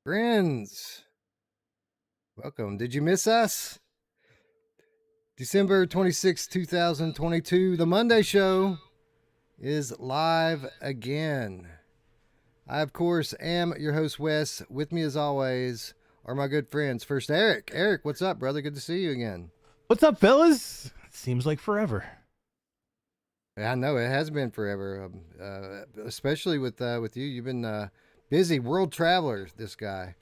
Friends, welcome. Did you miss us? December 26, 2022, the Monday show is live again. I, of course, am your host, Wes. With me, as always, are my good friends. First, Eric. Eric, what's up, brother? Good to see you again. What's up, fellas? Seems like forever. Yeah, I know it has been forever, especially with you. You've been busy, world traveler, this guy.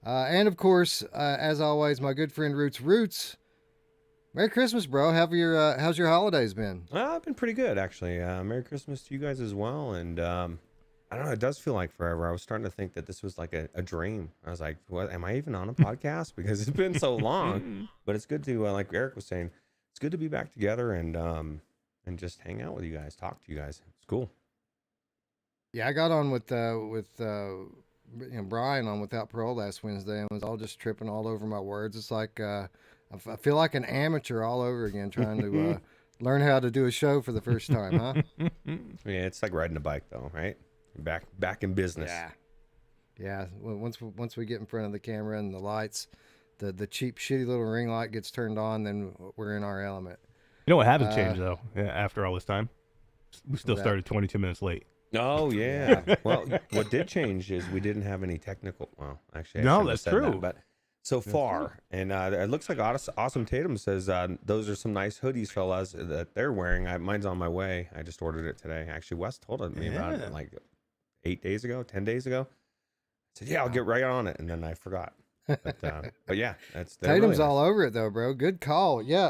And of course, as always, my good friend Ruuts. Ruuts, Merry Christmas, bro. How's your holidays been? I've been pretty good, actually. Merry Christmas to you guys as well. And I don't know, it does feel like forever. I was starting to think that this was like a dream. I was like, what? Am I even on a podcast? Because it's been so long. But it's good to, like Eric was saying, it's good to be back together and just hang out with you guys, talk to you guys. It's cool. Yeah, I got on with Brian on Without Parole last Wednesday and was all just tripping all over my words. It's like I feel like an amateur all over again trying to learn how to do a show for the first time, huh? Yeah, it's like riding a bike, though, right? Back in business. Yeah. Once we get in front of the camera and the lights, the cheap, shitty little ring light gets turned on, then we're in our element. You know what hasn't changed, though, after all this time? We still started 22 minutes late. Oh, yeah. Well, what did change is we didn't have any technical. Well, actually, No, that's true. That, but so far, and it looks like Awesome Tatum says those are some nice hoodies, fellas, that they're wearing. Mine's on my way. I just ordered it today. Actually, Wes told me about it like 10 days ago. I said, yeah, I'll get right on it, and then I forgot. But yeah, that's Tatum's really nice. all over it though, bro. Good call. Yeah.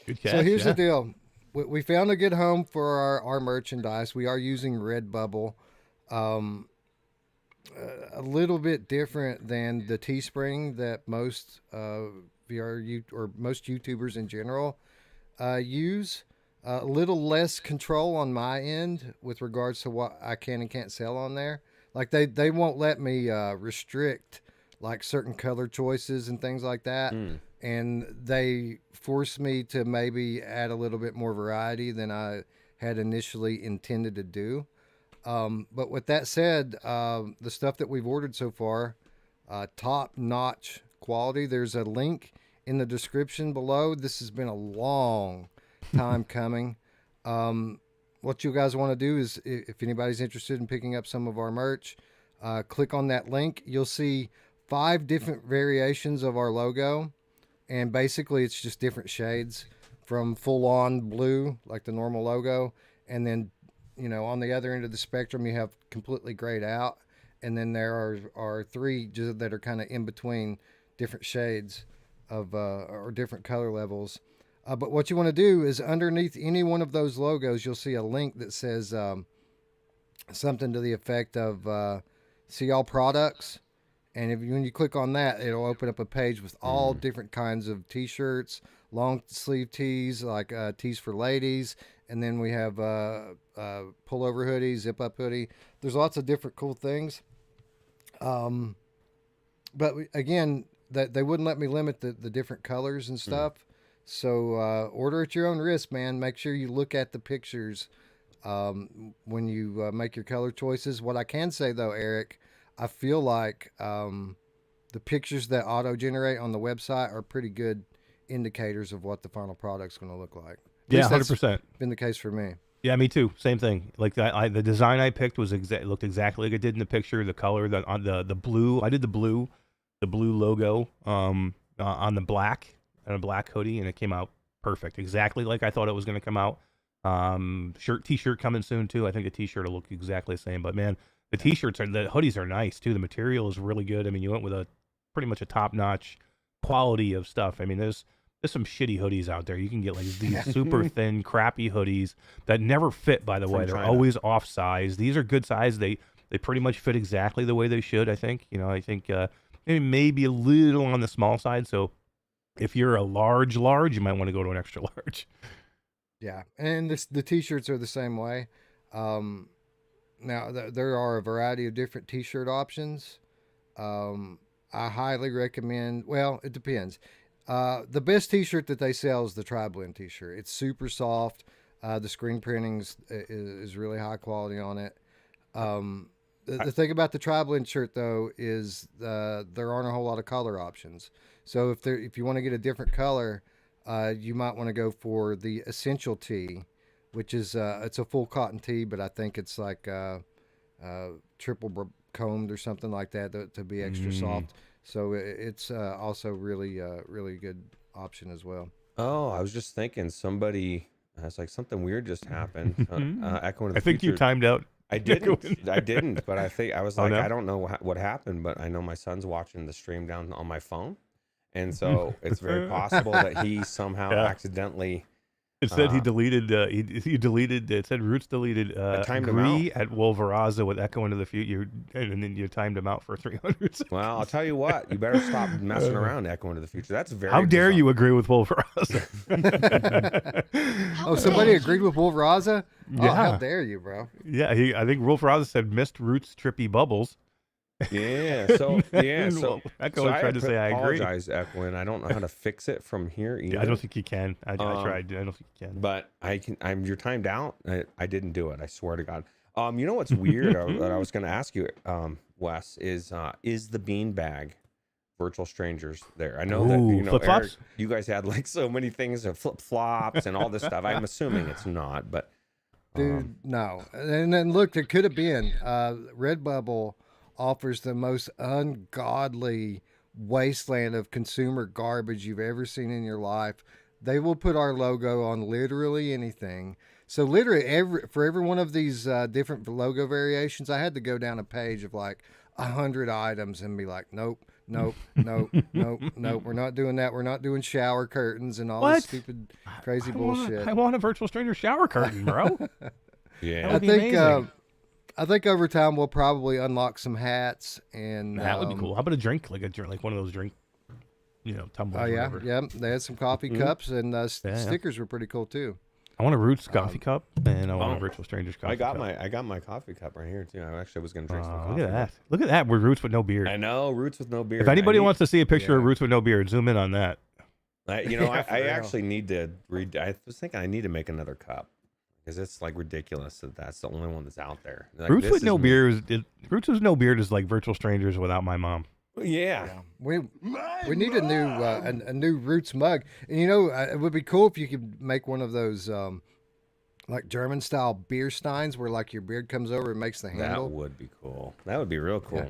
Good catch, So here's the deal. We found a good home for our merchandise. We are using Redbubble. A little bit different than the Teespring that most VR or most YouTubers in general use. A little less control on my end with regards to what I can and can't sell on there. Like they won't let me restrict like certain color choices and things like that. And they force me to maybe add a little bit more variety than I had initially intended to do. But with that said, the stuff that we've ordered so far, top-notch quality. There's a link in the description below. This has been a long time coming. What you guys want to do is, if anybody's interested in picking up some of our merch, click on that link. You'll see 5 different variations of our logo. And basically, it's just different shades from full-on blue, like the normal logo. And then, on the other end of the spectrum, you have completely grayed out. And then there are 3 just that are kind of in between different shades of or different color levels. But what you want to do is underneath any one of those logos, you'll see a link that says something to the effect of see all products. And when you click on that, it'll open up a page with all different kinds of T-shirts, long sleeve tees, like tees for ladies. And then we have pullover hoodie, zip-up hoodie. There's lots of different cool things. But again, they wouldn't let me limit the different colors and stuff. So order at your own risk, man. Make sure you look at the pictures when you make your color choices. What I can say, though, Eric, I feel like the pictures that auto-generate on the website are pretty good indicators of what the final product's going to look like. Yeah, 100%. Been the case for me. Yeah, me too. Same thing. Like the design I picked was looked exactly like it did in the picture. The color, the blue. I did the blue logo on the black and a black hoodie, and it came out perfect, exactly like I thought it was going to come out. T-shirt coming soon too. I think the T-shirt will look exactly the same. But man, the hoodies are nice too. The material is really good. I mean, you went with pretty much a top-notch quality of stuff. I mean, there's some shitty hoodies out there. You can get like these super thin, crappy hoodies that never fit, by the way. They're always off size. These are good size. They pretty much fit exactly the way they should, I think. I think maybe a little on the small side. So if you're a large, you might want to go to an extra large. Yeah, and the T-shirts are the same way. Now, there are a variety of different T-shirt options. I highly recommend, well, it depends. The best T-shirt that they sell is the Tri-Blend T-shirt. It's super soft. The screen printing is really high quality on it. The thing about the tri-blend shirt though is there aren't a whole lot of color options. So if you want to get a different color, you might want to go for the essential tee, which is it's a full cotton tee, but I think it's like combed or something like that to be extra soft. So it's also really really good option as well. Oh, I was just thinking somebody. I was like, something weird just happened. Echoing the I think future. you timed out. I didn't, but I think I was Oh, like, no? I don't know what happened, but I know my son's watching the stream down on my phone, and so it's very possible that he somehow Yeah. accidentally. It said he deleted. He deleted. It said Roots deleted. timed him Agree at Wolveraza with Echo into the future, and then you timed him out for 300. Well, I'll tell you what, you better stop messing around, Echo into the future. That's very. How dare bizarre. you agree with Wolveraza? Oh, somebody agreed with Wolveraza? Oh, how Yeah. dare you, bro? Yeah, I think Wolveraza said missed Roots trippy bubbles. Yeah. So Well, Echo tried to say I agree. apologize, Equin. I don't know how to fix it from here either. Yeah, I don't think you can. I tried. I don't think you can. But I can. You're timed out. I didn't do it. I swear to God. You know what's weird that I was going to ask you, Wes, is the beanbag virtual strangers there? I know that Ooh, flip-flops? Eric, you guys had like so many things of flip flops and all this stuff. I'm assuming it's not, but Dude, no. And then look, there could have been. Redbubble offers the most ungodly wasteland of consumer garbage you've ever seen in your life. They will put our logo on literally anything. So literally for every one of these different logo variations, I had to go down a page of like 100 items and be like, nope, nope, nope, nope, nope. We're not doing that. We're not doing shower curtains and all What? this stupid, crazy bullshit. I want a virtual stranger shower curtain, bro. yeah. That would be amazing. I think over time we'll probably unlock some hats and That would be cool. How about a drink, like one of those drink, tumblers? Oh or yeah, whatever. yeah. They had some coffee cups and Yeah. stickers were pretty cool too. I want a Roots coffee cup, and I want a virtual stranger's coffee. I got cup. my coffee cup right here too. I actually was going to drink some Oh, coffee. look at that! Look at that! We're Roots with no beard. I know Roots with no beard. If anybody I need- wants to see a picture of Yeah. Roots with no beard, zoom in on that. Yeah, for I real. actually need to read. I was thinking I need to make another cup because it's like ridiculous that that's the only one that's out there. Like, Roots this with is no me. beard Roots with no beard is like virtual strangers without my mom. Yeah. We need a new Roots mug, and it would be cool if you could make one of those like German style beer steins where like your beard comes over and makes the That handle. would be cool. That would be real cool. Yeah.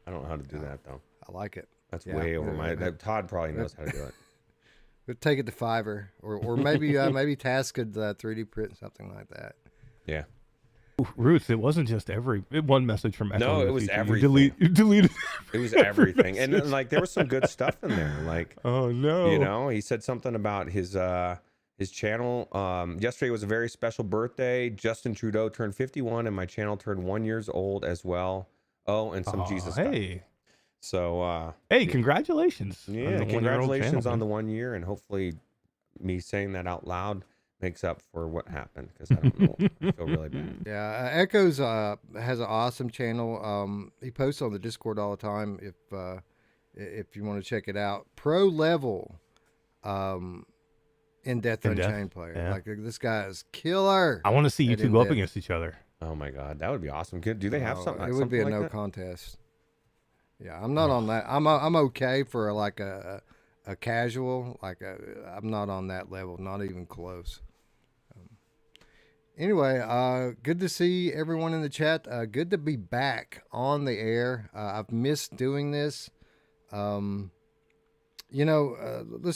I don't know how to do that though. I like it. That's Yeah. way over my. Todd probably knows how to do it. We'll take it to Fiverr or maybe maybe Task could 3D print something like that. Yeah. Roots, it wasn't just one message from Echo No, in the it was future. You everything. You deleted. It was everything, and then, like there was some good stuff in there. Like Oh no! he said something about his channel. Yesterday was a very special birthday. Justin Trudeau turned 51, and my channel turned 1 year old as well. Oh, and some Jesus stuff. Hey, So hey, congratulations! on yeah, the 1-year-old congratulations channel, on the man. 1 year, and hopefully me saying that out loud makes up for what happened because I don't know. I feel really bad. Yeah, Echoes has an awesome channel. He posts on the Discord all the time. If you want to check it out, pro level, in Death Unchained player. yeah. Like this guy is killer. I want to see you At two go up in-depth. against each other. Oh my god, that would be awesome. Do they have something? It would be a something no like that? contest. Yeah, I'm not on that. I'm okay for like a casual. I'm not on that level. Not even close. Anyway, good to see everyone in the chat. Good to be back on the air. I've missed doing this. Let's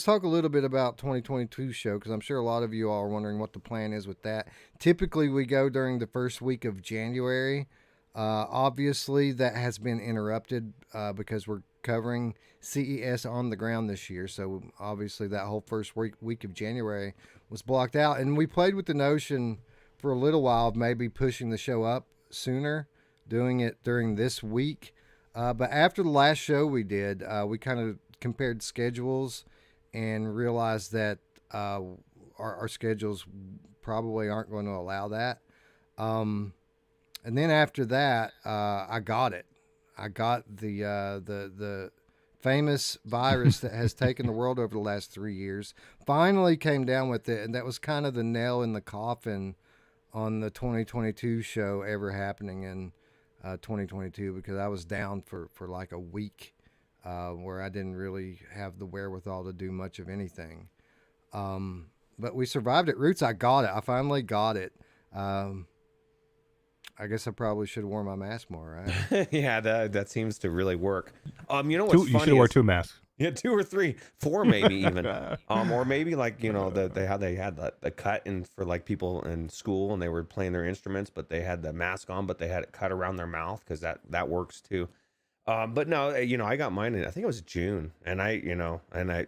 talk a little bit about 2022 show because I'm sure a lot of you all are wondering what the plan is with that. Typically, we go during the first week of January. Obviously, that has been interrupted because we're covering CES on the ground this year. So obviously, that whole first week of January was blocked out, and we played with the notion for a little while of maybe pushing the show up sooner, doing it during this week. But after the last show we did, we kind of compared schedules and realized that our schedules probably aren't going to allow that. And then after that, I got it. I got the famous virus that has taken the world over the last 3 years. Finally came down with it, and that was kind of the nail in the coffin on the 2022 show ever happening. And 2022 because I was down for like a week where I didn't really have the wherewithal to do much of anything. But we survived it. Ruuts, I got it. I finally got it. I guess I probably should have worn my mask more, right? Yeah, that seems to really work. You know Two, what's you should funny have wore is, 2 masks. yeah, 2 or 3, 4 maybe even. Or maybe like, you know, they had the cut in for like people in school and they were playing their instruments, but they had the mask on, but they had it cut around their mouth because that works too. But no, you know, I got mine in, I think it was June, and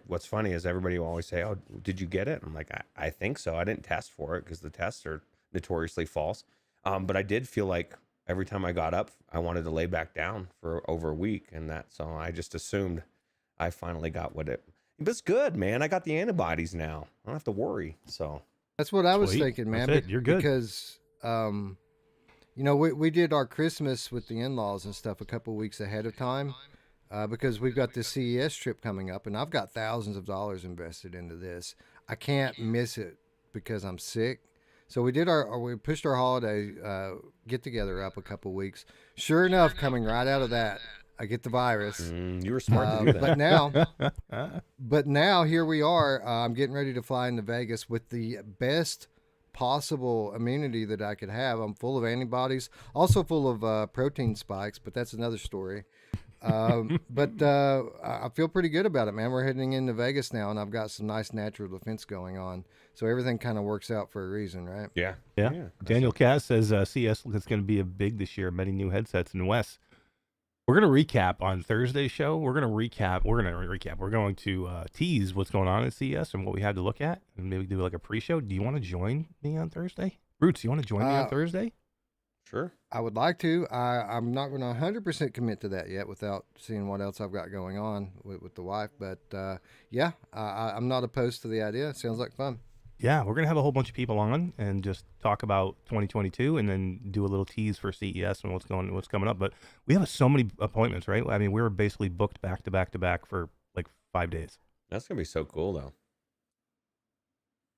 what's funny is everybody will always say, "Oh, did you get it?" I'm like, I think so. I didn't test for it because the tests are notoriously false. But I did feel like every time I got up, I wanted to lay back down for over a week, so I just assumed I finally got what it. But it's good, man. I got the antibodies now. I don't have to worry. So That's what I was Sweet. thinking, man. That's it. You're good. Because, you know, we did our Christmas with the in-laws and stuff a couple weeks ahead of time because we've got this CES trip coming up, and I've got thousands of dollars invested into this. I can't miss it because I'm sick. So we pushed our holiday get together up a couple weeks. Sure enough, coming right out of that, I get the virus. you were smart to do that. But now here we are. I'm getting ready to fly into Vegas with the best possible immunity that I could have. I'm full of antibodies, also full of protein spikes, but that's another story. But I feel pretty good about it, man. We're heading into Vegas now, and I've got some nice natural defense going on. So everything kind of works out for a reason, right? Yeah. Daniel Cass says CS is going to be a big this year. Many new headsets in the West. We're going to recap on Thursday's show. We're going to recap. We're going to tease what's going on at CES and what we have to look at, and maybe do like a pre-show. Do you want to join me on Thursday? Roots, you want to join me on Thursday? Sure. I would like to. I'm not going to 100% commit to that yet without seeing what else I've got going on with the wife. But yeah, I'm not opposed to the idea. It sounds like fun. Yeah, we're going to have a whole bunch of people on and just talk about 2022 and then do a little tease for CES and what's coming up. But we have so many appointments, right? I mean, we were basically booked back to back to back for like 5 days. That's going to be so cool, though.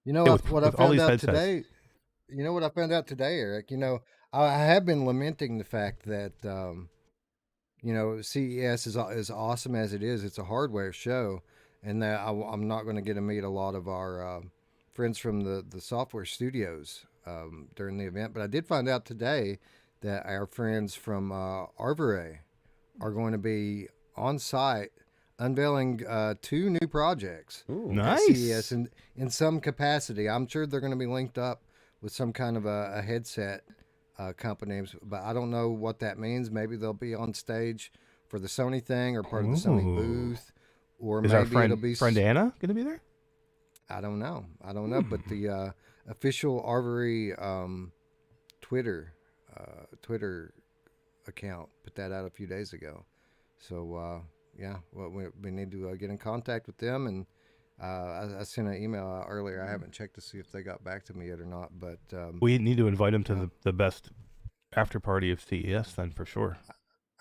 You know what I found out today? You know what I found out today, Eric? You know, I have been lamenting the fact that, you know, CES is as awesome as it is. It's a hardware show, and that I'm not going to get to meet a lot of our friends from the software studios during the event. But I did find out today that our friends from Arvore are going to be on site unveiling 2 new projects. Ooh. Nice. At CES in some capacity. I'm sure they're going to be linked up with some kind of a headset companies, but I don't know what that means. Maybe they'll be on stage for the Sony thing or part of the Sony booth, or Is maybe our friend, it'll be friend Anna going to be there? I don't know. But the official Arvory Twitter account put that out a few days ago. So yeah, well, we need to get in contact with them, and I sent an email out earlier. I haven't checked to see if they got back to me yet or not, but We need to invite them to the best after party of CES then, for sure.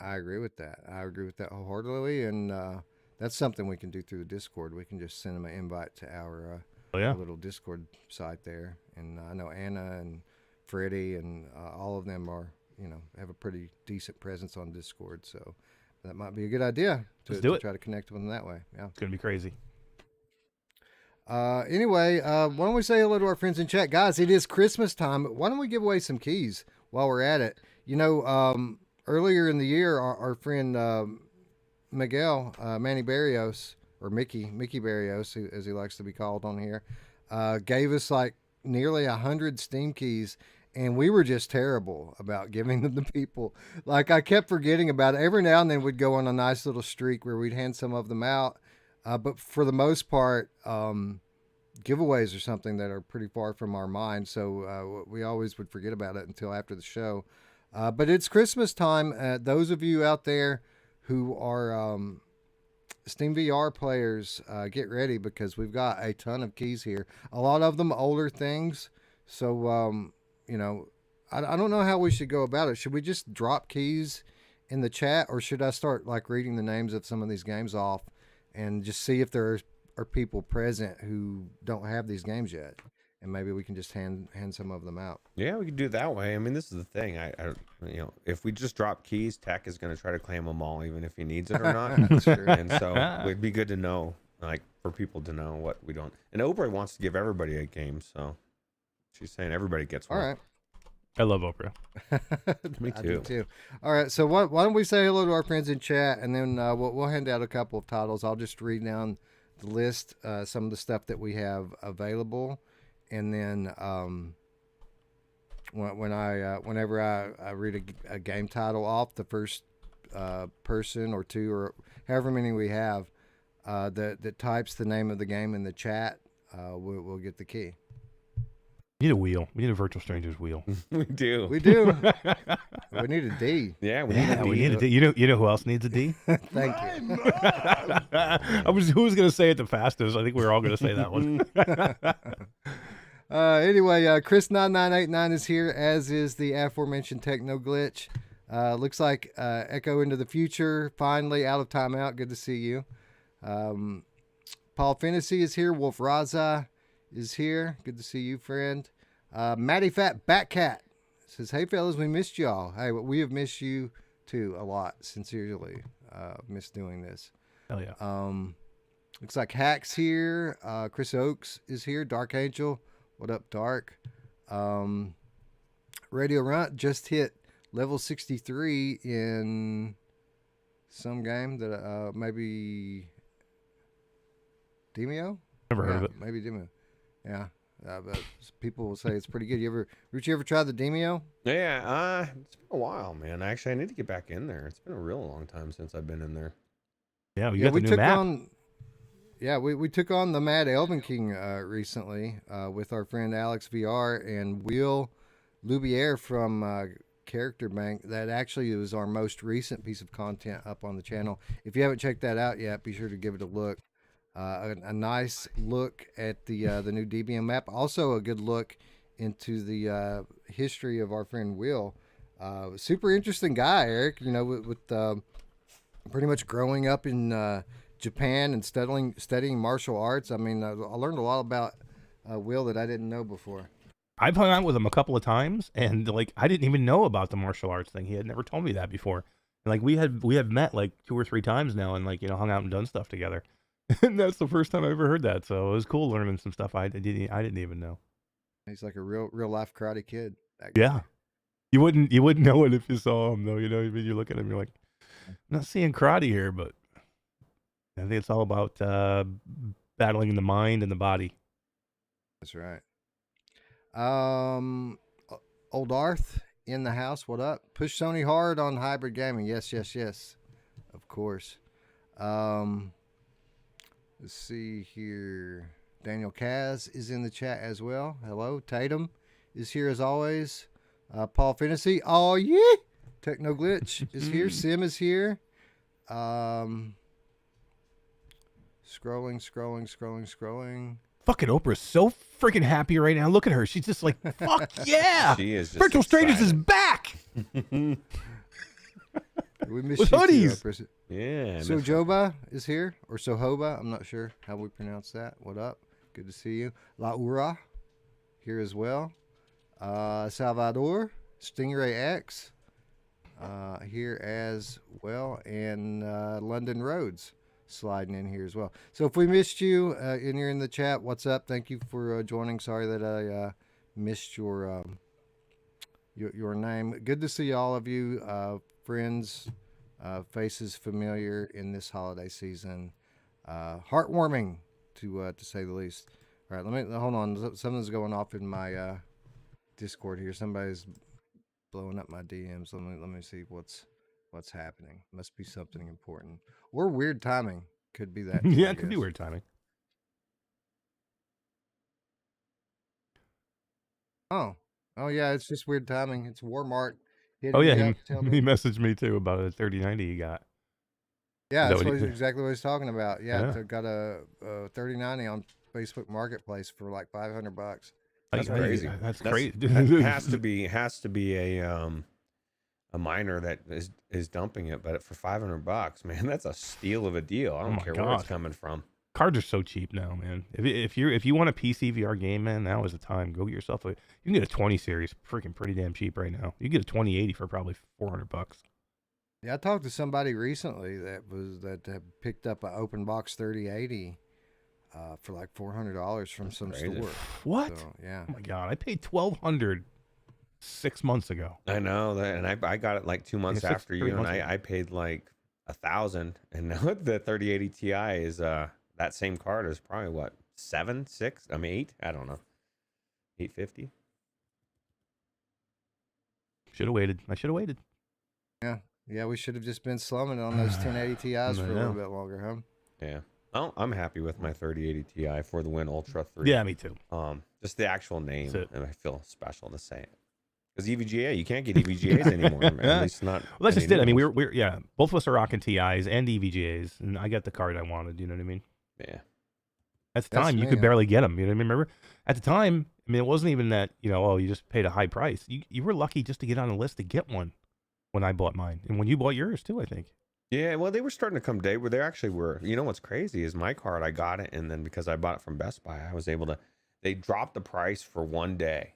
I agree with that. I agree with that wholeheartedly, and that's something we can do through the Discord. We can just send them an invite to our little Discord site there, and I know Anna and Freddie and all of them are, you know, have a pretty decent presence on Discord, so that might be a good idea to try to connect with them that way. Yeah, It's going to be crazy. Anyway, why don't we say hello to our friends in chat, guys? It is Christmas time. Why don't we give away some keys while we're at it? You know, earlier in the year, our friend Miguel Manny Barrios, or Mickey Barrios, as he likes to be called on here, gave us like nearly 100 Steam keys, and we were just terrible about giving them to people. Like, I kept forgetting about it. Every now and then we'd go on a nice little streak where we'd hand some of them out. But for the most part, giveaways are something that are pretty far from our mind. So we always would forget about it until after the show. But it's Christmas time. Those of you out there who are Steam VR players, get ready, because we've got a ton of keys here. A lot of them older things. So, you know, I don't know how we should go about it. Should we just drop keys in the chat, or should I start like reading the names of some of these games off and just see if there are people present who don't have these games yet? and maybe we can just hand some of them out. Yeah, we could do it that way. I mean, this is the thing. If we just drop keys, Tech is going to try to claim them all, even if he needs it or not. That's true. And so it'd be good to know, like, for people to know what we don't. And Oprah wants to give everybody a game, so she's saying everybody gets one. All right. I love Oprah. Me I do too. too. All right. So why don't we say hello to our friends in chat, and then we'll hand out a couple of titles. I'll just read down the list, some of the stuff that we have available, and then whenever I read a game title off, the first person or two or however many we have that types the name of the game in the chat, we'll get the key. We need a wheel. We need a Virtual Strangers wheel. We do. We do. We need a D. Yeah, we need a D. You know who else needs a D? Thank you. Who was going to say it the fastest? I think we were all going to say that one. Anyway, Chris9989 is here, as is the aforementioned Techno Glitch. Looks like Echo into the Future, finally out of timeout. Good to see you. Paul Fantasy is here. Wolf Raza is here. Good to see you, friend. Matty Fat Batcat says, "Hey fellas, we missed y'all." Hey, we have missed you too a lot. Sincerely, missed doing this. Hell yeah. Looks like Hacks here. Chris Oakes is here. Dark Angel, what up, Dark? Radio Runt just hit level 63 in some game that maybe Demio. Never heard of it. Maybe Demio. Yeah, but people will say it's pretty good. Ruuts, you ever tried the Demio? Yeah, it's been a while, man. Actually, I need to get back in there. It's been a real long time since I've been in there. Yeah, got the new map. We took on the Mad Elven King recently with our friend Alex VR and Will Loubier from Character Bank. That actually was our most recent piece of content up on the channel. If you haven't checked that out yet, be sure to give it a look. A nice look at the new DBM map. Also a good look into the history of our friend Will. Super interesting guy, Eric. You know, with pretty much growing up in Japan and studying martial arts. I mean, I learned a lot about Will that I didn't know before. I've hung out with him a couple of times, and like I didn't even know about the martial arts thing. He had never told me that before. And, like we had met like 2 or 3 times now, and like hung out and done stuff together. And that's the first time I ever heard that. So it was cool learning some stuff I didn't even know. He's like a real life karate kid. Yeah, you wouldn't know it if you saw him though. You look at him, you're like, I'm not seeing karate here, but I think it's all about battling in the mind and the body. That's right. Old Arth in the house. What up? Push Sony hard on hybrid gaming. Yes. Of course. Let's see here. Daniel Kaz is in the chat as well. Hello. Tatum is here as always. Paul Fantasy. Oh, yeah. Techno Glitch is here. Sim is here. Scrolling. Fucking Oprah's so freaking happy right now. Look at her. She's just like, fuck yeah. She is just Virtual Strangers is excited. back. We miss With you too, hoodies. Oprah. Yeah. Sojoba is here, or Sohoba. I'm not sure how we pronounce that. What up? Good to see you. Laura here as well. Salvador, Stingray X here as well. And London Roads sliding in here as well. So if we missed you and you're in the chat, what's up? Thank you for joining. Sorry that I missed your name. Good to see all of you, friends. Faces familiar in this holiday season. Heartwarming, to say the least. All right, let me hold on. Something's going off in my Discord here. Somebody's blowing up my DMs. Let me see what's happening. Must be something important or weird timing. Could be that. Too, Yeah, I it could be guess. weird timing. Oh yeah, it's just weird timing. It's Walmart. Oh yeah, Hitting me he up, telling me- messaged me too about a 3090 he got. Yeah, Is that's that what he- exactly what he's talking about. Yeah, Yeah. got a 3090 on Facebook Marketplace for like $500. That's crazy. That's crazy. That has to be a miner that is dumping it, but for $500, man, that's a steal of a deal. I don't care where it's God. coming from. Cards are so cheap now, man. If you want a PC VR game, man, now is the time. Go get yourself a. You can get a 20 series, freaking pretty damn cheap right now. You can get a 2080 for probably $400. Yeah, I talked to somebody recently that had picked up an open box 3080 for like $400 from some crazy. store. What? So, yeah. Oh my god, I paid $1,200 6 months ago. I know that, and I got it like 2 months Yeah, after you, and months ago. I paid like 1,000, and now the 3080 Ti is that same card is probably what 7, 6, I mean 8, I don't know, 850. Should have waited. I should have waited. Yeah, we should have just been slumming on those 1080 Ti's for a little bit longer, huh? Yeah. Oh, I'm happy with my 3080 Ti for the Win Ultra 3. Yeah, me too. Just the actual name, That's it. and I feel special to say it. Because EVGA, you can't get EVGAs anymore. At least not. Well, that's any just it. new I mean, ones. we're yeah, both of us are rocking TIs and EVGAs, and I got the card I wanted. You know what I mean? Yeah. At the That's time, you me, could yeah. barely get them. You know what I mean? Remember? At the time, I mean, it wasn't even that, oh, you just paid a high price. You were lucky just to get on a list to get one when I bought mine. And when you bought yours, too, I think. Yeah, well, they were starting to come day where they actually were. You know what's crazy is my card, I got it, and then because I bought it from Best Buy, I was able to. They dropped the price for one day.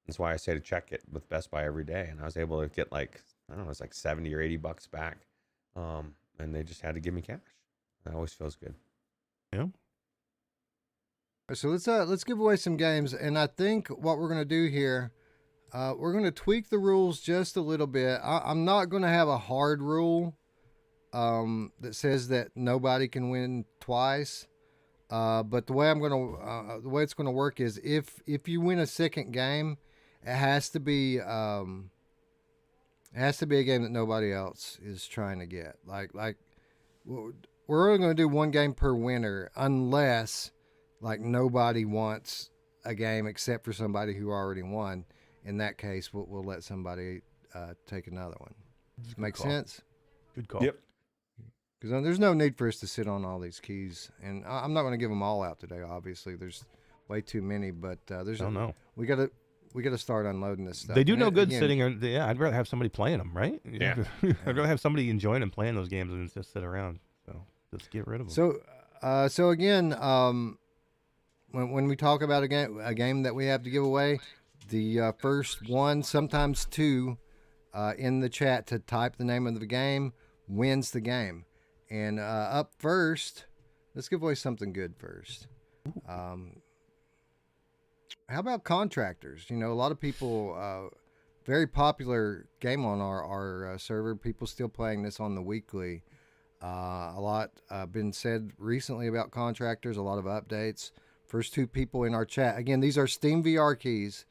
That's why I say to check it with Best Buy every day, and I was able to get like I don't know, it's like $70 or $80 back, and they just had to give me cash. That always feels good. Yeah. So let's give away some games, and I think what we're gonna do here, we're gonna tweak the rules just a little bit. I'm not gonna have a hard rule that says that nobody can win twice. But the way the way it's gonna work is if you win a second game, it has to be a game that nobody else is trying to get. Like we're only gonna do one game per winner unless like nobody wants a game except for somebody who already won. In that case, we'll let somebody take another one. Make call. sense? Good call. Yep. Because there's no need for us to sit on all these keys, and I'm not going to give them all out today. Obviously, there's way too many, but there's. I don't know. We got to start unloading this stuff. They do And no good again, sitting. Yeah, I'd rather have somebody playing them, right? Yeah. I'd rather have somebody enjoying and playing those games than just sit around. So let's get rid of them. So again, when we talk about a game that we have to give away, the first one, sometimes two, in the chat to type the name of the game wins the game. And up first, let's give away something good first. How about Contractors? A lot of people, very popular game on our server. People still playing this on the weekly. A lot been said recently about Contractors. A lot of updates. First two people in our chat. Again, these are Steam VR keys.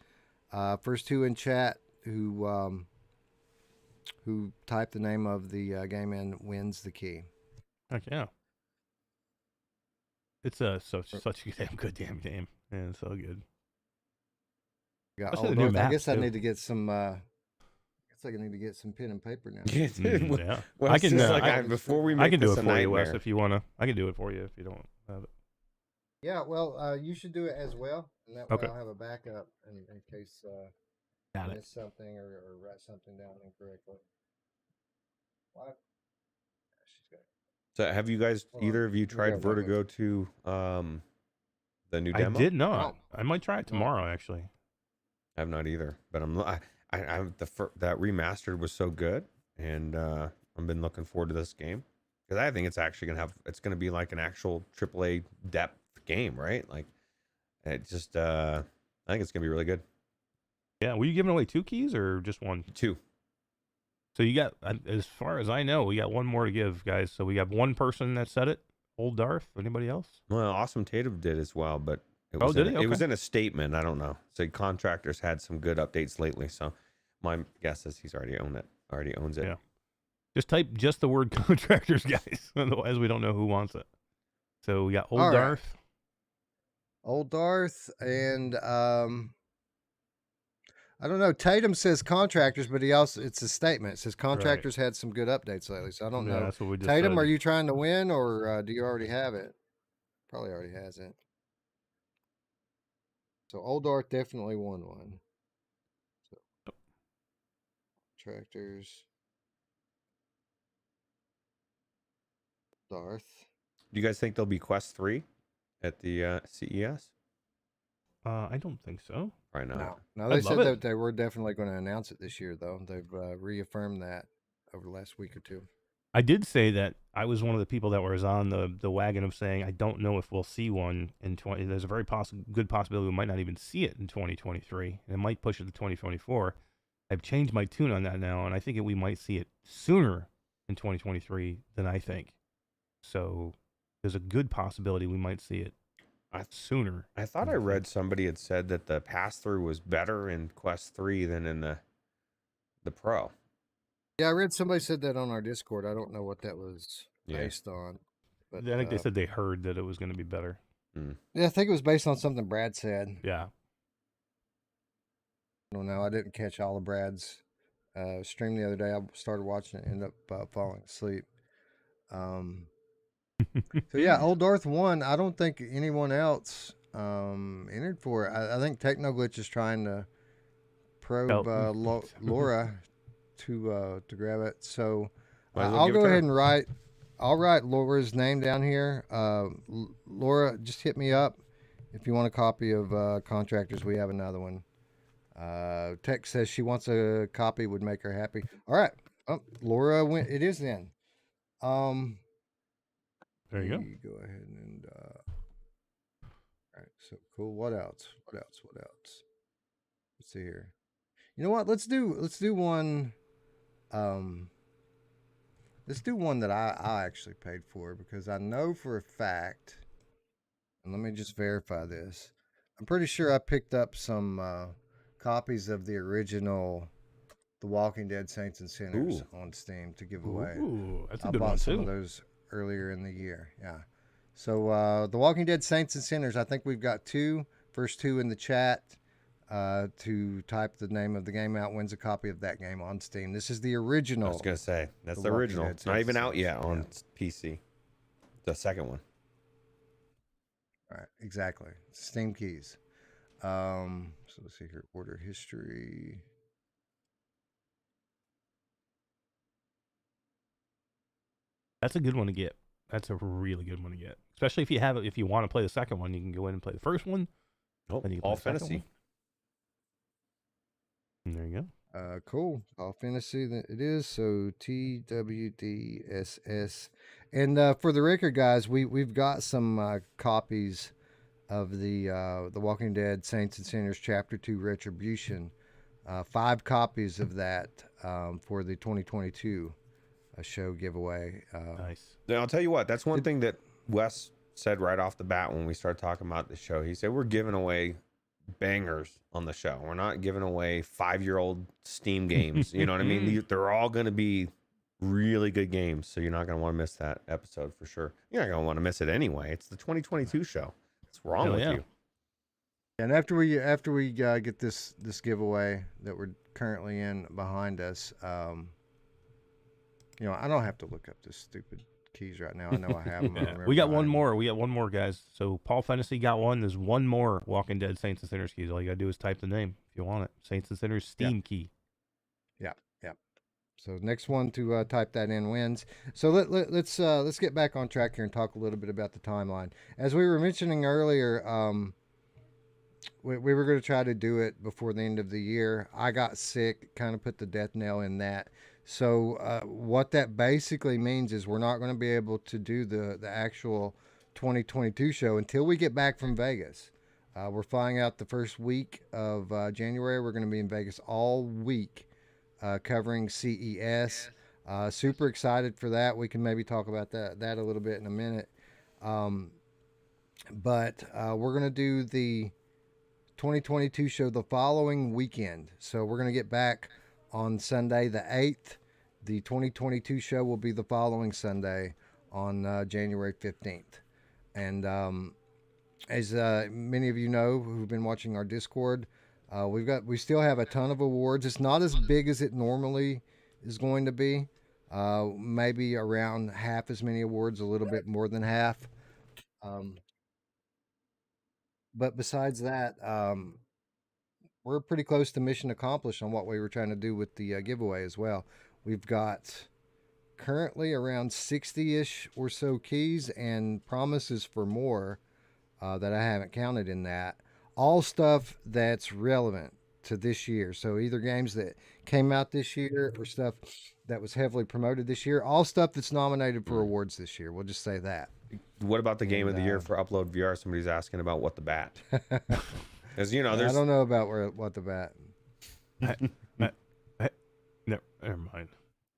First two in chat who type the name of the game in wins the key. Heck yeah. It's such a damn good damn game. Yeah, it's so good. Got Especially Old the new North. I maps, guess I too. need to get some. I guess I need to get some pen and paper now. Yeah, dude. Yeah. Well, I it's can, just like I- before we I make can do this it a for you, Wes, nightmare. if you wanna. I can do it for you if you don't have it. Yeah, well, you should do it as well, and that Okay. way I'll have a backup in case Got I it. miss something or write something down incorrectly. What? She's got. So, have you guys, Hold on. either of you, Let me tried grab my Vertigo 2, the new I demo? did not. Oh. I might try it tomorrow, actually. I have not either, but that remastered was so good, and I've been looking forward to this game because I think it's actually it's gonna be like an actual AAA depth game, right? Like, it just I think it's gonna be really good. Yeah. Were you giving away 2 keys or just one? 2. So you got, as far as I know, we got one more to give, guys. So we got one person that said it. Old Darth. Anybody else? Well, Awesome Tatum did as well, but it Oh, was did in, he? it was Okay. in a statement. I don't know. So Contractors had some good updates lately, so my guess is he's already owns it. Yeah. Just type just the word Contractors, guys. Otherwise, we don't know who wants it. So we got Old All right. Darth. Old Darth and I don't know. Tatum says Contractors, but it's a statement. It says Contractors had some good updates lately, so I don't Yeah, know. that's what we just Tatum, said. are you trying to win or do you already have it? Probably already has it. So Old Darth definitely won one. So, Contractors. Darth. Do you guys think there'll be Quest 3 at the CES? I don't think so. Right now. No, they I'd said love that it. they were definitely going to announce it this year, though. They've reaffirmed that over the last week or two. I did say that I was one of the people that was on the wagon of saying I don't know if we'll see one in 20. There's a very good possibility we might not even see it in 2023, and it might push it to 2024. I've changed my tune on that now, and I think we might see it sooner in 2023 than I think. So there's a good possibility we might see it sooner. I thought I read somebody had said that the pass through was better in Quest 3 than in the Pro. Yeah, I read somebody said that on our Discord. I don't know what that was based on. But I think they said they heard that it was going to be better. Yeah, I think it was based on something Brad said. Yeah. I don't know. I didn't catch all of Brad's stream the other day. I started watching it, ended up falling asleep. So yeah, Old Darth won. I don't think anyone else entered for it. I think Technoglitch is trying to probe Laura to grab it. So I'll go ahead and write. I'll write Laura's name down here. Laura, just hit me up if you want a copy of Contractors. We have another one. Tech says she wants a copy. Would make her happy. All right, Laura went. It is then. There you go. Go ahead and. All right. So cool. What else? What else? What else? Let's see here. You know what? Let's do one. Let's do one that I actually paid for because I know for a fact. And let me just verify this. I'm pretty sure I picked up some copies of the original The Walking Dead Saints and Sinners on Steam to give away. Ooh, that's a I good bought one some too. of those earlier in the year. Yeah. So The Walking Dead Saints and Sinners, I think we've got first two in the chat to type the name of the game out wins a copy of that game on Steam. This is the original. I was going to say, that's the original. It's not even out yet on PC. The second one. All right, exactly. Steam keys. So let's see here. Order history. That's a good one to get. That's a really good one to get. Especially if you have it. If you want to play the second one, you can go in and play the first one. Oh, then you can All play the second Fantasy. one. And there you go. Cool. All Fantasy it is. So TWDSS. And for the record, guys, we've got some copies of the Walking Dead Saints and Sinners Chapter 2 Retribution. 5 copies of that for the 2022 show giveaway. Nice. Now, I'll tell you what, that's one thing that Wes said right off the bat when we started talking about the show. He said, we're giving away bangers on the show. We're not giving away 5-year-old Steam games. You know what I mean? They're all going to be really good games. So you're not going to want to miss that episode for sure. You're not going to want to miss it anyway. It's the 2022 show. What's wrong with you? And after we get this giveaway that we're currently in behind us, you know, I don't have to look up this stupid keys right now. I know I have them. We got one more. We got one more, guys. So Paul Fantasy got one. There's one more Walking Dead Saints and Sinners keys. All you got to do is type the name if you want it. Saints and Sinners Steam key. Yeah. So next one to type that in wins. So let's get back on track here and talk a little bit about the timeline. As we were mentioning earlier, we were going to try to do it before the end of the year. I got sick, kind of put the death knell in that. So what that basically means is we're not going to be able to do the actual 2022 show until we get back from Vegas. We're flying out the first week of January. We're going to be in Vegas all week covering CES. Super excited for that. We can maybe talk about that a little bit in a minute. But we're going to do the 2022 show the following weekend. So we're going to get back on Sunday the 8th. The 2022 show will be the following Sunday on January 15th. And as many of you know who've been watching our Discord, we still have a ton of awards. It's not as big as it normally is going to be. Maybe around half as many awards, a little bit more than half. But besides that, we're pretty close to mission accomplished on what we were trying to do with the giveaway as well. We've got currently around 60-ish or so keys and promises for more that I haven't counted in that. All stuff that's relevant to this year. So either games that came out this year or stuff that was heavily promoted this year. All stuff that's nominated for awards this year. We'll just say that. What about the game of the year for Upload VR? Somebody's asking about What the Bat. Because, you know, there's... I don't know about What the Bat. Never mind.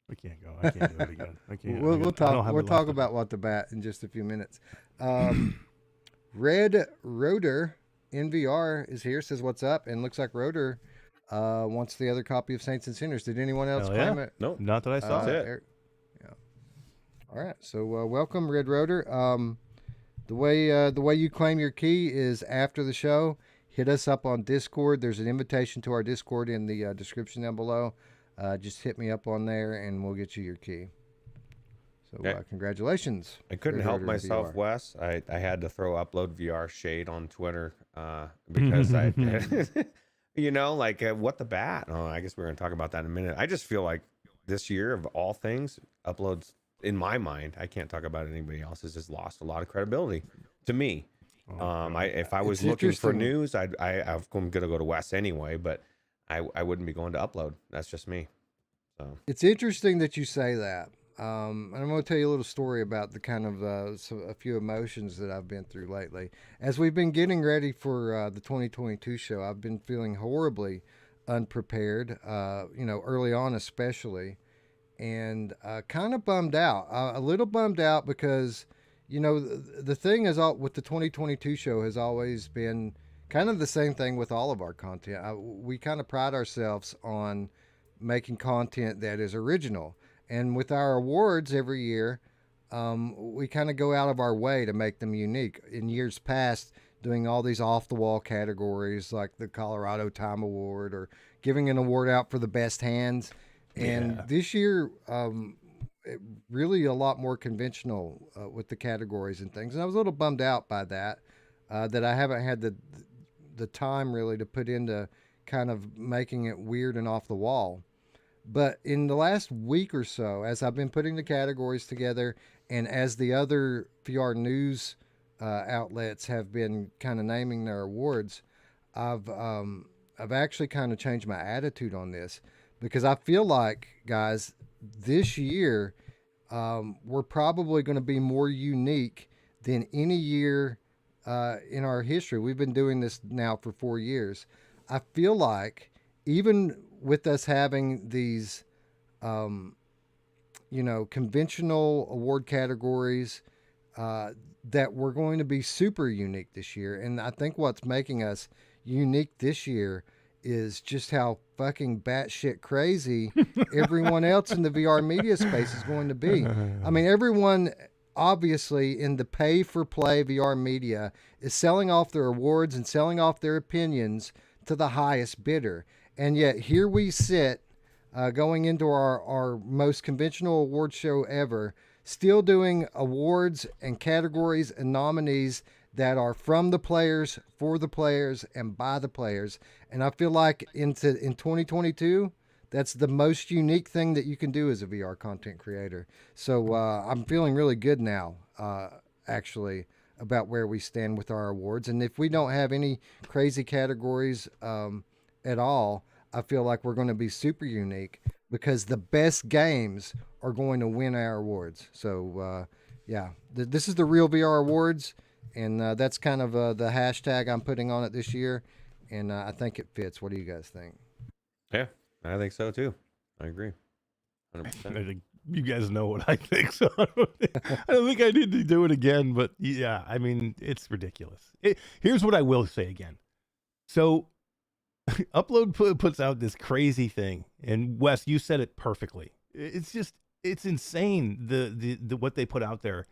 I can't go. I can't do it again. I can't. We'll talk. We'll talk about What the Bat in just a few minutes. Red Rotor in VR is here. Says what's up, and looks like Rotor wants the other copy of Saints and Sinners. Did anyone else claim it? No, not that I saw. That's it. Yeah. All right. So welcome, Red Rotor. The way you claim your key is after the show. Hit us up on Discord. There's an invitation to our Discord in the description down below. Just hit me up on there, and we'll get you your key. So congratulations. I couldn't help myself, Wes. I had to throw Upload VR shade on Twitter because I, you know, like What the Bat. Oh, I guess we're going to talk about that in a minute. I just feel like this year, of all things, Uploads, in my mind, I can't talk about anybody else, has just lost a lot of credibility to me. If I was looking for news, I'm going to go to Wes anyway, but I wouldn't be going to Upload. That's just me. So it's interesting that you say that. And I'm going to tell you a little story about the kind of a few emotions that I've been through lately. As we've been getting ready for the 2022 show, I've been feeling horribly unprepared, early on especially, and kind of bummed out. A little bummed out because, the thing is, with the 2022 show has always been kind of the same thing with all of our content. We kind of pride ourselves on making content that is original. And with our awards every year, we kind of go out of our way to make them unique. In years past, doing all these off-the-wall categories like the Colorado Time Award or giving an award out for the best hands. And this year, really a lot more conventional with the categories and things. And I was a little bummed out by that, that I haven't had the time really to put into kind of making it weird and off the wall. But in the last week or so, as I've been putting the categories together and as the other VR news outlets have been kind of naming their awards, I've actually kind of changed my attitude on this, because I feel like, guys, this year we're probably going to be more unique than any year in our history. We've been doing this now for 4 years. I feel like even with us having these, conventional award categories, that we're going to be super unique this year. And I think what's making us unique this year is just how fucking batshit crazy everyone else in the VR media space is going to be. I mean, everyone obviously in the pay for play VR media is selling off their awards and selling off their opinions to the highest bidder. And yet here we sit going into our most conventional award show ever, still doing awards and categories and nominees that are from the players, for the players, and by the players. And I feel like in 2022, that's the most unique thing that you can do as a VR content creator. So I'm feeling really good now, actually, about where we stand with our awards. And if we don't have any crazy categories at all, I feel like we're going to be super unique because the best games are going to win our awards. So, this is the Real VR Awards, and that's kind of the hashtag I'm putting on it this year, and I think it fits. What do you guys think? Yeah, I think so too. I agree. 100%. I think you guys know what I think, so I don't think I need to do it again, but yeah, I mean, it's ridiculous. Here's what I will say again. So Upload puts out this crazy thing, and Wes, you said it perfectly. It's insane the what they put out there,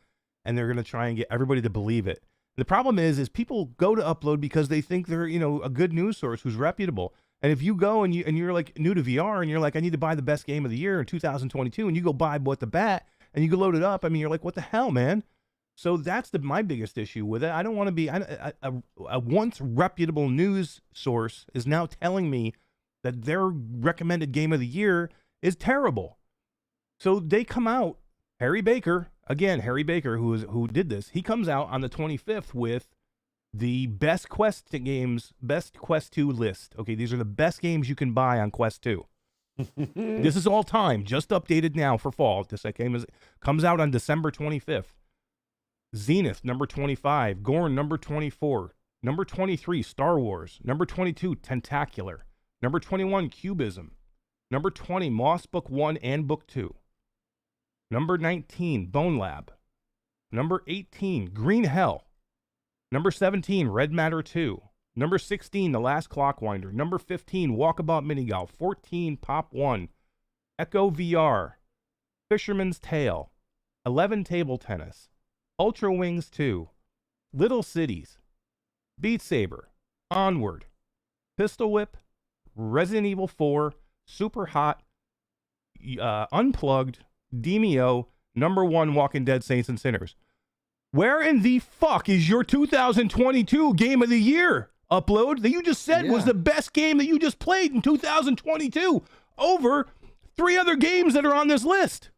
and they're going to try and get everybody to believe it. The problem is people go to Upload because they think they're, a good news source who's reputable. And if you go and you're like new to VR and you're like, I need to buy the best game of the year in 2022, and you go buy What the Bat and you go load it up, I mean, you're like, what the hell, man? So that's my biggest issue with it. I don't want to be a once reputable news source is now telling me that their recommended game of the year is terrible. So they come out Harry Baker, again, Harry Baker, who did this, he comes out on the 25th with the best Quest 2 list. Okay, these are the best games you can buy on Quest 2. This is all time, just updated now for fall. This game comes out on December 25th. Zenith, number 25. Gorn, number 24. Number 23, Star Wars. Number 22, Tentacular. Number 21, Cubism. Number 20, Moss Book 1 and Book 2. Number 19, Bone Lab. Number 18, Green Hell. Number 17, Red Matter 2. Number 16, The Last Clockwinder. Number 15, Walkabout Mini Golf. 14, Pop 1. Echo VR. Fisherman's Tale. 11, Table Tennis. Ultra Wings 2. Little Cities. Beat Saber. Onward. Pistol Whip. Resident Evil 4. Super Hot. Unplugged. Demio. Number 1, Walking Dead Saints and Sinners. Where in the fuck is your 2022 Game of the Year upload that you just said was the best game that you just played in 2022 over 3 other games that are on this list?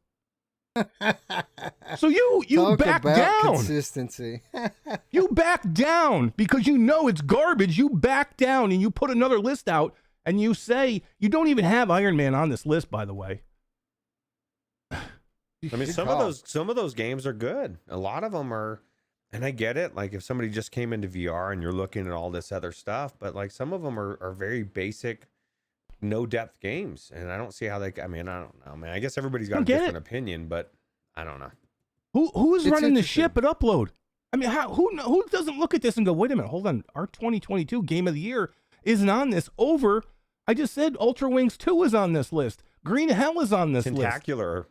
So you Talk back about down. Consistency. You back down because you know it's garbage. You back down and you put another list out and you say you don't even have Iron Man on this list, by the way. I mean, some of those games are good. A lot of them are, and I get it. Like if somebody just came into VR and you're looking at all this other stuff, but like some of them are very basic, no depth games, and I don't see how they. I mean, I don't know, man. I guess everybody's got a different opinion, but I don't know. Who's running the ship at Upload? I mean, who doesn't look at this and go, wait a minute, hold on, our 2022 Game of the Year isn't on this. I just said Ultra Wings 2 is on this list. Green Hell is on this list. Tentacular.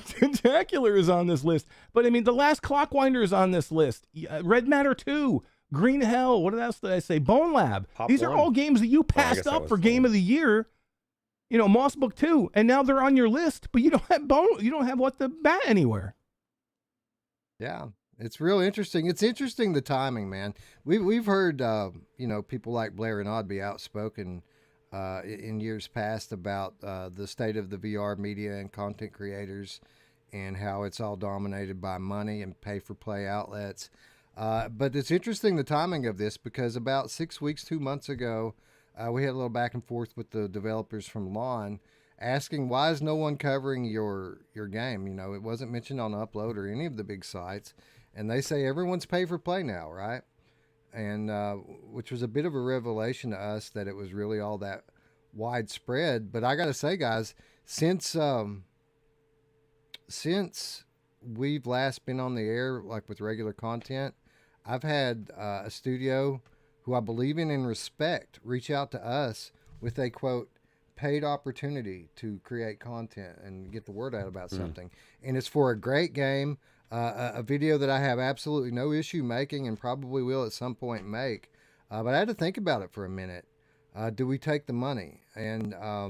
Tentacular is on this list. But I mean, The Last Clockwinder is on this list. Red Matter 2, Green Hell, what else did I say? Bone Lab. These are all games that you passed up for Game of the Year. You know, Moss Book 2, and now they're on your list, but you don't have what the bat anywhere. Yeah, it's real interesting. It's interesting the timing, man. We've heard people like Blair and Odd be outspoken in years past about the state of the VR media and content creators and how it's all dominated by money and pay-for-play outlets. But it's interesting the timing of this because about 6 weeks, 2 months ago, we had a little back and forth with the developers from Lawn asking, why is no one covering your game? You know, it wasn't mentioned on Upload or any of the big sites. And they say everyone's pay-for-play now, right? And which was a bit of a revelation to us that it was really all that widespread. But I got to say, guys, since we've last been on the air, like with regular content, I've had a studio who I believe in and respect reach out to us with a, quote, paid opportunity to create content and get the word out about something. And it's for a great game, a video that I have absolutely no issue making and probably will at some point make. But I had to think about it for a minute. Do we take the money? And I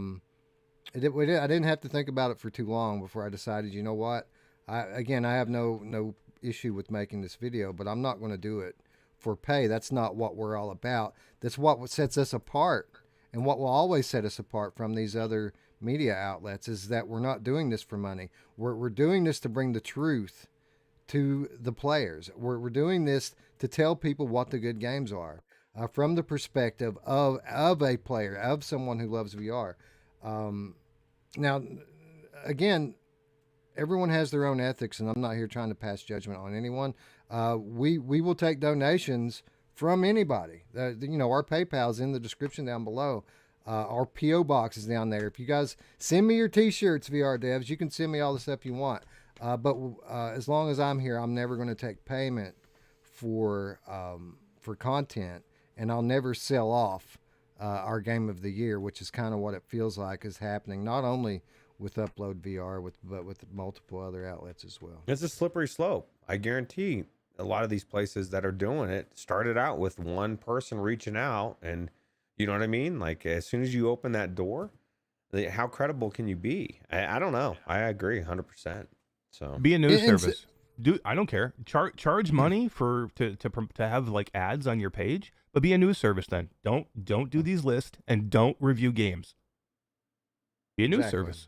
didn't have to think about it for too long before I decided, you know what? I have no issue with making this video, but I'm not going to do it for pay. That's not what we're all about. That's what sets us apart. And what will always set us apart from these other media outlets is that we're not doing this for money. We're doing this to bring the truth to the players. We're doing this to tell people what the good games are from the perspective of a player, of someone who loves VR. Now, again, everyone has their own ethics, and I'm not here trying to pass judgment on anyone. We will take donations from anybody. Our PayPal's in the description down below. Our P.O. box is down there. If you guys send me your T-shirts, VR devs, you can send me all the stuff you want. But as long as I'm here, I'm never going to take payment for content, and I'll never sell off our Game of the Year, which is kind of what it feels like is happening, not only with Upload VR, but with multiple other outlets as well. It's a slippery slope. I guarantee a lot of these places that are doing it started out with one person reaching out, and you know what I mean? Like as soon as you open that door, how credible can you be? I don't know. I agree 100%. So be a news service. I don't care. Charge money to have like ads on your page, but be a news service then. Don't do these lists and don't review games. Be a news service.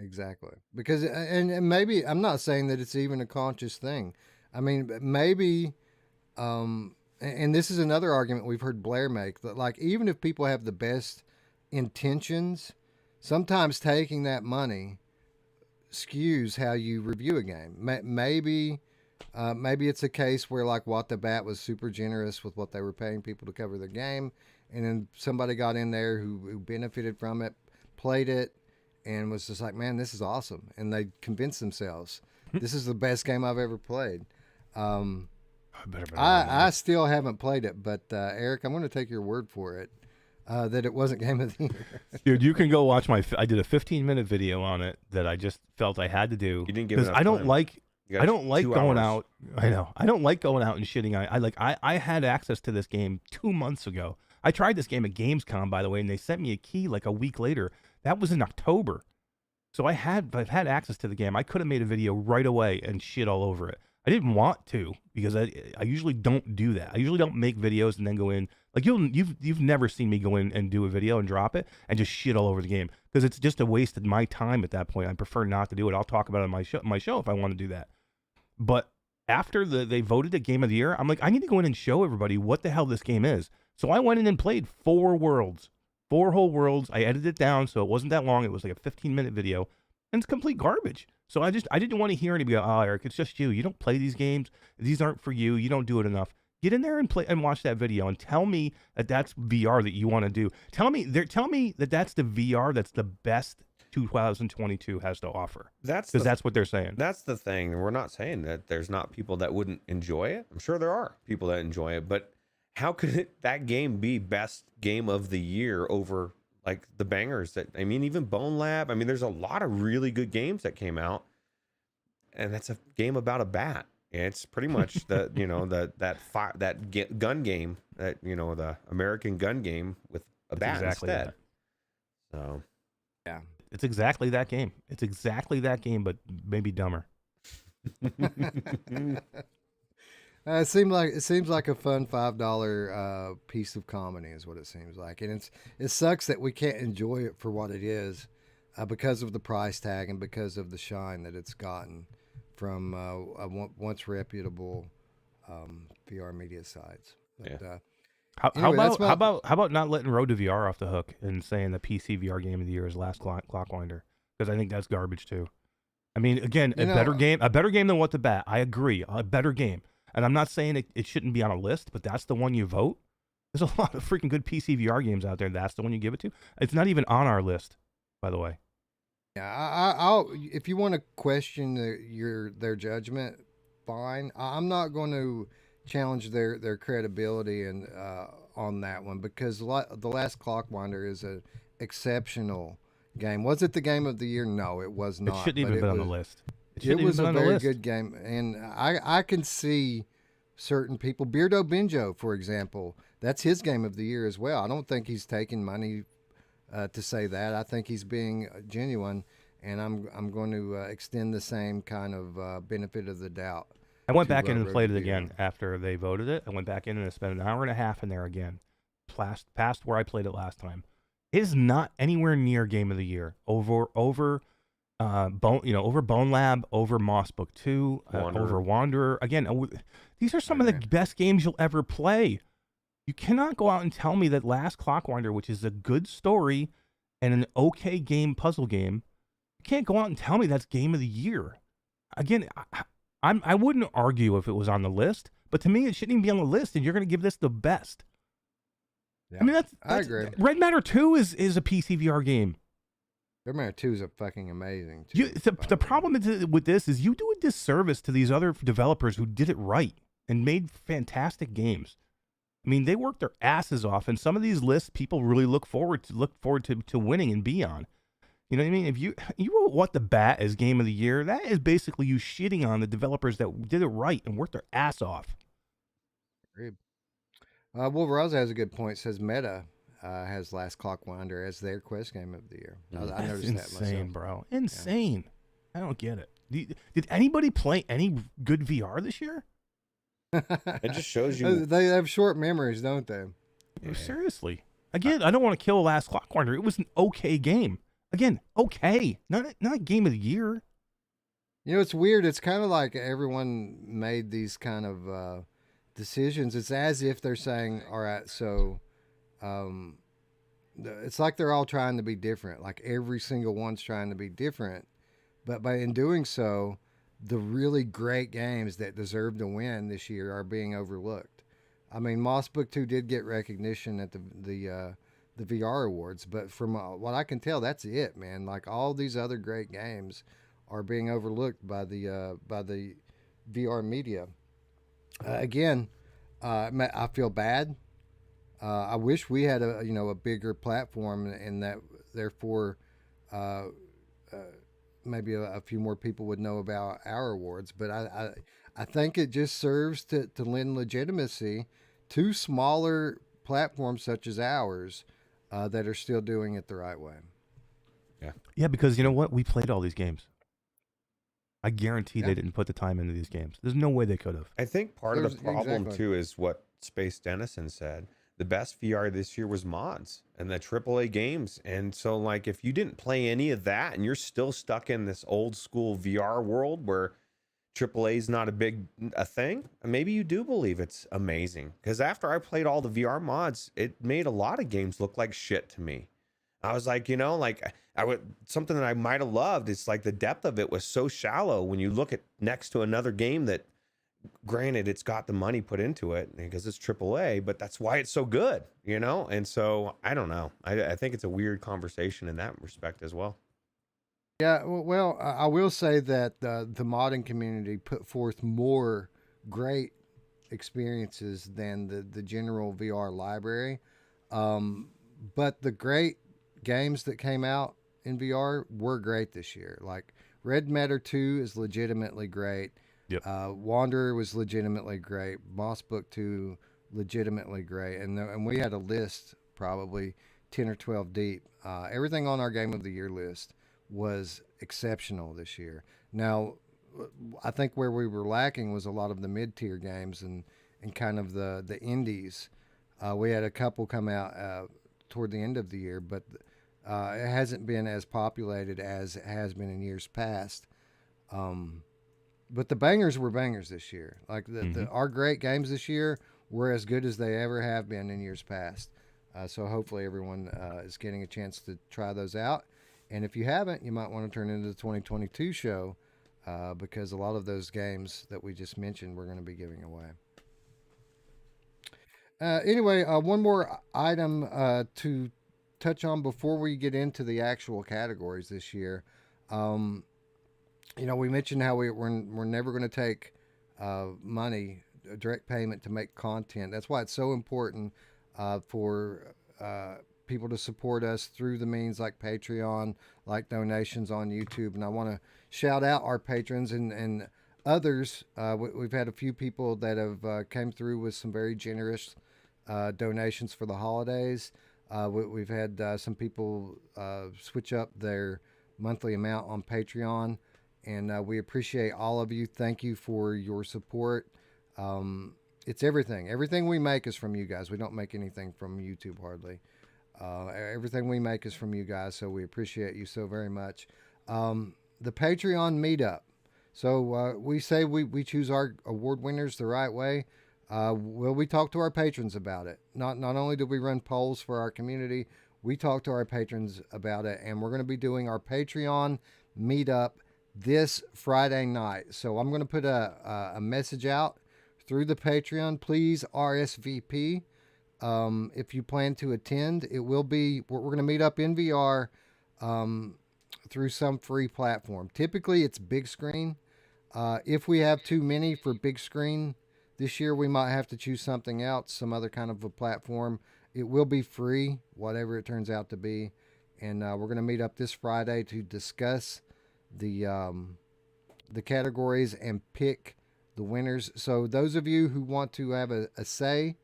Exactly. Because and maybe I'm not saying that it's even a conscious thing. I mean, maybe and this is another argument we've heard Blair make that like even if people have the best intentions, sometimes taking that money skews how you review a game. Maybe it's a case where like What the Bat was super generous with what they were paying people to cover the game, and then somebody got in there who benefited from it, played it, and was just like, man, this is awesome, and they convinced themselves this is the best game I've ever played. I still haven't played it, but Eric, I'm going to take your word for it that it wasn't Game of the Year. Dude, you can go watch I did a 15-minute video on it that I just felt I had to do. You didn't give it enough I don't time. like. I don't like 2 going hours. out. I know. I don't like going out and shitting. I had access to this game 2 months ago. I tried this game at Gamescom, by the way, and they sent me a key like a week later. That was in October. So I've had access to the game. I could have made a video right away and shit all over it. I didn't want to because I usually don't do that. I usually don't make videos and then go in like you've never seen me go in and do a video and drop it and just shit all over the game because it's just a waste of my time at that point. I prefer not to do it. I'll talk about it on my show if I want to do that. But after they voted it Game of the Year, I'm like, I need to go in and show everybody what the hell this game is. So I went in and played 4 whole worlds. I edited it down so it wasn't that long. It was like a 15-minute video, and it's complete garbage. So I didn't want to hear anybody go, oh, Eric, it's just you. You don't play these games. These aren't for you. You don't do it enough. Get in there and play and watch that video and tell me that that's VR that you want to do. Tell me that that's the VR that's the best 2022 has to offer. That's what they're saying. That's the thing. We're not saying that there's not people that wouldn't enjoy it. I'm sure there are people that enjoy it, but how could that game be best game of the year over like the bangers even Bone Lab? I mean, there's a lot of really good games that came out, and that's a game about a bat. It's pretty much the gun game that the American gun game with a bat instead. That. So yeah. It's exactly that game. It's exactly that game, but maybe dumber. It seems like a fun $5 piece of comedy is what it seems like, and it sucks that we can't enjoy it for what it is because of the price tag and because of the shine that it's gotten from once reputable VR media sites. But, yeah. How about not letting Road to VR off the hook and saying the PC VR game of the year is Last Clockwinder? Because I think that's garbage too. I mean, again, a better game than What the Bat. I agree, a better game. And I'm not saying it shouldn't be on a list, but that's the one you vote. There's a lot of freaking good PC VR games out there. That's the one you give it to. It's not even on our list, by the way. Yeah, I'll if you want to question their judgment, fine. I'm not going to challenge their credibility and on that one because the Last Clockwinder is an exceptional game. Was it the game of the year? No, it was not. It shouldn't even been on the list. It was a very good game, and I can see certain people. Beardo Benjo, for example, that's his game of the year as well. I don't think he's taking money to say that. I think he's being genuine, and I'm going to extend the same kind of benefit of the doubt. I went back in and played it again after they voted it. I went back in and I spent an hour and a half in there again, past where I played it last time. It is not anywhere near Game of the Year. Over Bone Lab, over Moss Book 2, over Wanderer. Again, these are some of the best games you'll ever play. You cannot go out and tell me that Last Clockwinder, which is a good story and an okay game, puzzle game, you can't go out and tell me that's Game of the Year. Again, I wouldn't argue if it was on the list, but to me, it shouldn't even be on the list, and you're going to give this the best. Yeah, I mean, I agree. Red Matter 2 is a PC VR game. Red Matter 2 is fucking amazing. The problem with this is you do a disservice to these other developers who did it right and made fantastic games. I mean, they worked their asses off, and some of these lists people really look forward to winning and be on. You know what I mean? If you wrote What the Bat as Game of the Year, that is basically you shitting on the developers that did it right and worked their ass off. Agreed. Will Raza has a good point. Says Meta has Last Clockwinder as their Quest game of the year. I noticed that myself. Insane, bro. Insane. Yeah. I don't get it. Did anybody play any good VR this year? It just shows you. They have short memories, don't they? Yeah. Seriously. Again, I don't want to kill Last Clockwinder. It was an okay game. Again, okay, not a game of the year. You know, it's weird. It's kind of like everyone made these kind of decisions. It's as if they're saying, "All right, so um, it's like they're all trying to be different. Like every single one's trying to be different, but by in doing so, the really great games that deserve to win this year are being overlooked. I mean, Moss Book 2 did get recognition at the VR awards, but from what I can tell, that's it, man. Like all these other great games are being overlooked by the VR media. Again, I feel bad. I wish we had a bigger platform, and that therefore uh, uh, maybe a few more people would know about our awards. But I think it just serves to lend legitimacy to smaller platforms such as ours that are still doing it the right way. Yeah, because you know what? We played all these games. I guarantee Yeah. they didn't put the time into these games. There's no way they could have. I think part of the There's problem exactly. too is what Space Dennison said. The best VR this year was mods and the AAA games. And so like if you didn't play any of that and you're still stuck in this old school VR world where AAA is not a thing, maybe you do believe it's amazing. Because after I played all the VR mods, it made a lot of games look like shit to me. I was like, like I would something that I might have loved. It's like the depth of it was so shallow when you look at next to another game that, granted, it's got the money put into it because it's AAA, but that's why it's so good, And so I don't know. I think it's a weird conversation in that respect as well. Yeah, well, I will say that the modding community put forth more great experiences than the general VR library. Um, but the great games that came out in VR were great this year. Like Red Matter 2 is legitimately great. Yep. Wanderer was legitimately great. Moss Book 2 legitimately great. And we had a list probably 10 or 12 deep. Everything on our Game of the Year list was exceptional this year. Now, I think where we were lacking was a lot of the mid tier games and kind of the indies. We had a couple come out toward the end of the year, but it hasn't been as populated as it has been in years past. Um, but the bangers were bangers this year. Like our great games this year were as good as they ever have been in years past. So hopefully everyone is getting a chance to try those out. And if you haven't, you might want to turn into the 2022 show because a lot of those games that we just mentioned we're going to be giving away. Anyway, one more item to touch on before we get into the actual categories this year. We mentioned how we're never going to take money, direct payment to make content. That's why it's so important for people to support us through the means like Patreon, like donations on YouTube. And I want to shout out our patrons and others. We've had a few people that have came through with some very generous donations for the holidays. We've had some people switch up their monthly amount on Patreon, and we appreciate all of you. Thank you for your support. It's everything. Everything we make is from you guys. We don't make anything from YouTube hardly. Everything we make is from you guys, so we appreciate you so very much. The Patreon meetup. So we say we choose our award winners the right way. We talk to our patrons about it. Not only do we run polls for our community, we talk to our patrons about it, and we're going to be doing our Patreon meetup this Friday night. So I'm going to put a message out through the Patreon. Please RSVP. If you plan to attend, it will be, we're going to meet up in VR through some free platform. Typically, it's big screen. If we have too many for big screen this year, we might have to choose something else, some other kind of a platform. It will be free, whatever it turns out to be. And we're going to meet up this Friday to discuss the categories and pick the winners. So those of you who want to have a say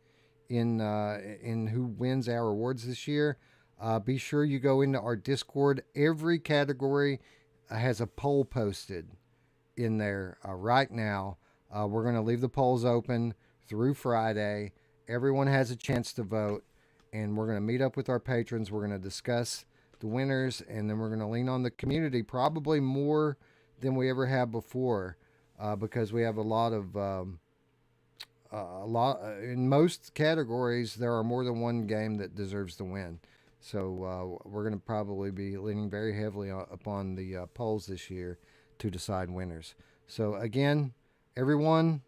in who wins our awards this year, be sure you go into our Discord. Every category has a poll posted in there right now. We're going to leave the polls open through Friday. Everyone has a chance to vote, and we're going to meet up with our patrons. We're going to discuss the winners, and then we're going to lean on the community probably more than we ever have before, because we have a lot in most categories. There are more than one game that deserves to win. So we're going to probably be leaning very heavily upon the polls this year to decide winners. So again, everyone,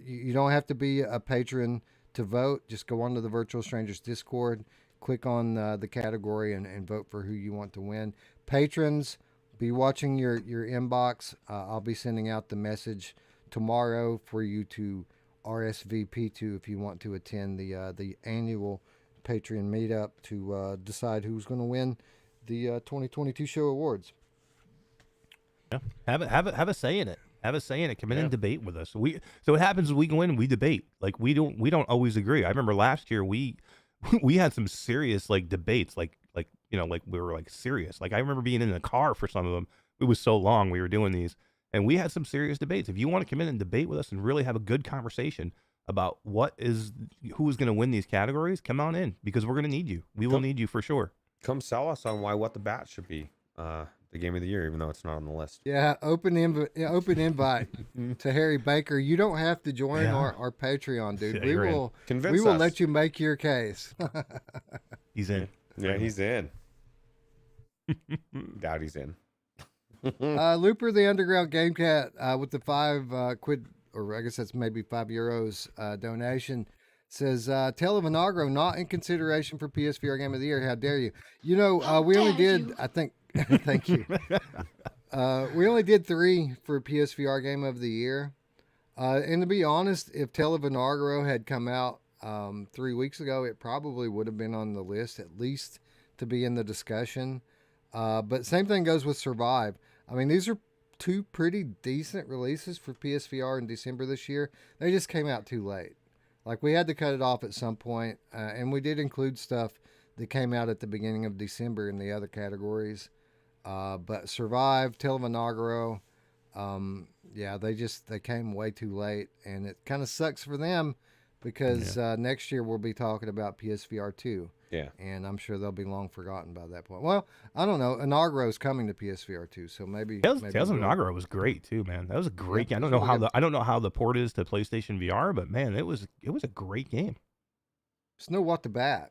you don't have to be a patron to vote. Just go onto the Virtual Strangers Discord, click on the category, and vote for who you want to win. Patrons, be watching your inbox. I'll be sending out the message tomorrow for you to RSVP to if you want to attend the annual Patreon meetup to decide who's going to win the 2022 show awards. Yeah, have a say in it. Have a say in it. Come in and debate with us. So what happens is we go in and we debate. Like we don't always agree. I remember last year we had some serious like debates. Like we were like serious. Like I remember being in the car for some of them. It was so long we were doing these, and we had some serious debates. If you want to come in and debate with us and really have a good conversation about who is going to win these categories, come on in, because we're going to need you. We will need you for sure. Come sell us on why What the Bat should be the game of the year, even though it's not on the list. Yeah, open invite to Harry Baker. You don't have to join our Patreon, dude. Yeah, we will let you make your case. He's in. Yeah, he's in. Doubt he's in. Looper the Underground Game Cat with the 5 quid, or I guess that's maybe €5 donation, says Televinagro not in consideration for PSVR Game of the Year. How dare you? We only did, I think. Thank you. We only did 3 for PSVR Game of the Year. And to be honest, if Televinagro had come out 3 weeks ago, it probably would have been on the list, at least to be in the discussion. But same thing goes with Survive. I mean, these are 2 pretty decent releases for PSVR in December this year. They just came out too late. Like, we had to cut it off at some point, and we did include stuff that came out at the beginning of December in the other categories. But Survive, Televinagro, they came way too late, and it kind of sucks for them because next year we'll be talking about PSVR 2. Yeah. And I'm sure they'll be long forgotten by that point. Well, I don't know. Inagro is coming to PSVR 2, so maybe Tales of Inagro was great too, man. That was a great game. I don't know how the port is to PlayStation VR, but man, it was a great game. It's no What the Bat.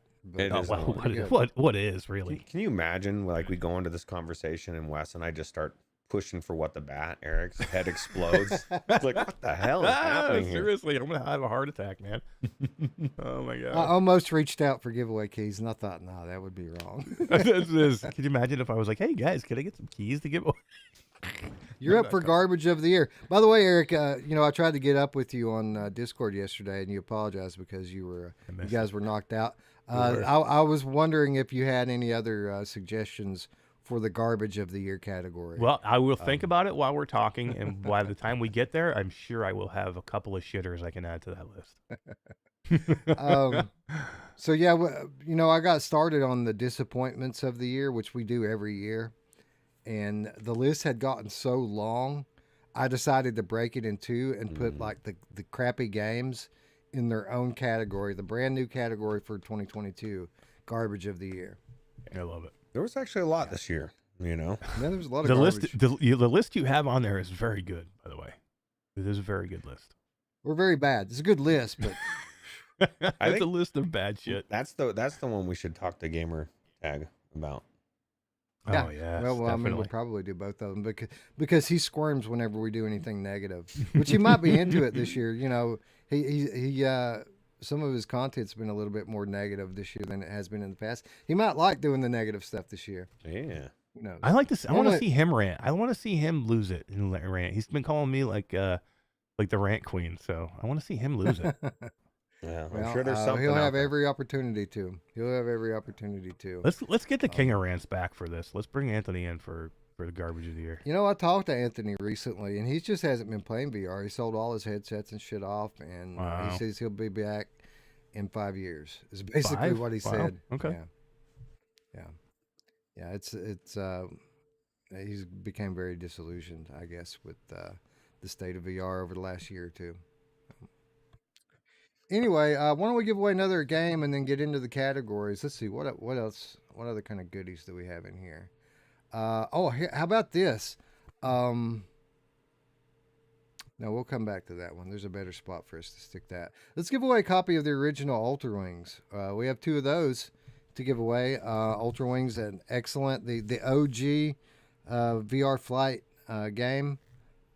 What is really? Can you imagine, like, we go into this conversation and Wes and I just start pushing for What the Bat? Eric's head explodes. It's like, what the hell is happening here? Seriously, I'm gonna have a heart attack, man. Oh my god! I almost reached out for giveaway keys, and I thought, no, that would be wrong. Can you imagine if I was like, hey guys, can I get some keys to give away? You're up for garbage of the year. By the way, Eric, I tried to get up with you on Discord yesterday, and you apologized because you guys were knocked out. I was wondering if you had any other suggestions for the garbage of the year category. Well, I will think about it while we're talking, and by the time we get there, I'm sure I will have a couple of shitters I can add to that list. So yeah, I got started on the disappointments of the year, which we do every year, and the list had gotten so long, I decided to break it in 2 and put like the crappy games in their own category, the brand new category for 2022, garbage of the year. I love it. There was actually a lot this year, Yeah, there was a lot of garbage. The list you have on there is very good, by the way. It is a very good list. We're very bad. It's a good list, but it's a list of bad shit. That's the one we should talk to Gamer Tag about. Yeah. Oh yeah. Well, I mean, we'll probably do both of them because he squirms whenever we do anything negative, which he might be into it this year. He some of his content's been a little bit more negative this year than it has been in the past. He might like doing the negative stuff this year. Yeah. I like this. I want to see him rant. I want to see him lose it and rant. He's been calling me like the rant queen, so I want to see him lose it. Yeah, I'm sure there's something. He'll have every opportunity to. Let's get the king of rants back for this. Let's bring Anthony in for the garbage of the year. I talked to Anthony recently, and he just hasn't been playing VR. He sold all his headsets and shit off, and he says he'll be back in 5 years. Is basically what he said. Okay. Yeah. It's he's became very disillusioned, I guess, with the state of VR over the last year or two. Anyway, why don't we give away another game and then get into the categories? Let's see what else what other kind of goodies do we have in here? Here, how about this? No, we'll come back to that one. There's a better spot for us to stick that. Let's give away a copy of the original Ultra Wings. We have 2 of those to give away. Ultra Wings, an excellent, the OG VR flight game.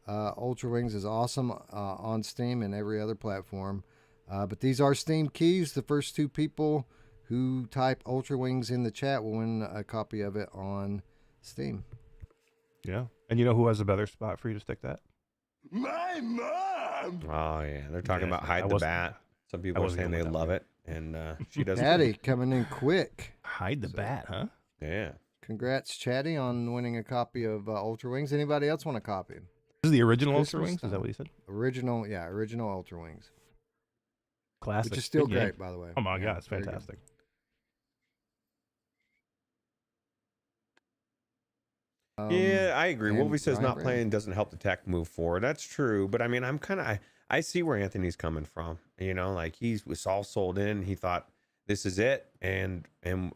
Ultra Wings is awesome on Steam and every other platform. But these are Steam keys. The first 2 people who type Ultra Wings in the chat will win a copy of it on Steam. Yeah. And you know who has a better spot for you to stick that? My mom. Oh yeah, they're talking Yeah, about hide I the wasn't- bat. Some people I are wasn't saying going they with that love one. it, and she doesn't. Chatty coming in quick. Hide the bat, huh? Yeah. Congrats, Chatty, on winning a copy of Ultra Wings. Anybody else want a copy? This is the original Ultra Christmas Wings? Is that time. what he said? Original Ultra Wings. Classic. Which is still Good game. great, by the way. Oh my Yeah, God, it's very good. fantastic. Yeah, I agree. and Wolfie says Ryan not Brandon. playing doesn't help the tech move forward. That's true, but I mean, I see where Anthony's coming from. You know, like he was all sold in. He thought this is it, and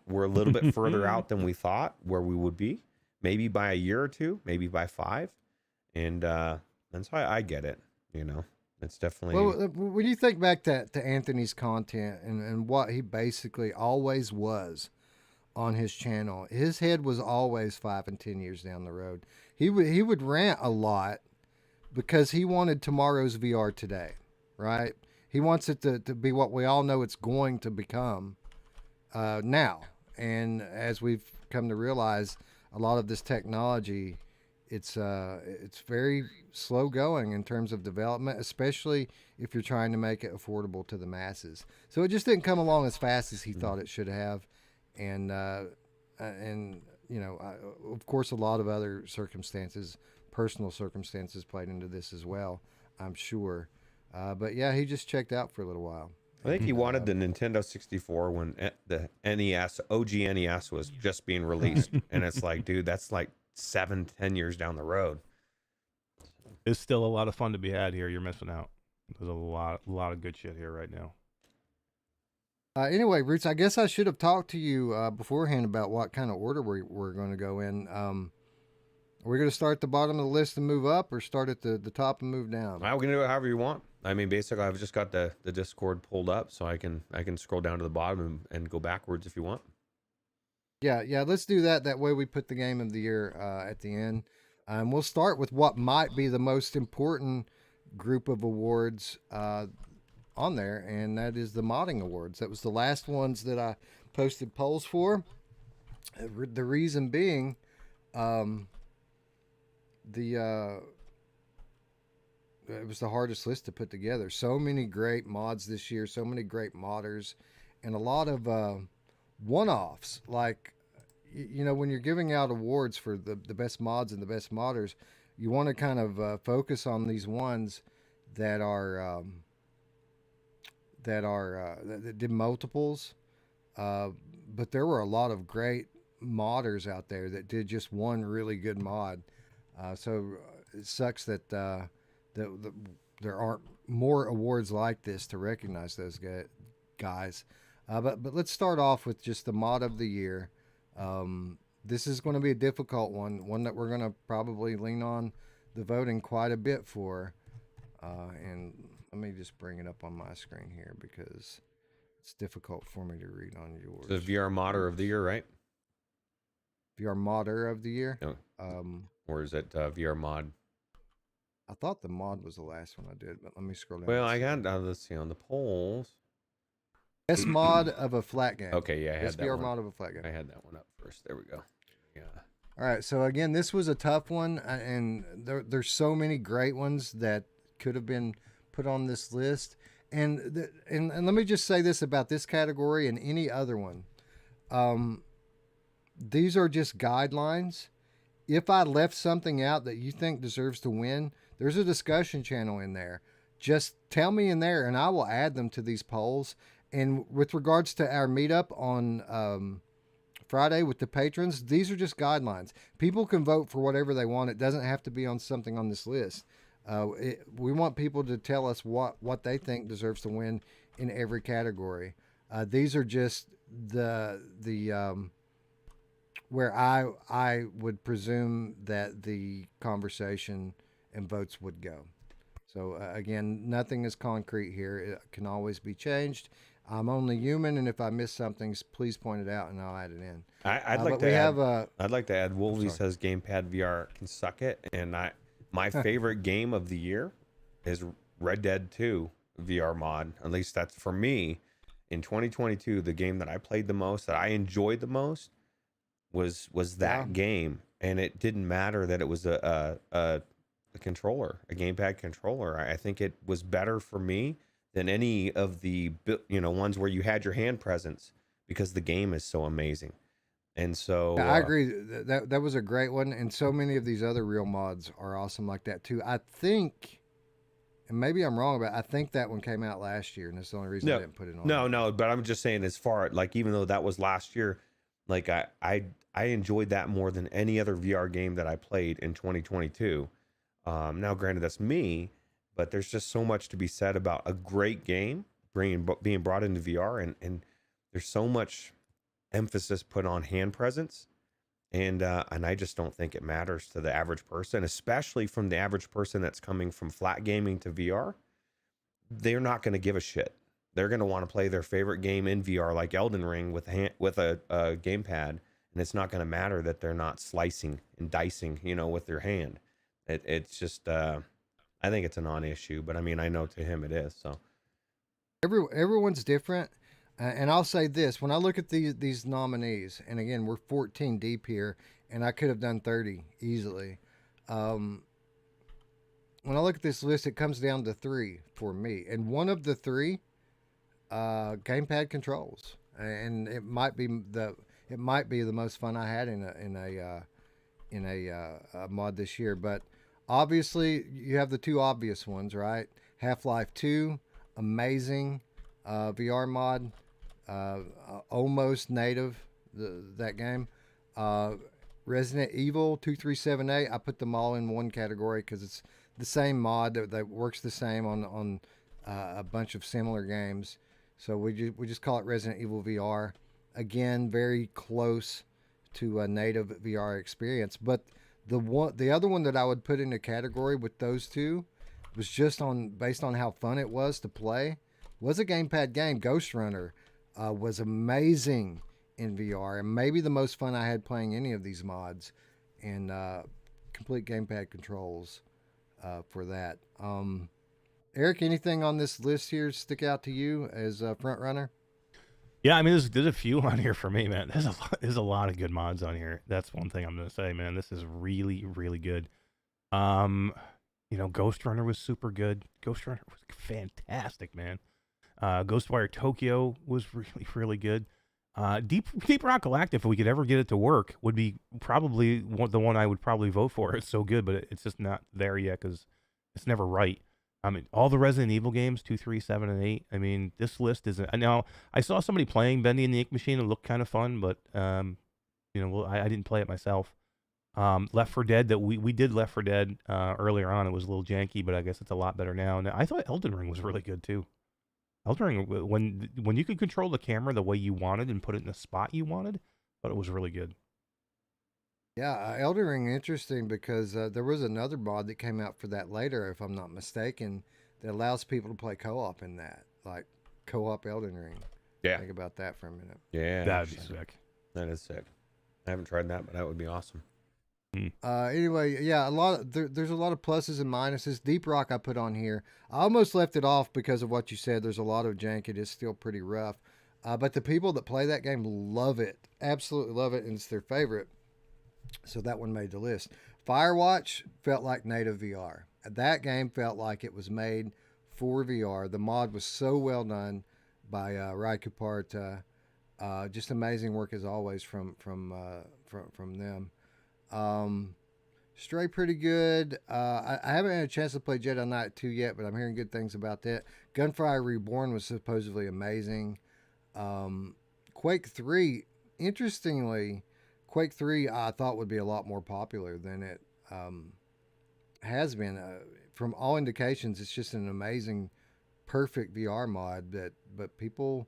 we're a little bit further out than we thought where we would be. Maybe by a year or 2, maybe by 5, and so I get it. You know, it's definitely Well, when you think back to Anthony's content and what he basically always was on his channel, his head was always 5 and 10 years down the road. He would rant a lot because he wanted tomorrow's VR today, right? He wants it to be what we all know it's going to become now. And as we've come to realize, a lot of this technology, it's very slow going in terms of development, especially if you're trying to make it affordable to the masses. So it just didn't come along as fast as he thought it should have, and you know, of course, a lot of other circumstances, personal circumstances, played into this as well, I'm sure. But yeah, he just checked out for a little while. I think he wanted the Nintendo 64 when the NES, OG NES, was just being released, and it's like, dude, that's like 7-10 years down the road. There's still a lot of fun to be had here. You're missing out. There's a lot of good shit here right now. Anyway, Roots, I guess I should have talked to you beforehand about what kind of order we're going to go in. We're going to start at the bottom of the list and move up, or start at the top and move down? We can do it however you want. I mean, basically, I've just got the Discord pulled up, so I can scroll down to the bottom and go backwards if you want. Yeah, let's do that. That way we put the game of the year at the end. We'll start with what might be the most important group of awards on there, and that is the modding awards. That was the last ones that I posted polls for. The reason being, it was the hardest list to put together. So many great mods this year, so many great modders, and a lot of one-offs. Like, you know, when you're giving out awards for the best mods and the best modders, you want to kind of focus on these ones that did multiples. But there were a lot of great modders out there that did just one really good mod. So it sucks that there aren't more awards like this to recognize those guys. But let's start off with just the mod of the year. This is going to be a difficult one that we're going to probably lean on the voting quite a bit for. And let me just bring it up on my screen here because it's difficult for me to read on yours. The VR modder of the year, right? VR modder of the year? No. Or is it VR mod? I thought the mod was the last one I did, but let me scroll down. Well, and I see. got, let's see, on the polls. Best mod of a flat game. Okay, yeah, I had Best that VR one. mod of a flat game. I had that one up first. There we go. Yeah. All right, so again, this was a tough one, and there's so many great ones that could have been put on this list. And let me just say this about this category and any other one. These are just guidelines. If I left something out that you think deserves to win, there's a discussion channel in there. Just tell me in there, and I will add them to these polls. And with regards to our meetup on Friday with the patrons, these are just guidelines. People can vote for whatever they want. It doesn't have to be on something on this list. We want people to tell us what they think deserves to win in every category. These are just the where I would presume that the conversation and votes would go. So again, nothing is concrete here. It can always be changed. I'm only human, and if I miss something, please point it out, and I'll add it in. I'd like But to we add. have I'd like to add. Wolvie sorry. says Gamepad VR can suck it, and my favorite game of the year is Red Dead 2 VR mod. At least that's for me. In 2022, the game that I played the most, that I enjoyed the most, was that game, and it didn't matter that it was a controller, a gamepad controller. I think it was better for me than any of the ones where you had your hand presence, because the game is so amazing. And so I agree. That was a great one, and so many of these other real mods are awesome like that too. I think, and maybe I'm wrong about it, I think that one came out last year, and that's the only reason I didn't put it on. No, but I'm just saying, as far like, even though that was last year, like I enjoyed that more than any other VR game that I played in 2022. Now, granted, that's me, but there's just so much to be said about a great game being brought into VR, and there's so much emphasis put on hand presence, and I just don't think it matters to the average person, especially from the average person that's coming from flat gaming to VR. They're not going to give a shit. They're going to want to play their favorite game in VR, like Elden Ring, with a gamepad, and it's not going to matter that they're not slicing and dicing, with their hand. It's just, I think it's a non-issue, but I mean, I know to him it is. So Everyone's different, and I'll say this: when I look at these nominees, and again, we're 14 deep here, and I could have done 30 easily. When I look at this list, it comes down to 3 for me, and one of the 3, gamepad controls, and it might be the most fun I had in a mod this year. But obviously, you have the 2 obvious ones, right? Half-Life 2, amazing VR mod, almost native, that game. Resident Evil 2378, I put them all in one category because it's the same mod that works the same on a bunch of similar games. So we just call it Resident Evil VR. Again, very close to a native VR experience. But the other one that I would put in a category with those 2 was just based on how fun it was to play. Was a gamepad game. Ghost Runner was amazing in VR, and maybe the most fun I had playing any of these mods, and complete gamepad controls for that. Eric, anything on this list here stick out to you as a front runner? Yeah, I mean, there's a few on here for me, man. There's a lot of good mods on here. That's one thing I'm gonna say, man. This is really, really good. Ghost Runner was super good. Ghost Runner was fantastic, man. Ghostwire Tokyo was really, really good. Deep Rock Galactic, if we could ever get it to work, would be probably the one I would probably vote for. It's so good, but it's just not there yet because it's never right. I mean, all the Resident Evil games, 2, 3, 7, and 8. I mean, this list isn't. Now, I saw somebody playing Bendy and the Ink Machine. It looked kind of fun, but I didn't play it myself. Left 4 Dead, that we did Left 4 Dead earlier on. It was a little janky, but I guess it's a lot better now. And I thought Elden Ring was really good too. Elden Ring, when you could control the camera the way you wanted and put it in the spot you wanted, I thought it was really good. Yeah, Elden Ring interesting because there was another mod that came out for that later, if I'm not mistaken, that allows people to play co-op in that, like co-op Elden Ring. yeah, Think about that for a minute. yeah, That'd be sick. that is sick. I haven't tried that, but that would be awesome. Anyway, yeah, there's a lot of pluses and minuses. Deep Rock I put on here. I almost left it off because of what you said. There's a lot of jank. It is still pretty rough. But the people that play that game love it. Absolutely love it, and it's their favorite. So that one made the list. Firewatch felt like native VR. That game felt like it was made for VR. The mod was so well done by Raikou Parta. Just amazing work as always from them. Stray pretty good. I haven't had a chance to play Jedi Knight 2 yet, but I'm hearing good things about that. Gunfire Reborn was supposedly amazing. Quake 3, interestingly, Quake 3 I thought would be a lot more popular than it has been. From all indications, it's just an amazing, perfect VR mod. But people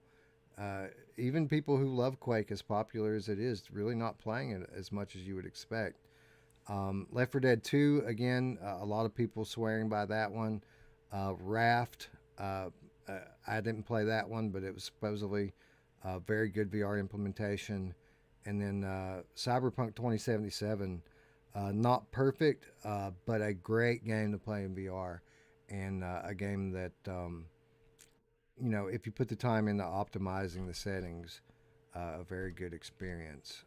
even people who love Quake, as popular as it is, really not playing it as much as you would expect. Left 4 Dead 2, again, a lot of people swearing by that one. Raft, I didn't play that one, but it was supposedly a very good VR implementation. And then Cyberpunk 2077, not perfect, but a great game to play in VR. And a game that, if you put the time into optimizing the settings, a very good experience.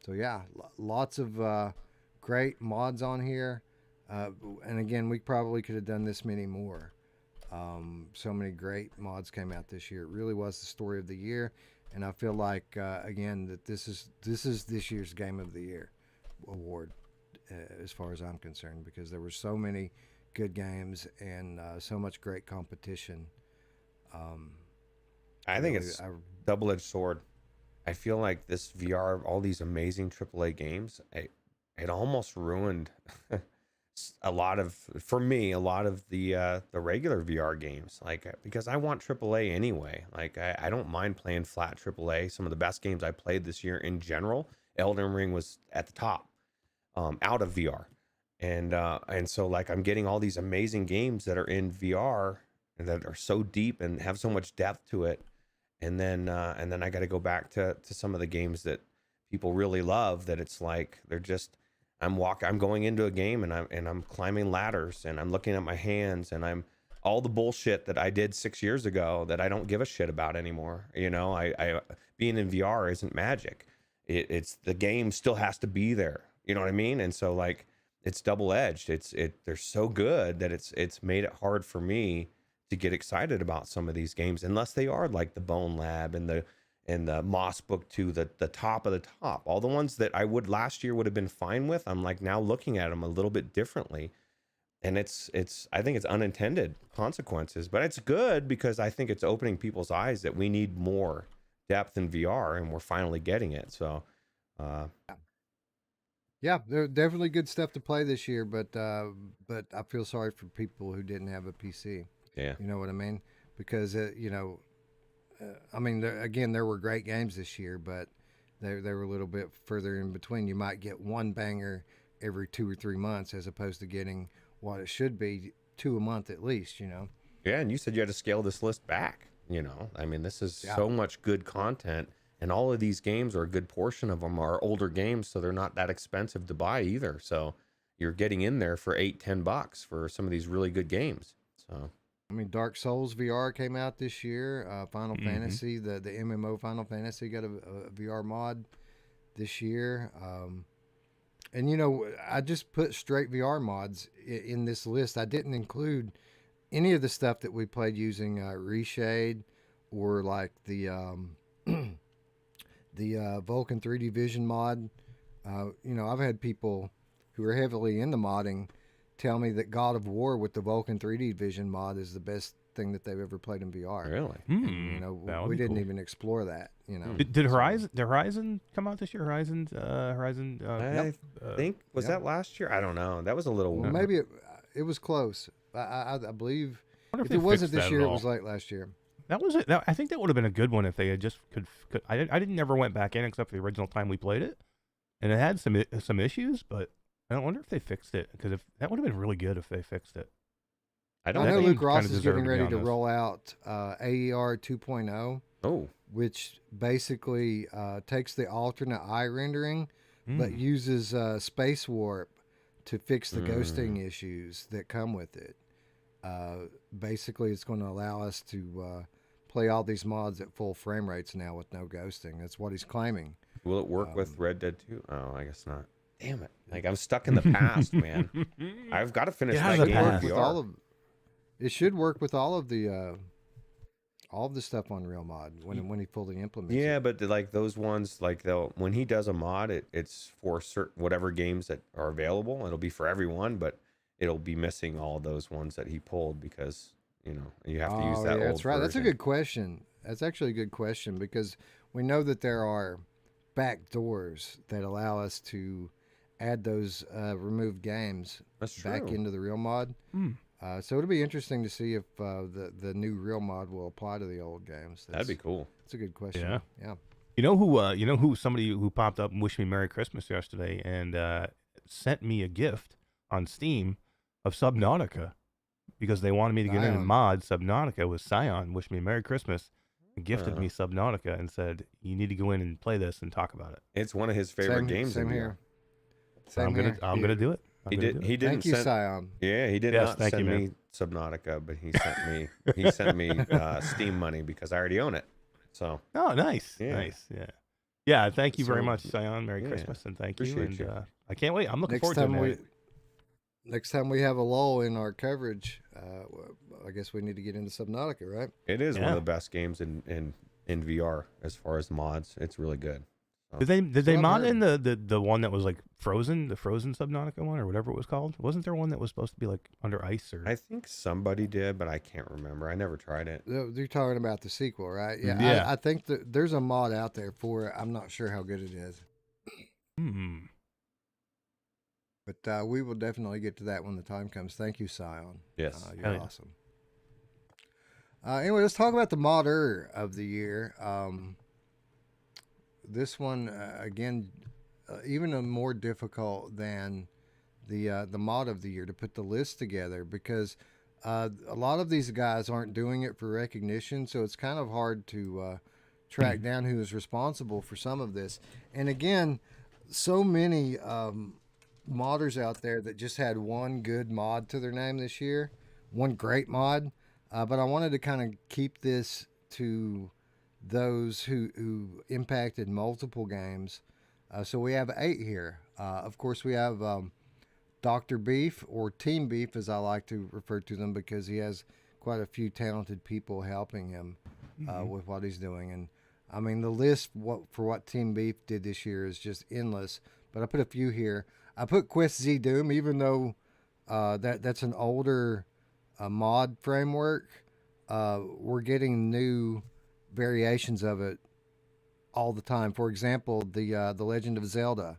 So yeah, lots of great mods on here, and again, we probably could have done this many more. So many great mods came out this year. It really was the story of the year, and I feel like again that this is this year's Game of the Year award, as far as I'm concerned, because there were so many good games and so much great competition. I think it's double-edged sword. I feel like this VR, all these amazing AAA games, it almost ruined a lot of the regular VR games. Like, because I want AAA anyway. Like, I don't mind playing flat AAA. Some of the best games I played this year in general, Elden Ring was at the top, out of VR, and so like I'm getting all these amazing games that are in VR and that are so deep and have so much depth to it. And then I got to go back to some of the games that people really love. That it's like I'm going into a game and I'm climbing ladders and I'm looking at my hands and I'm all the bullshit that I did 6 years ago that I don't give a shit about anymore. I being in VR isn't magic. It's the game still has to be there. You know what I mean? And so like it's double edged. They're so good that it's made it hard for me to get excited about some of these games, unless they are like the Bone Lab and the Moss Book 2, the top of the top. All the ones that I would last year would have been fine with, I'm like now looking at them a little bit differently. And I think it's unintended consequences, but it's good because I think it's opening people's eyes that we need more depth in VR and we're finally getting it. So, yeah, there definitely good stuff to play this year, but I feel sorry for people who didn't have a PC. yeah. You know what I mean? Because I mean, there were great games this year, but they were a little bit further in between. You might get one banger every 2 or 3 months, as opposed to getting what it should be 2 a month at least. Yeah, and you said you had to scale this list back. I mean, this is so much good content, and all of these games, or a good portion of them, are older games, so they're not that expensive to buy either. So you're getting in there for $8-10 for some of these really good games. So. I mean, Dark Souls VR came out this year. Final Fantasy, the MMO Final Fantasy got a VR mod this year. And I just put straight VR mods in this list. I didn't include any of the stuff that we played using Reshade or like the Vulkan 3D Vision mod. I've had people who are heavily into modding tell me that God of War with the Vulkan 3D Vision mod is the best thing that they've ever played in VR. Really? And, we didn't even explore that. Did Horizon come out this year? Horizon. I think was that last year? I don't know. That was a little. Well, maybe it was close. I believe if it wasn't this year, it was late last year. That was it. I think that would have been a good one if they had just could. I didn't never went back in except for the original time we played it, and it had some issues, but I wonder if they fixed it, because if that would have been really good if they fixed it. I know Luke Ross is getting ready to roll out AER 2.0. Oh, which basically takes the alternate eye rendering, but uses space warp to fix the ghosting issues that come with it. Basically, it's going to allow us to play all these mods at full frame rates now with no ghosting. That's what he's claiming. Will it work with Red Dead 2? Oh, I guess not. Damn it! Like, I'm stuck in the past, man. I've got to finish that game with VR. It should work with all of the stuff on Real Mod when he fully implements it. Yeah, but like those ones, like when he does a mod, it's for certain whatever games that are available. It'll be for everyone, but it'll be missing all those ones that he pulled because you have to use that old that's right. version. That's a good question. That's actually a good question, because we know that there are back doors that allow us to add those removed games back into the Real Mod. So it'll be interesting to see if the new real mod will apply to the old games. That'd be cool. That's a good question. Yeah. Yeah. You know who? You know who? Somebody who popped up and wished me Merry Christmas yesterday and sent me a gift on Steam of Subnautica because they wanted me to get in and Scion. mod Subnautica with Scion. Wished me Merry Christmas, and gifted me Subnautica and said you need to go in and play this and talk about it. It's one of his favorite games. Same in here. So I'm gonna do it. He didn't Thank you, send. Scion. Yeah, he did Yes, not thank you, send man. me Subnautica, but he sent me Steam money because I already own it. So Oh, nice, Yeah. nice, yeah, yeah. Thank you very So, much, Scion. Merry yeah, Christmas and thank you. appreciate And you. I can't wait. I'm looking Next forward to it. Man. next time we have a lull in our coverage, I guess we need to get into Subnautica, right? it is one Yeah. of the best games in VR as far as mods. It's really good. Did they I've mod heard. in the one that was like frozen, the frozen Subnautica one or whatever it was called? Wasn't there one that was supposed to be like under ice or? I think somebody did, but I can't remember. I never tried it. You're talking about the sequel, right? Yeah. Yeah. I think that there's a mod out there for it. I'm not sure how good it is, but we will definitely get to that when the time comes. Thank you, Scion. Yes. You're Hell yeah. awesome. Anyway, let's talk about the modder of the year. This one again, even more difficult than the mod of the year to put the list together because a lot of these guys aren't doing it for recognition, so it's kind of hard to track down who is responsible for some of this. And again, so many modders out there that just had one good mod to their name this year, one great mod. But I wanted to kind of keep this to those who impacted multiple games. So we have 8 here. Of course, we have Dr. Beef, or Team Beef as I like to refer to them, because he has quite a few talented people helping him with what he's doing. And I mean, the list for what Team Beef did this year is just endless. But I put a few here. I put Quest Z Doom, even though that's an older mod framework. We're getting new variations of it all the time. For example, the Legend of Zelda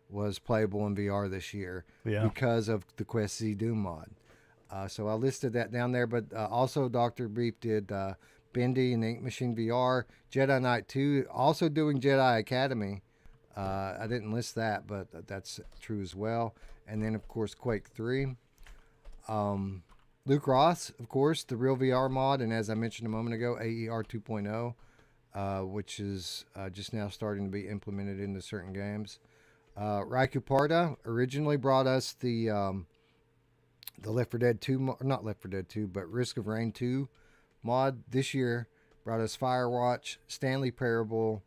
was playable in VR this year because of the Quest Z Doom mod. So I listed that down there, but also Dr. Beef did Bendy and Ink Machine VR, Jedi Knight 2, also doing Jedi Academy. I didn't list that, but that's true as well. And then, of course, Quake 3. Luke Ross, of course, the Real VR mod, and as I mentioned a moment ago, AER 2.0, which is just now starting to be implemented into certain games. Raikou Parda originally brought us the Left 4 Dead 2, not Left 4 Dead 2, but Risk of Rain 2 mod. This year brought us Firewatch, Stanley Parable,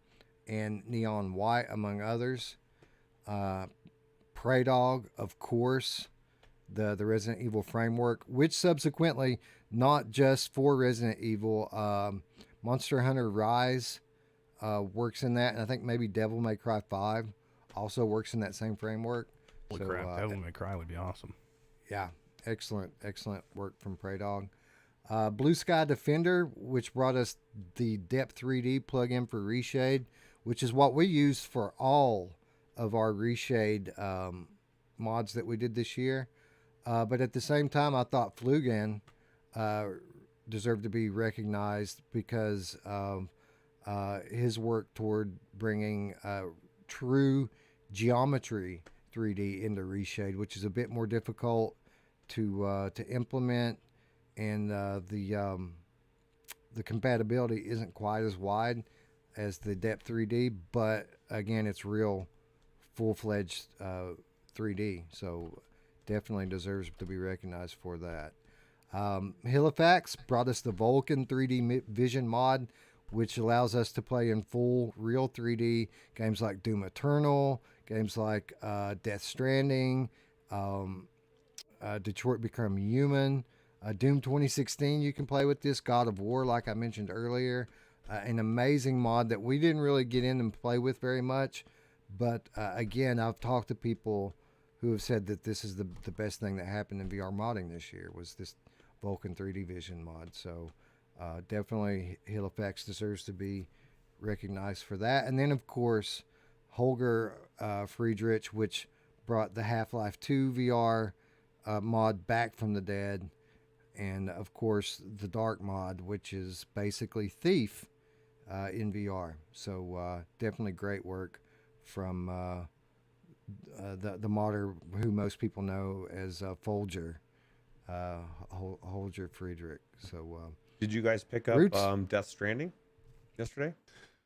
and Neon White, among others. Prey Dog, of course, the Resident Evil framework, which subsequently, not just for Resident Evil, Monster Hunter Rise works in that, and I think maybe Devil May Cry 5 also works in that same framework. Holy crap, Devil May Cry would be awesome. Yeah, excellent work from Prey Dog. Blue Sky Defender, which brought us the Depth 3D plugin for Reshade, which is what we used for all of our Reshade mods that we did this year. But at the same time, I thought Flugan deserved to be recognized because of his work toward bringing true geometry 3D into Reshade, which is a bit more difficult to implement, and the compatibility isn't quite as wide as the Depth 3D, but again, it's real full-fledged 3D, so definitely deserves to be recognized for that. Halifax brought us the Vulcan 3D Vision mod, which allows us to play in full real 3D games like Doom Eternal, games like Death Stranding, Detroit Become Human, Doom 2016 you can play with this, God of War like I mentioned earlier, an amazing mod that we didn't really get in and play with very much, but again, I've talked to people who have said that this is the best thing that happened in VR modding this year was this Vulcan 3D Vision mod. So definitely Halifax deserves to be recognized for that. And then, of course, Holger Friedrich, which brought the Half-Life 2 VR mod back from the dead. and of course the Dark mod, which is basically Thief in VR. So definitely great work from the modder who most people know as Folger, Holger Friedrich. So Did you guys pick up Ruuts? Death Stranding yesterday,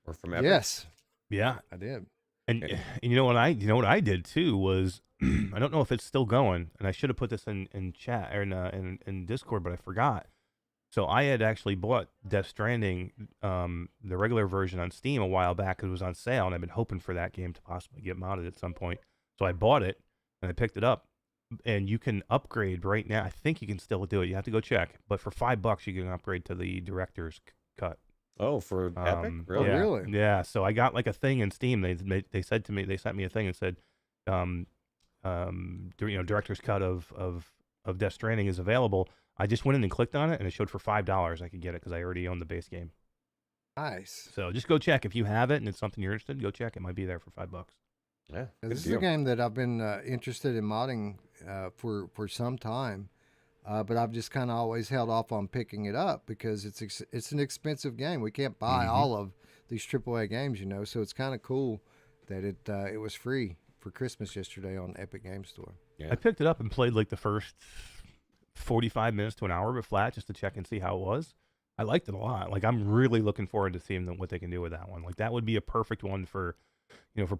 or from Epic? Yes, Yeah, I did. and Okay. you know what I did too was I don't know if it's still going, and I should have put this in chat or in Discord, but I forgot. So I had actually bought Death Stranding, the regular version on Steam a while back. It was on sale, and I've been hoping for that game to possibly get modded at some point. So I bought it and I picked it up, and you can upgrade right now. I think you can still do it. You have to go check, but for $5 you can upgrade to the director's cut. Oh, for Epic, really? Yeah, really? yeah. So I got like a thing in Steam. They said to me, they sent me a thing and said, director's cut of Death Stranding is available. I just went in and clicked on it, and it showed for $5 I could get it because I already own the base game. Nice. So just go check if you have it and it's something you're interested in. Go check; it might be there for $5. Yeah, good This is deal. a game that I've been interested in modding for some time, but I've just kind of always held off on picking it up because it's an expensive game. We can't buy all of these AAA games, so it's kind of cool that it was free for Christmas yesterday on Epic Game Store. Yeah. I picked it up and played like the first 45 minutes to an hour of it flat just to check and see how it was. I liked it a lot. Like I'm really looking forward to seeing what they can do with that one. Like that would be a perfect one for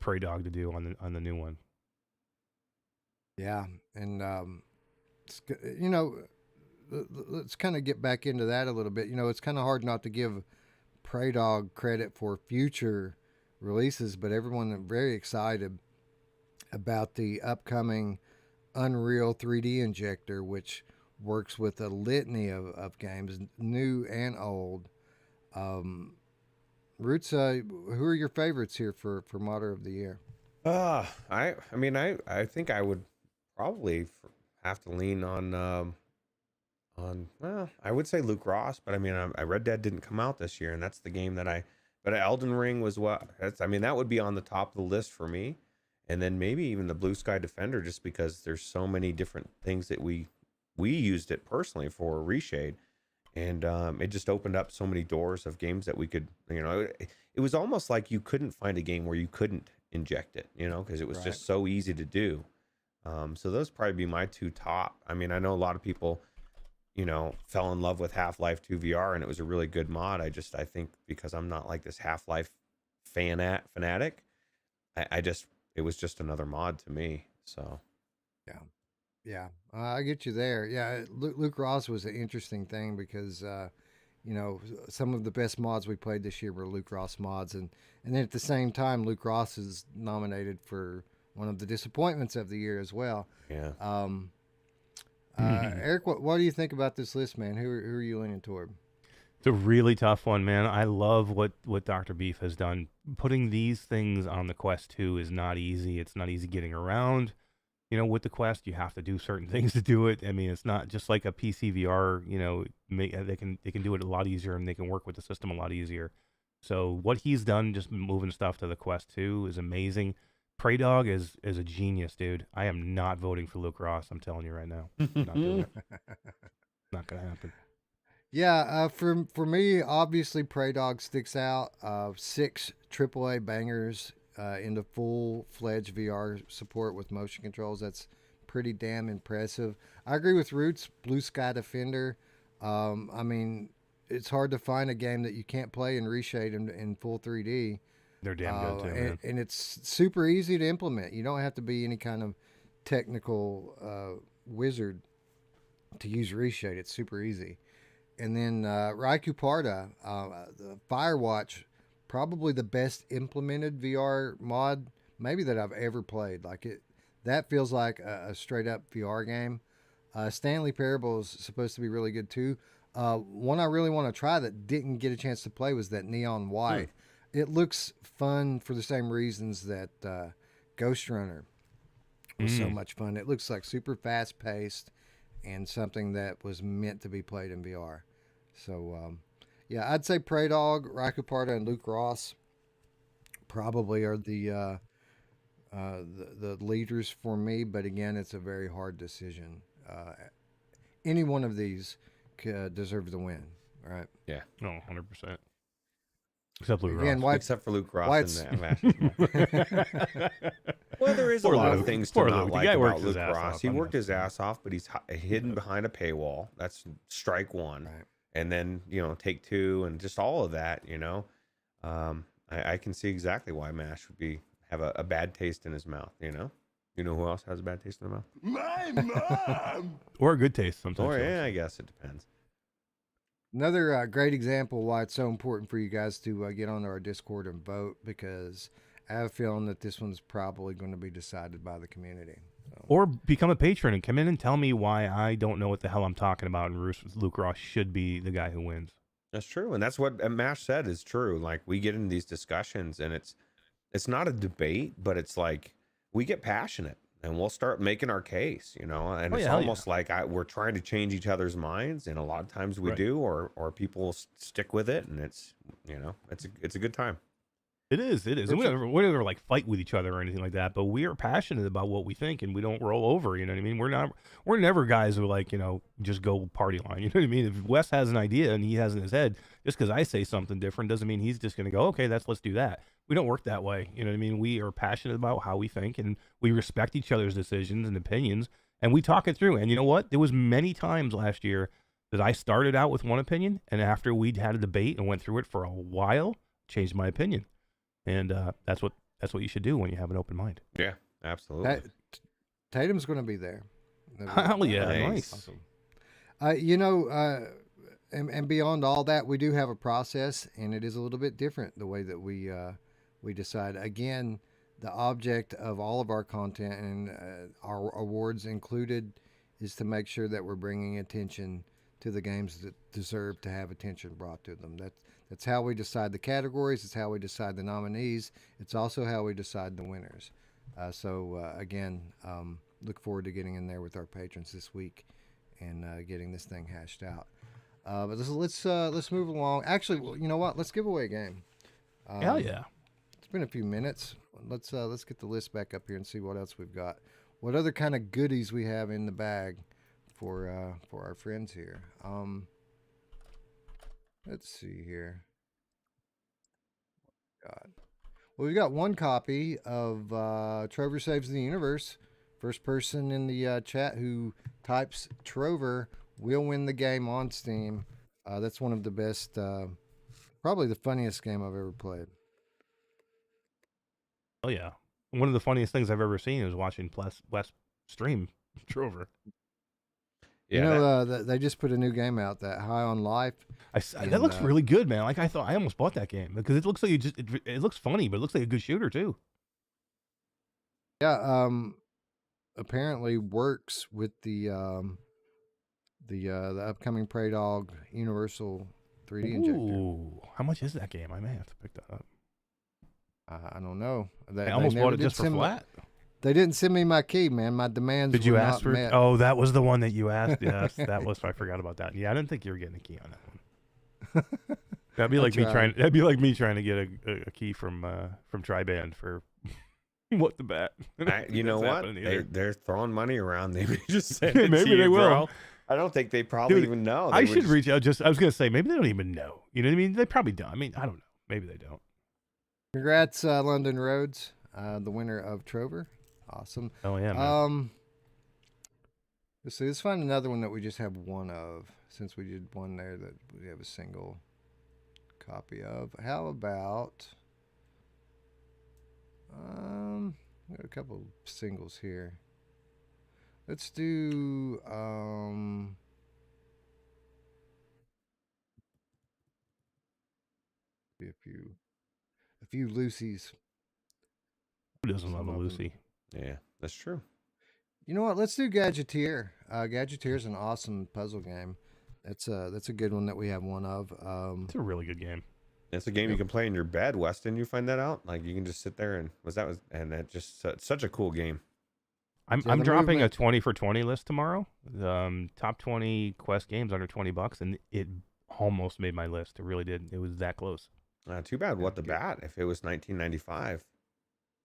Prey Dog to do on the new one. Yeah, and let's kind of get back into that a little bit. It's kind of hard not to give Prey Dog credit for future releases, but everyone is very excited about the upcoming Unreal 3D injector, which works with a litany of games, new and old. Roots, who are your favorites here for Modder of the Year? I mean, I think I would probably have to lean on well, I would say Luke Ross, but I mean, Red Dead didn't come out this year, and that's the game but Elden Ring was that would be on the top of the list for me, and then maybe even the Blue Sky Defender, just because there's so many different things that we used it personally for Reshade, and it just opened up so many doors of games that we could, it was almost like you couldn't find a game where you couldn't inject it, because it was Right. just so easy to do. So those probably be my two top. I mean, I know a lot of people, fell in love with Half-Life 2 VR, and it was a really good mod. I think because I'm not like this Half-Life fanatic, it was just another mod to me. So Yeah, I get you there. Yeah, Luke Ross was an interesting thing because, some of the best mods we played this year were Luke Ross mods, and then at the same time, Luke Ross is nominated for one of the disappointments of the year as well. yeah. Eric, what do you think about this list, man? Who are you leaning toward? It's a really tough one, man. I love what Dr. Beef has done. Putting these things on the Quest 2 is not easy. It's not easy getting around. With the Quest, you have to do certain things to do it. I mean, it's not just like a PC VR. They can do it a lot easier, and they can work with the system a lot easier. So what he's done, just moving stuff to the Quest 2, is amazing. Prey Dog is a genius, dude. I am not voting for Luke Ross. I'm telling you right now, not doing it. Not gonna happen. Yeah, for me, obviously, Prey Dog sticks out. 6 AAA bangers into full-fledged VR support with motion controls. That's pretty damn impressive. I agree with Roots, Blue Sky Defender. I mean, it's hard to find a game that you can't play in Reshade in full 3D. They're damn good too, man. And it's super easy to implement. You don't have to be any kind of technical wizard to use Reshade. It's super easy. And then Raikou Parda, the Firewatch, probably the best implemented VR mod maybe that I've ever played. That feels like a straight up VR game. Stanley Parable is supposed to be really good too. One I really want to try that didn't get a chance to play was that Neon White. It looks fun for the same reasons that Ghost Runner was so much fun. It looks like super fast paced and something that was meant to be played in VR. So, yeah, I'd say Prey Dog, Raikou Parda, and Luke Ross probably are the leaders for me. But again, it's a very hard decision. Any one of these deserve the win. Right. No, 100%. Except Luke Again, Ross. why Except for Luke Ross why and that match. Well, there is a Poor lot Luke. of things to Poor not Luke. The like guy worked about his Luke ass Ross. off. He I'm worked not his saying. ass off, but he's hidden behind a paywall. That's strike one. Right. And then, take two and just all of that, I can see exactly why Mash would have a bad taste in his mouth, You know who else has a bad taste in their mouth? My mom! Or a good taste sometimes. Or, also. yeah, I guess it depends. Another great example why it's so important for you guys to get onto our Discord and vote, because I have a feeling that this one's probably going to be decided by the community. So. Or become a patron and come in and tell me why I don't know what the hell I'm talking about, and Luke Ross should be the guy who wins. That's true. And that's what Mash said is true. Like, we get into these discussions and it's not a debate, but it's like we get passionate and we'll start making our case, and it's almost like we're trying to change each other's minds. And a lot of times we do, or people stick with it, and it's a good time. It is. And we never like fight with each other or anything like that, but we are passionate about what we think, and we don't roll over. You know what I mean? We're never guys who just go party line. You know what I mean? If Wes has an idea and he has in his head, just because I say something different doesn't mean he's just going to go, okay, let's do that. We don't work that way. You know what I mean? We are passionate about how we think, and we respect each other's decisions and opinions, and we talk it through. And you know what? There was many times last year that I started out with one opinion, and after we'd had a debate and went through it for a while, changed my opinion. And that's what you should do when you have an open mind. Yeah, absolutely. Tatum's going to be there. Hell yeah, Nice. Awesome. And beyond all that, we do have a process, and it is a little bit different the way that we decide. Again, the object of all of our content and our awards included is to make sure that we're bringing attention to the games that deserve to have attention brought to them. That's how we decide the categories. It's how we decide the nominees. It's also how we decide the winners. Again, look forward to getting in there with our patrons this week and getting this thing hashed out. But let's move along. Actually, well, you know what? Let's give away a game. Hell yeah! It's been a few minutes. Let's get the list back up here and see what else we've got. What other kind of goodies we have in the bag for our friends here. Let's see here. God. Well, we've got one copy of Trover Saves the Universe. First person in the chat who types Trover will win the game on Steam. That's one of the best, probably the funniest game I've ever played. Oh yeah! One of the funniest things I've ever seen is watching Wes stream Trover. Yeah, They just put a new game out, that High on Life. That looks really good, man. Like I thought, I almost bought that game because it looks like it looks funny, but it looks like a good shooter too. Yeah, apparently works with the upcoming Prey Dog Universal 3D injector. Ooh, how much is that game? I may have to pick that up. I don't know. I almost bought it just for flat. They didn't send me my key, man. My demands. Did you were ask not for it? met. Oh, that was the one that you asked. Yes, that was. I forgot about that. Yeah, I didn't think you were getting a key on that one. That'd be like me trying. That'd be like me trying to get a key from Triband for what the bat. You know what? They're throwing money around. They may just send it maybe to you, they will. bro. I don't think they probably even know. I should reach out. I was gonna say maybe they don't even know. You know what I mean? They probably don't. I mean, I don't know. Maybe they don't. Congrats, London Roads, the winner of Trover. Awesome. Oh yeah, man. Let's find another one that we just have one of, since we did one there that we have a single copy of. How about we got a couple singles here. Let's do a few Lucy's. Who doesn't love a Lucy? Yeah, that's true. You know what? Let's do Gadgeteer. Gadgeteer is an awesome puzzle game. That's a good one that we have one of. It's a really good game. It's a game you can play in your bed, Weston. You find that out? Like you can just sit there and it's just it's such a cool game. I'm dropping a 20 for 20 list tomorrow. Top 20 Quest games under $20, and it almost made my list. It really did. It was that close. Too bad. What the bat? If it was 1995,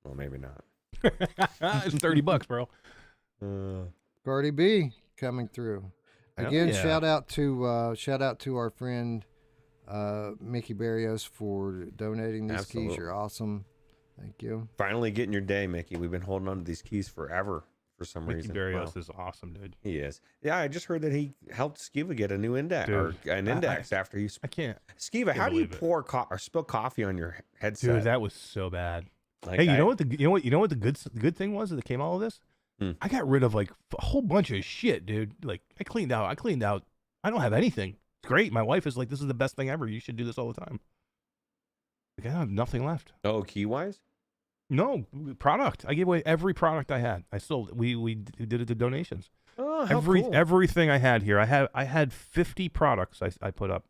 well, maybe not. It's $30, bro. Cardi B coming through. Again, yeah. shout out to our friend Mickey Barrios for donating these keys. Absolutely. You're awesome. Thank you. Finally getting your day, Mickey. We've been holding on to these keys forever for some Mickey reason. Barrios Wow. is awesome, dude. He is. Yeah, I just heard that he helped Skiva get a new index or an index after he. I can't. Skiva, how do you believe it. pour or spill coffee on your headset? Dude, that was so bad. Like, Hey, you know what the good thing was that came out of this? Hmm. I got rid of like a whole bunch of shit, dude. Like I cleaned out. I don't have anything. It's great. My wife is like, this is the best thing ever. You should do this all the time. Like I have nothing left. Oh, key wise? No product. I gave away every product I had. I sold. We did it to donations. Oh, how cool. Everything I had here. I had 50 products I put up.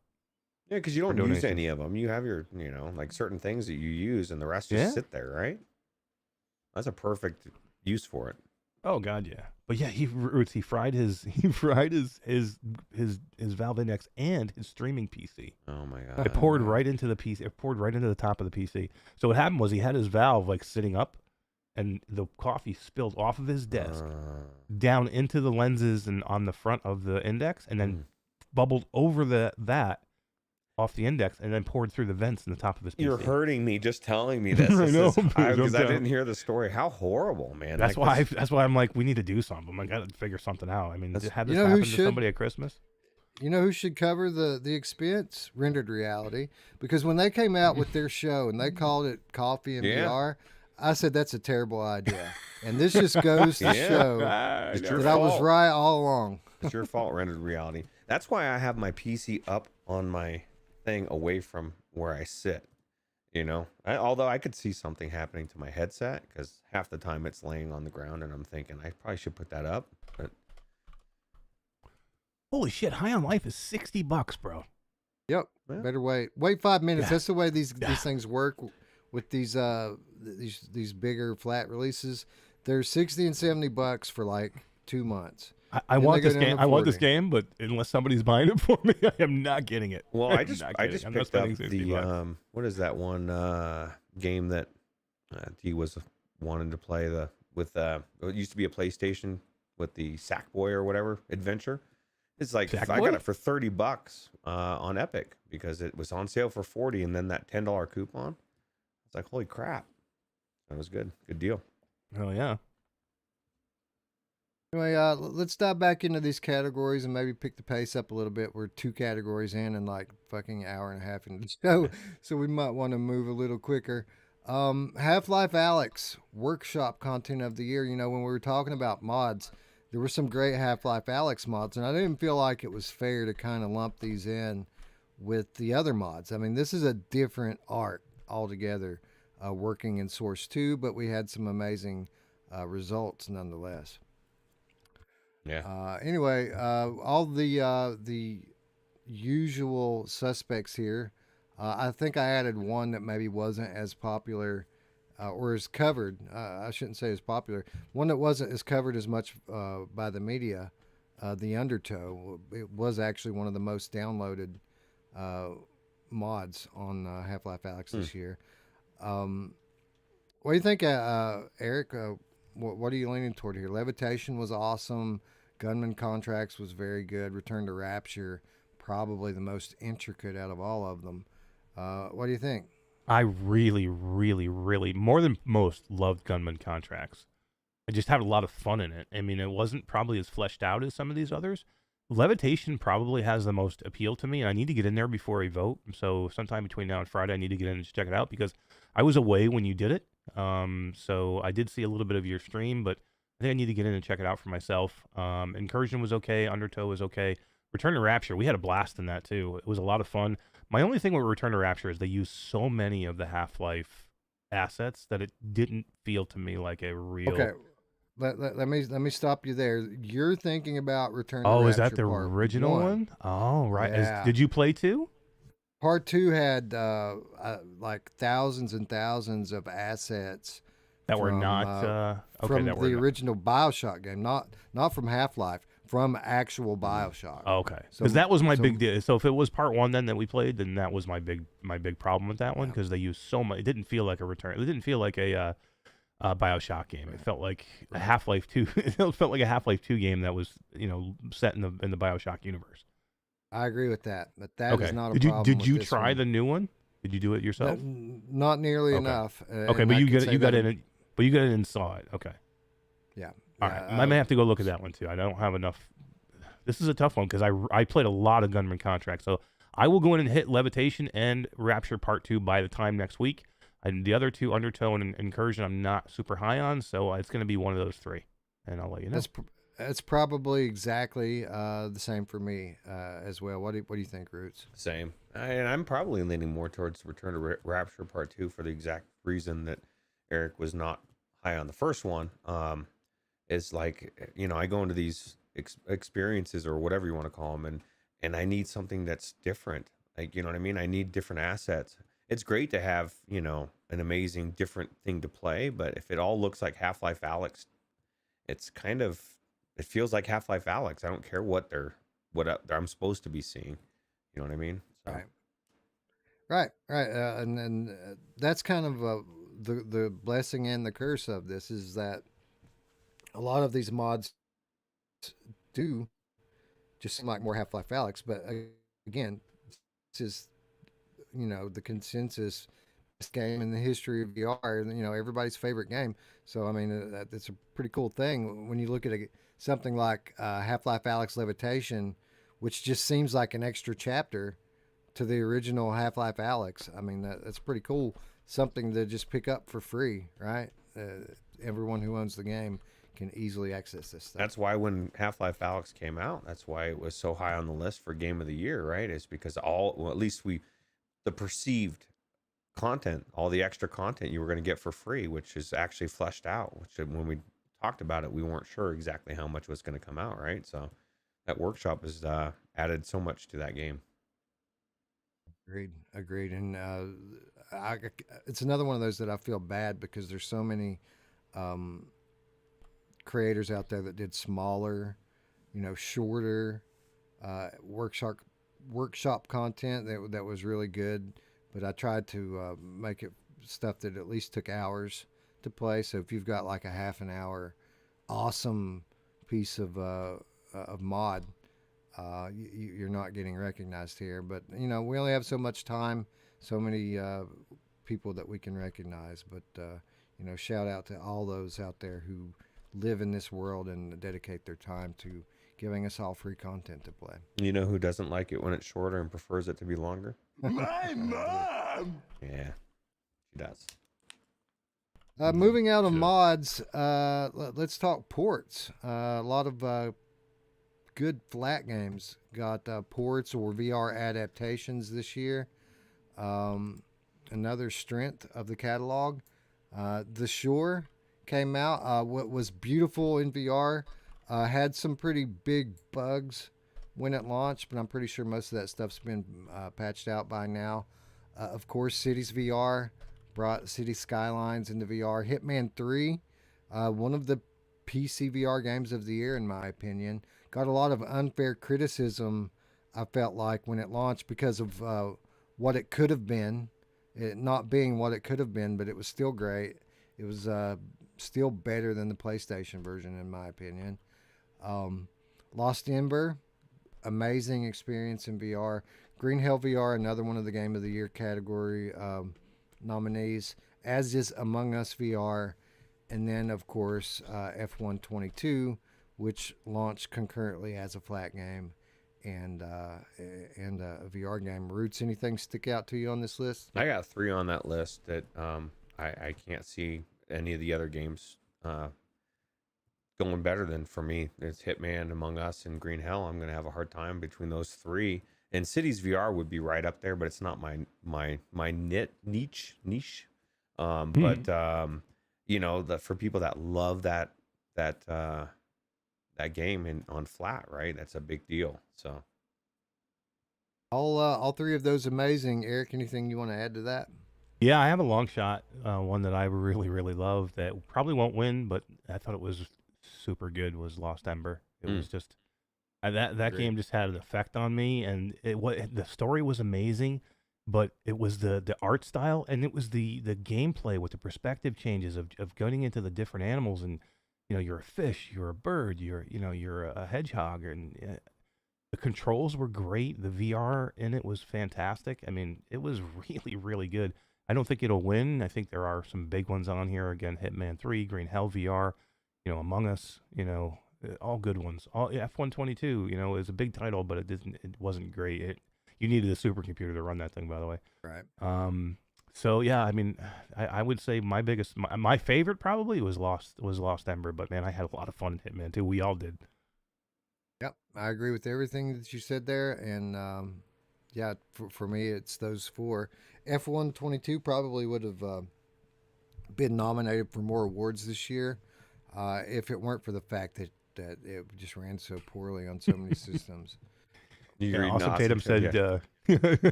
Yeah, because you don't for use donations. any of them. You have your, like certain things that you use, and the rest just sit there, right? That's a perfect use for it. Oh God, yeah. But yeah, he fried his Valve Index and his streaming PC. Oh my God! It poured right into the PC. It poured right into the top of the PC. So what happened was he had his valve like sitting up, and the coffee spilled off of his desk down into the lenses and on the front of the Index, and then bubbled over that off the Index, and then poured through the vents in the top of his PC. You're hurting me just telling me this. I know, because I didn't hear the story. How horrible, man! That's like why I'm like, we need to do something. I got to figure something out. I mean, That's- have this You know who happen to should? somebody at Christmas? You know who should cover the expense? Rendered Reality. Because when they came out with their show and they called it Coffee and Yeah. VR, I said that's a terrible idea. And this just goes to Yeah. show It's your that I was fault. right all along. It's your fault, rendered reality. That's why I have my PC up on my thing away from where I sit. Although I could see something happening to my headset because half the time it's laying on the ground, and I'm thinking I probably should put that up. But Holy shit! High on Life is $60, bro. Yep. Yeah. Better wait 5 minutes. Yeah. That's the way these things work with these bigger flat releases. They're $60 and $70 for like 2 months. I Then want they go this down game. to I want this 40. game, but unless somebody's buying it for me, I am not getting it. well, I'm I just not I getting just it. I'm not picked up spending the $60. what is that one game that he was wanting to play with it used to be a PlayStation with the Sackboy or whatever adventure. It's like I Sackboy? got it for $30 on Epic because it was on sale for $40, and then that $10 coupon. It's like, holy crap, that was good deal. Oh yeah. Anyway, let's dive back into these categories and maybe pick the pace up a little bit. We're 2 categories in and like fucking hour and a half into the show, so we might want to move a little quicker. Half-Life Alyx workshop content of the year. When we were talking about mods, there were some great Half-Life Alyx mods, and I didn't feel like it was fair to kind of lump these in with the other mods. I mean, this is a different art altogether, working in Source 2, but we had some amazing results nonetheless. Yeah. Anyway, all the usual suspects here. I think I added one that maybe wasn't as popular or is covered. I shouldn't say as popular. One that wasn't as covered as much by the media. The Undertow. It was actually one of the most downloaded mods on Half-Life Alyx this year. What do you think, Eric? What are you leaning toward here? Levitation was awesome. Gunman Contracts was very good. Return to Rapture, probably the most intricate out of all of them. What do you think? I really, really, really, more than most, loved Gunman Contracts. I just had a lot of fun in it. I mean, it wasn't probably as fleshed out as some of these others. Levitation probably has the most appeal to me, and I need to get in there before I vote. So sometime between now and Friday, I need to get in and check it out because I was away when you did it. So I did see a little bit of your stream, but I think I need to get in and check it out for myself. Incursion was okay. Undertow was okay. Return to Rapture, we had a blast in that too. It was a lot of fun. My only thing with Return to Rapture is they used so many of the Half-Life assets that it didn't feel to me like a real... Okay, let me stop you there. You're thinking about Return to Oh, Rapture. is that the Part original one? Oh, right. Yeah. Did you play 2? Part 2 had like thousands and thousands of assets That were from, not... from that the were not- original BioShock game, not from Half-Life, from actual BioShock. Oh, okay, So- because that was my so- big deal. So if it was part 1 then that we played, then that was my big problem with that one because they used so much. It didn't feel like a return. It didn't feel like a BioShock game. It felt like a Half-Life 2. It felt like a Half-Life 2 game that was, set in the BioShock universe. I agree with that, but that is Okay. not a Did you problem. did with you this try one. the new one? Did you do it yourself? Not nearly Okay. enough. Okay, and but I you could got say you got that- it. But you got it and saw it. Okay. Yeah. All right. I may have to go look at that one too. I don't have enough. This is a tough one because I played a lot of Gunman Contract, so I will go in and hit Levitation and Rapture Part 2 by the time next week. And the other two, Undertow and Incursion, I'm not super high on, so it's going to be one of those three, and I'll let you know. That's probably exactly the same for me as well. What do you think, Ruuts? Same. And I'm probably leaning more towards Return to Rapture Part 2 for the exact reason that Eric was not high on the first one. Is like, I go into these experiences or whatever you want to call them, and I need something that's different. Like, you know what I mean? I need different assets. It's great to have, an amazing different thing to play, but if it all looks like Half-Life Alyx, it feels like Half-Life Alyx. I don't care what I'm supposed to be seeing. You know what I mean? So. Right. And that's kind of the blessing and the curse of this is that a lot of these mods do just seem like more Half-Life Alyx, but again, this is the consensus best game in the history of VR, everybody's favorite game. So I mean, that's a pretty cool thing when you look at something like Half-Life Alyx Levitation, which just seems like an extra chapter to the original Half-Life Alyx. I mean, that's pretty cool. Something to just pick up for free, right? Everyone who owns the game can easily access this stuff. That's why when Half-Life Alyx came out, that's why it was so high on the list for Game of the Year, right? It's because at least the perceived content, all the extra content you were going to get for free, which is actually fleshed out, which when we talked about it, we weren't sure exactly how much was going to come out, right? So that workshop has added so much to that game. Agreed. And it's another one of those that I feel bad because there's so many creators out there that did smaller, shorter workshop content that was really good. But I tried to make it stuff that at least took hours to play. So if you've got like a half an hour awesome piece of mod, you're not getting recognized here. But we only have so much time, so many people that we can recognize. But shout out to all those out there who live in this world and dedicate their time to giving us all free content to play. You know who doesn't like it when it's shorter and prefers it to be longer? My mom! Yeah, she does. Moving out of Sure. mods, let's talk ports. A lot of good flat games got ports or VR adaptations this year. Another strength of the catalog. The Shore came out. What was beautiful in VR had some pretty big bugs when it launched, but I'm pretty sure most of that stuff's been patched out by now. Of course, Cities VR brought City Skylines into VR. Hitman 3, one of the PC VR games of the year, in my opinion, got a lot of unfair criticism, I felt like, when it launched because of what it could have been. It not being what it could have been, but it was still great. It was still better than the PlayStation version, in my opinion. Lost Ember, amazing experience in VR. Green Hell VR, another one of the Game of the Year category nominees, as is Among Us VR. And then, of course, F122, which launched concurrently as a flat game and a VR game. Ruuts, anything stick out to you on this list? I got 3 on that list that I can't see any of the other games going better than, for me. It's Hitman, Among Us, and Green Hell. I'm going to have a hard time between those 3. And Cities VR would be right up there, but it's not my niche. But for people that love that game on flat, right? That's a big deal. So all 3 of those amazing. Eric, anything you want to add to that? Yeah, I have a long shot, one that I really, really love that probably won't win, but I thought it was super good, was Lost Ember. It was just, that game just had an effect on me, and the story was amazing, but it was the art style, and it was the gameplay with the perspective changes of going into the different animals, and you're a fish, you're a bird, you're a hedgehog, and the controls were great. The VR in it was fantastic. I mean, it was really, really good. I don't think it'll win. I think there are some big ones on here. Again, Hitman 3, Green Hell VR, Among Us, all good ones. All F122, is a big title, but it wasn't great. You needed a supercomputer to run that thing, by the way. Right. So yeah, I mean, I would say my favorite probably was Lost Ember, but man, I had a lot of fun in Hitman 2. We all did. Yep, I agree with everything that you said there, and yeah, for me, it's those four. F122 probably would have been nominated for more awards this year if it weren't for the fact that it just ran so poorly on so many systems. Awesome Tatum said,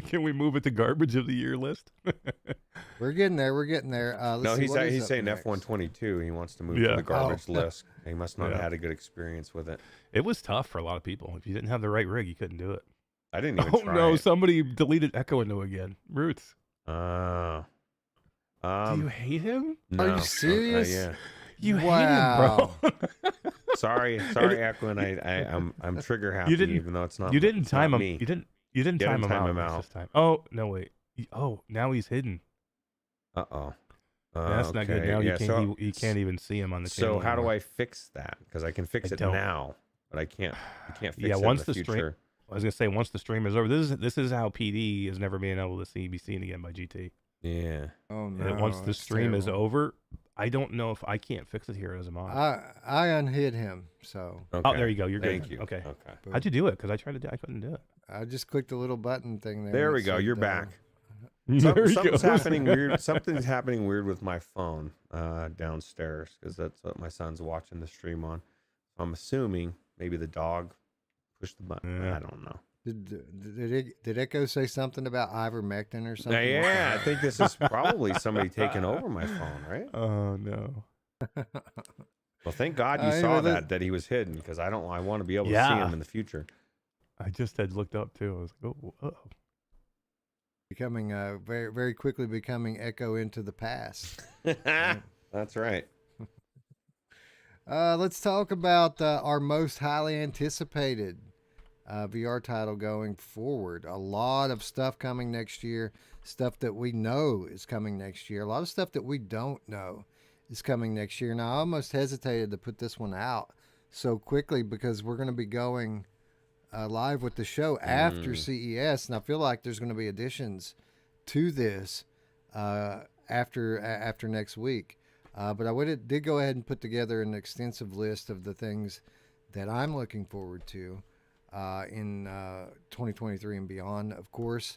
"Can we move it to garbage of the year list?" We're getting there. We're getting there. No, he's saying F122. He wants to move to the garbage list. He must not have had a good experience with it. It was tough for a lot of people. If you didn't have the right rig, you couldn't do it. I didn't even try. Oh no! It. Somebody deleted Echo into again. Ruuts. Do you hate him? No. Are you serious? Yeah. You hate him, bro. sorry, Echo, and I'm trigger happy, even though it's not. You didn't it's time not him. Me. You didn't time him out this time. Oh no, wait. Oh, now he's hidden. Uh-oh. That's not good. Now you can't even see him on the channel. So how do I fix that? Because I can fix it now, but I can't. You can't fix it once in the future. Stream, I was gonna say once the stream is over. This is how PD is never being able to be seen again by GT. Yeah. Oh no. And once the stream is over, I don't know if I can't fix it here as a mod. I unhid him. So. Okay. Oh, there you go. You're good. Thank you. Okay. Okay. How'd you do it? Because I couldn't do it. I just clicked the little button thing there. There we go. You're back. Something's happening weird. Something's happening weird with my phone downstairs because that's what my son's watching the stream on. I'm assuming maybe the dog pushed the button. I don't know. Did Echo say something about ivermectin or something? Yeah, I think this is probably somebody taking over my phone, right? Oh no. Well, thank God you saw that he was hidden because I want to be able to see him in the future. I just had looked up too. I was like, oh. Becoming very, very quickly becoming Echo into the past. That's right. Let's talk about our most highly anticipated VR title going forward. A lot of stuff coming next year, stuff that we know is coming next year, a lot of stuff that we don't know is coming next year. Now, I almost hesitated to put this one out so quickly because we're going to be going live with the show after CES, and I feel like there's going to be additions to this after next week. But I did go ahead and put together an extensive list of the things that I'm looking forward to in 2023 and beyond. Of course,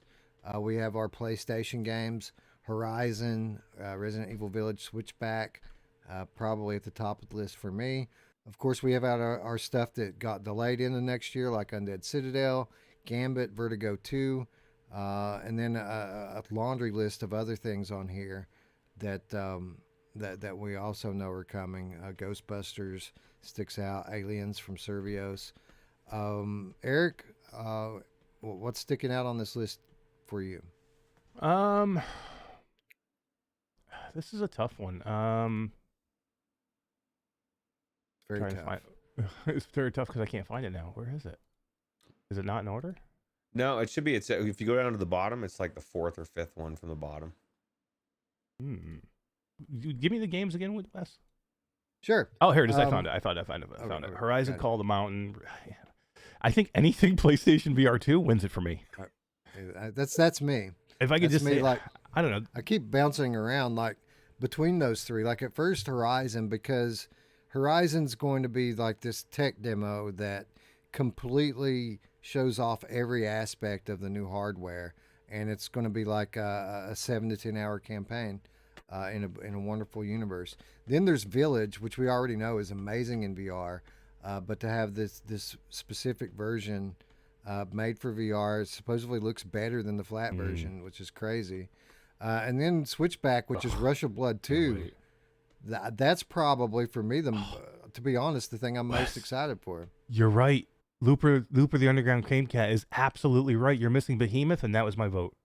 we have our PlayStation games, Horizon, Resident Evil Village Switchback, probably at the top of the list for me. Of course, we have our stuff that got delayed into next year, like Undead Citadel, Gambit, Vertigo 2, and then a laundry list of other things on here that we also know are coming. Ghostbusters sticks out, Aliens from Servios. Eric, what's sticking out on this list for you? This is a tough one. Very tough. It's very tough because I can't find it now. Where is it? Is it not in order? No, it should be. It's if you go down to the bottom, it's like the fourth or fifth one from the bottom. Give me the games again, Wes. Sure. Oh, here it is. I found it. I found it. Horizon Call of the Mountain. I think anything PlayStation VR 2 wins it for me. That's me. If I could just say, like, I don't know. I keep bouncing around like between those three. Like at first Horizon, because Horizon's going to be like this tech demo that completely shows off every aspect of the new hardware, and it's going to be like a 7 to 10 hour campaign in a wonderful universe. Then there's Village, which we already know is amazing in VR, but to have this specific version made for VR, it supposedly looks better than the flat version, which is crazy. And then Switchback, which is Rush of Blood 2. That's probably, for me, to be honest, the thing I'm most excited for. You're right. Looper the Underground Game Cat is absolutely right. You're missing Behemoth, and that was my vote.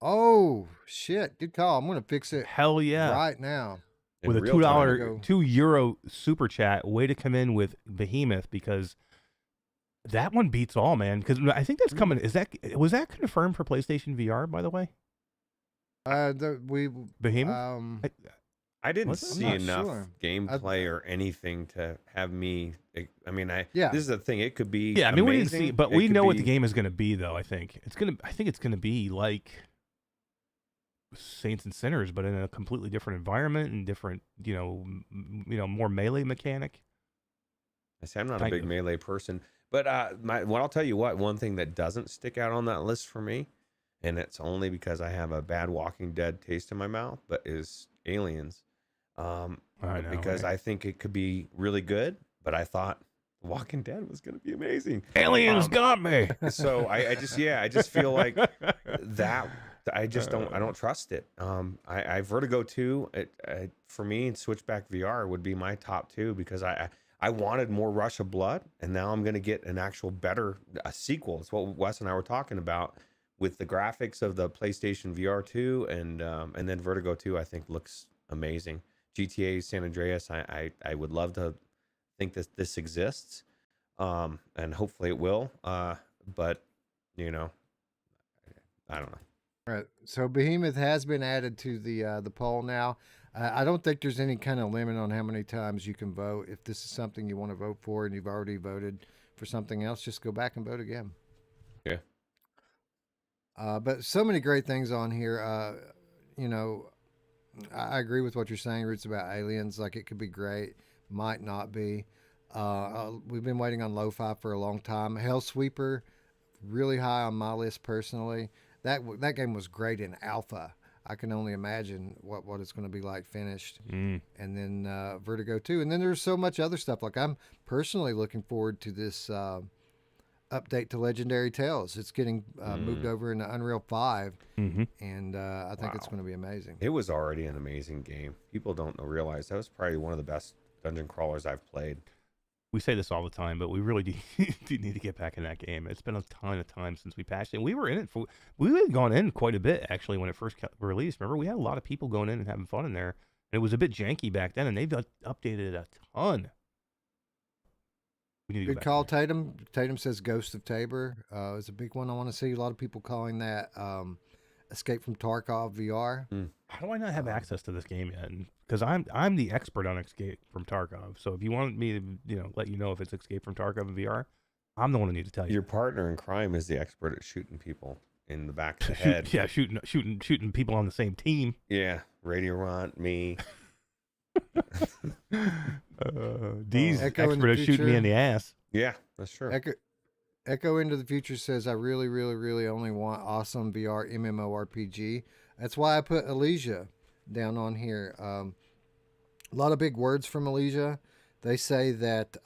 Oh shit! Good call. I'm gonna fix it Hell yeah. right now. In With a real $2, time. Go. €2 super chat, way to come in with Behemoth, because that one beats all, man. Because I think that's coming. Was that confirmed for PlayStation VR, by the way? We Behemoth? I didn't Was it? I'm see not enough sure. gameplay or anything to have me. I mean, Yeah. this is the thing. It could be Yeah, I mean, we didn't amazing. see, but It we could know what the be- game is going to be, though. I think it's going to be like Saints and Sinners, but in a completely different environment and different, more melee mechanic. I say I'm not a big melee person, but what I'll tell you one thing that doesn't stick out on that list for me, and it's only because I have a bad Walking Dead taste in my mouth, but is Aliens. I know, Because right? I think it could be really good, but I thought Walking Dead was going to be amazing. Aliens got me. So I just feel like that. I don't trust it. I Vertigo 2, for me, Switchback VR would be my top two, because I wanted more Rush of Blood, and now I'm going to get an actual better sequel. It's what Wes and I were talking about with the graphics of the PlayStation VR 2, and then Vertigo 2, I think looks amazing. GTA San Andreas, I would love to think that this exists, and hopefully it will. But I don't know. All right. So Behemoth has been added to the poll now. I don't think there's any kind of limit on how many times you can vote. If this is something you want to vote for and you've already voted for something else, just go back and vote again. Yeah. But so many great things on here. I agree with what you're saying, Roots, about Aliens. Like, it could be great, might not be. We've been waiting on Lo-Fi for a long time. Hellsweeper, really high on my list personally. That game was great in alpha. I can only imagine what it's going to be like finished. And then Vertigo 2. And then there's so much other stuff. Like, I'm personally looking forward to this update to Legendary Tales. It's getting moved over into Unreal 5. And I think it's going to be amazing. It was already an amazing game. People don't realize that was probably one of the best dungeon crawlers I've played. We say this all the time, but we really do need to get back in that game. It's been a ton of time since we patched it. And we were in it we had gone in quite a bit, actually, when it first released. Remember, we had a lot of people going in and having fun in there. And it was a bit janky back then, and they've updated it a ton. We need to go Good back call, in there. Tatum. Tatum says Ghost of Tabor is a big one I want to see. A lot of people calling that Escape from Tarkov VR. How do I not have access to this game yet? Because I'm the expert on Escape from Tarkov. So if you want me to let you know if it's Escape from Tarkov in VR, I'm the one who need to tell you. Your partner in crime is the expert at shooting people in the back of the head. Yeah, shooting people on the same team. Yeah, Radio Rant, me. D's Echo in the expert at shooting me future. in the ass. Yeah, that's true. Echo into the Future says, I really, really, really only want awesome VR MMORPG. That's why I put Elysia down on here. A lot of big words from Elysia. They say that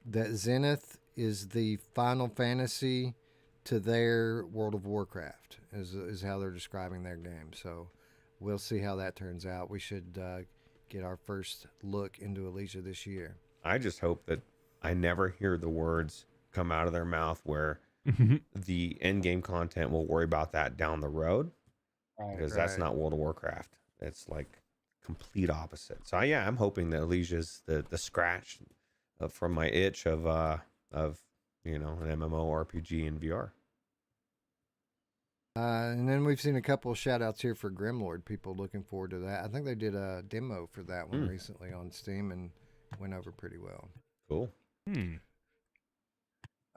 that Zenith is the Final Fantasy to their World of Warcraft, is how they're describing their game. So we'll see how that turns out. We should get our first look into Elysia this year. I just hope that I never hear the words come out of their mouth where the end game content will worry about that down the road, because that's not World of Warcraft. It's like complete opposite. So yeah, I'm hoping that Elysia's the scratch from my itch of an MMORPG in VR. And then we've seen a couple of shout outs here for Grimlord. People looking forward to that. I think they did a demo for that one recently on Steam and went over pretty well. Cool.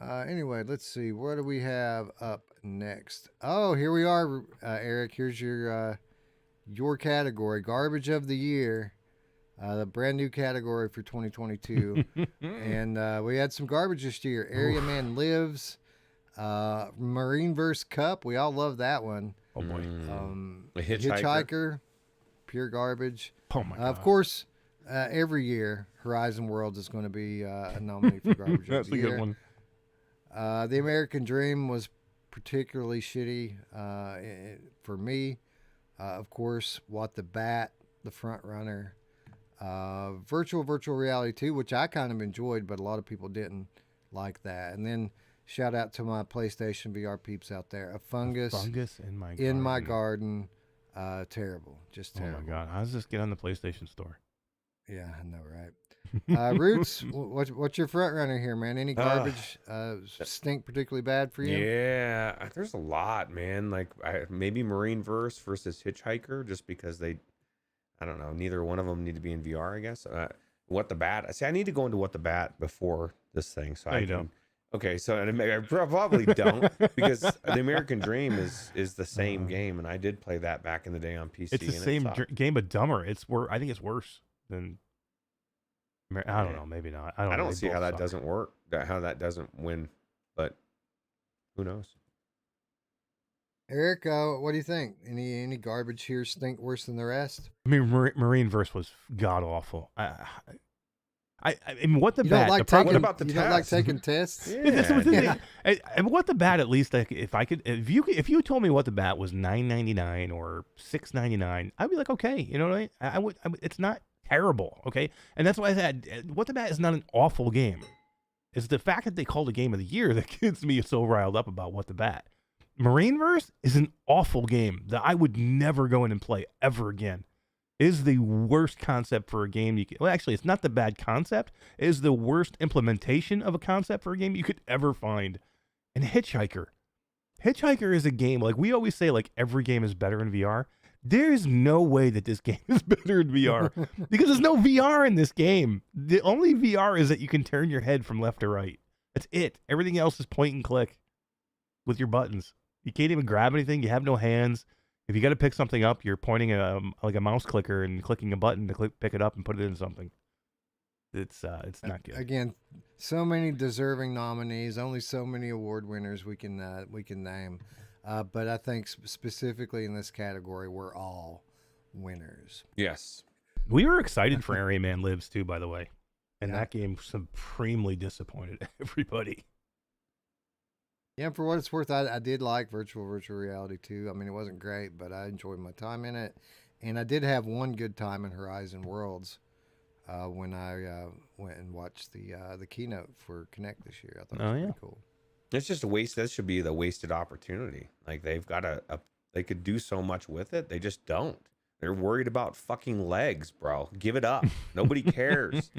Anyway, let's see. What do we have up next? Oh, here we are, Eric. Here's your category, Garbage of the Year, the brand new category for 2022. And we had some garbage this year. Area Man Lives, Marineverse Cup. We all love that one. Oh boy. A Hitchhiker. Pure garbage. Oh my god. Of course, every year Horizon Worlds is going to be a nominee for garbage That's of the a year. good one. The American Dream was particularly shitty for me. Of course, What the Bat, the front runner. Virtual Reality 2, which I kind of enjoyed, but a lot of people didn't like that. And then Shout out to my PlayStation VR peeps out there. A fungus in my garden. Terrible. Just Oh terrible. my god! How's this get on the PlayStation Store? Yeah, I know, right? Roots, what's your front runner here, man? Any garbage stink particularly bad for you? Yeah, there's a lot, man. Like maybe Marine Verse versus Hitchhiker, just because I don't know, neither one of them need to be in VR, I guess. What the Bat? See, I need to go into What the Bat before this thing, so No, you don't. Okay, so and I probably don't because the American Dream is the same game, and I did play that back in the day on PC. It's the and same game, but dumber. I think it's worse than. I don't know. Maybe not. I don't know. don't They see both how that suck. doesn't work. How that doesn't win, but who knows? Eric, what do you think? Any garbage here stink worse than the rest? I mean, Marine Verse was god awful. I mean, What the You Bat? don't like the problem- taking, about the you don't like test? taking tests? That's what the Yeah. thing- and What the Bat, at least, like, if you told me What the Bat was $9.99 or $6.99, I'd be like, okay, you know what I mean? I would. It's not terrible, okay? And that's why I said What the Bat is not an awful game. It's the fact that they called it Game of the Year that gets me so riled up about What the Bat. Marineverse is an awful game that I would never go in and play ever again. It is the worst concept for a game you could. Well, actually, it's not the bad concept. It is the worst implementation of a concept for a game you could ever find. And Hitchhiker is a game, like we always say, like every game is better in VR. There's no way that this game is better in VR because there's no VR in this game. The only VR is that you can turn your head from left to right. That's it. Everything else is point and click with your buttons. You can't even grab anything. You have no hands. If you got to pick something up, you're pointing like a mouse clicker and clicking a button to pick it up and put it in something. It's not good. Again, so many deserving nominees, only so many award winners we can name. But I think specifically in this category, we're all winners. Yes. We were excited for Area Man Lives too, by the way, and Yeah. that game supremely disappointed everybody. Yeah, for what it's worth, I did like virtual reality too. I mean, it wasn't great, but I enjoyed my time in it, and I did have one good time in Horizon Worlds when I went and watched the keynote for Connect this year. I thought it was pretty cool. It's just a waste. That should be the wasted opportunity. Like they've got they could do so much with it. They just don't. They're worried about fucking legs, bro. Give it up. Nobody cares.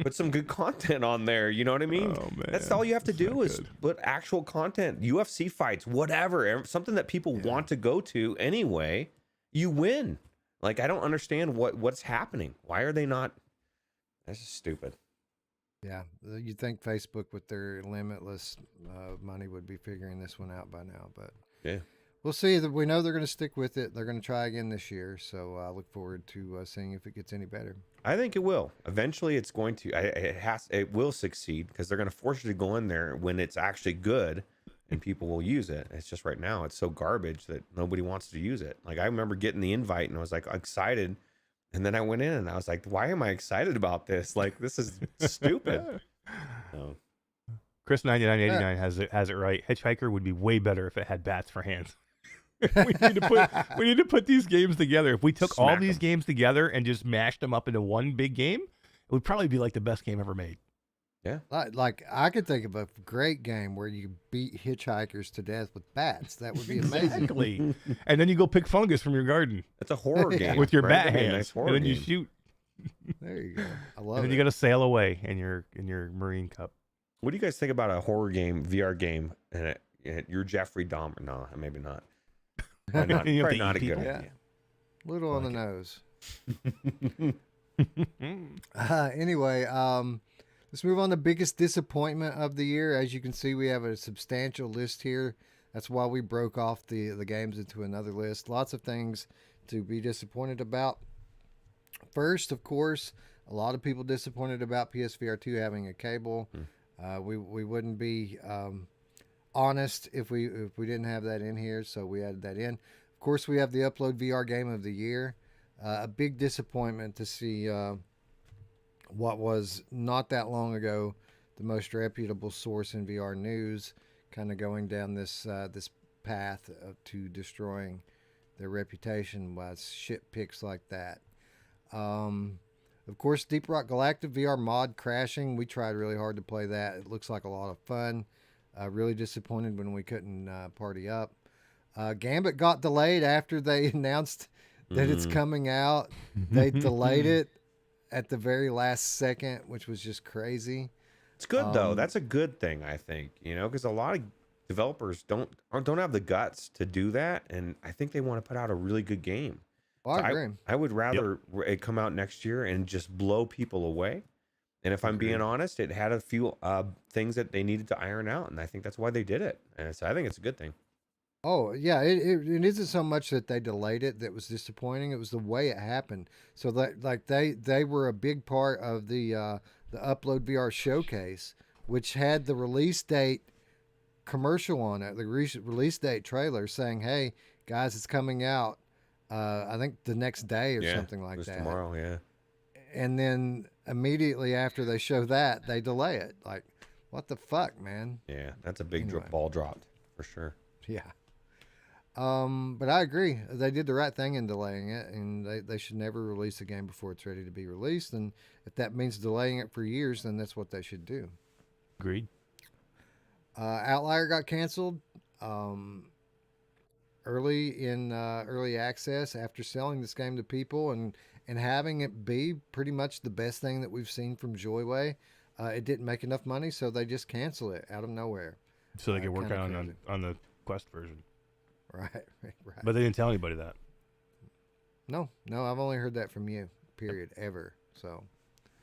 Put some good content on there. You know what I mean? Oh, man. That's all you have to That's do not is good. put actual content, UFC fights, whatever, something that people want to go to anyway. You win. Like I don't understand what's happening. Why are they not? That's just stupid. Yeah, you'd think Facebook with their limitless money would be figuring this one out by now, but Yeah. we'll see. We know they're going to stick with it. They're going to try again this year, so I look forward to seeing if it gets any better. I think it will. Eventually, it's going to. It will succeed because they're going to force you to go in there when it's actually good, and people will use it. It's just right now it's so garbage that nobody wants to use it. Like I remember getting the invite and I was like excited, and then I went in and I was like, why am I excited about this? Like this is stupid. So, Chris 9989 has it right. Hitchhiker would be way better if it had bats for hands. we need to put these games together. If we took all Smack these 'em. games together and just mashed them up into one big game, it would probably be like the best game ever made. Like I could think of a great game where you beat hitchhikers to death with bats. That would be amazing. Exactly. And then you go pick fungus from your garden it's a horror game with your right? bat That'd be a hands, nice horror and then you game. shoot, There you go. I love and then it. you got to sail away in your Marine Cup. What do you guys think about a horror game, VR game, and you're Jeffrey Dahmer? No, maybe not. Probably not, You have probably to not a eat good people. idea. Little on the nose. Anyway, let's move on to biggest disappointment of the year. As you can see, we have a substantial list here. That's why we broke off the games into another list. Lots of things to be disappointed about. First, of course, a lot of people disappointed about PSVR 2 having a cable. We wouldn't be honest if we didn't have that in here, so we added that in. Of course, we have the Upload VR Game of the Year. A big disappointment to see what was not that long ago the most reputable source in VR news kind of going down this path to destroying their reputation by shit picks like that. Of course, Deep Rock Galactic VR mod crashing. We tried really hard to play that. It looks like a lot of fun. Really disappointed when we couldn't party up. Gambit got delayed after they announced that it's coming out. They delayed it at the very last second, which was just crazy. It's good though. That's a good thing, I think. Because a lot of developers don't have the guts to do that, and I think they want to put out a really good game. Well, I agree. I would rather it come out next year and just blow people away. And if I'm being honest, it had a few things that they needed to iron out, and I think that's why they did it. And so I think it's a good thing. Oh yeah, it isn't so much that they delayed it that was disappointing. It was the way it happened. So that like they were a big part of the Upload VR showcase, which had the release date commercial on it, the release date trailer saying, "Hey guys, it's coming out." I think the next day or something like that. Tomorrow, yeah. And then immediately after they show that, they delay it. Like, what the fuck, man? Yeah, that's a big ball dropped for sure. Yeah. But I agree. They did the right thing in delaying it, and they should never release a game before it's ready to be released. And if that means delaying it for years, then that's what they should do. Agreed. Outlier got canceled early in early access after selling this game to people and having it be pretty much the best thing that we've seen from Joyway. It didn't make enough money, so they just canceled it out of nowhere. So they could work on the Quest version. Right. But they didn't tell anybody that. No, I've only heard that from you, period, ever. So,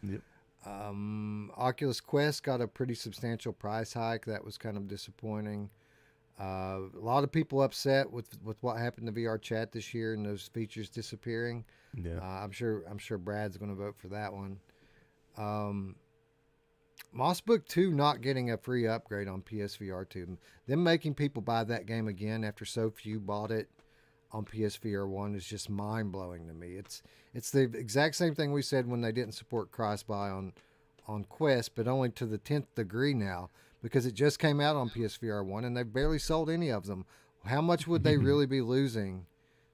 Yep. Oculus Quest got a pretty substantial price hike. That was kind of disappointing. A lot of people upset with what happened to VR chat this year and those features disappearing. Yeah. I'm sure Brad's going to vote for that one. Mossbook 2 not getting a free upgrade on PSVR 2. Them making people buy that game again after so few bought it on PSVR 1 is just mind-blowing to me. It's the exact same thing we said when they didn't support cross-buy on Quest, but only to the 10th degree now because it just came out on PSVR 1 and they've barely sold any of them. How much would they really be losing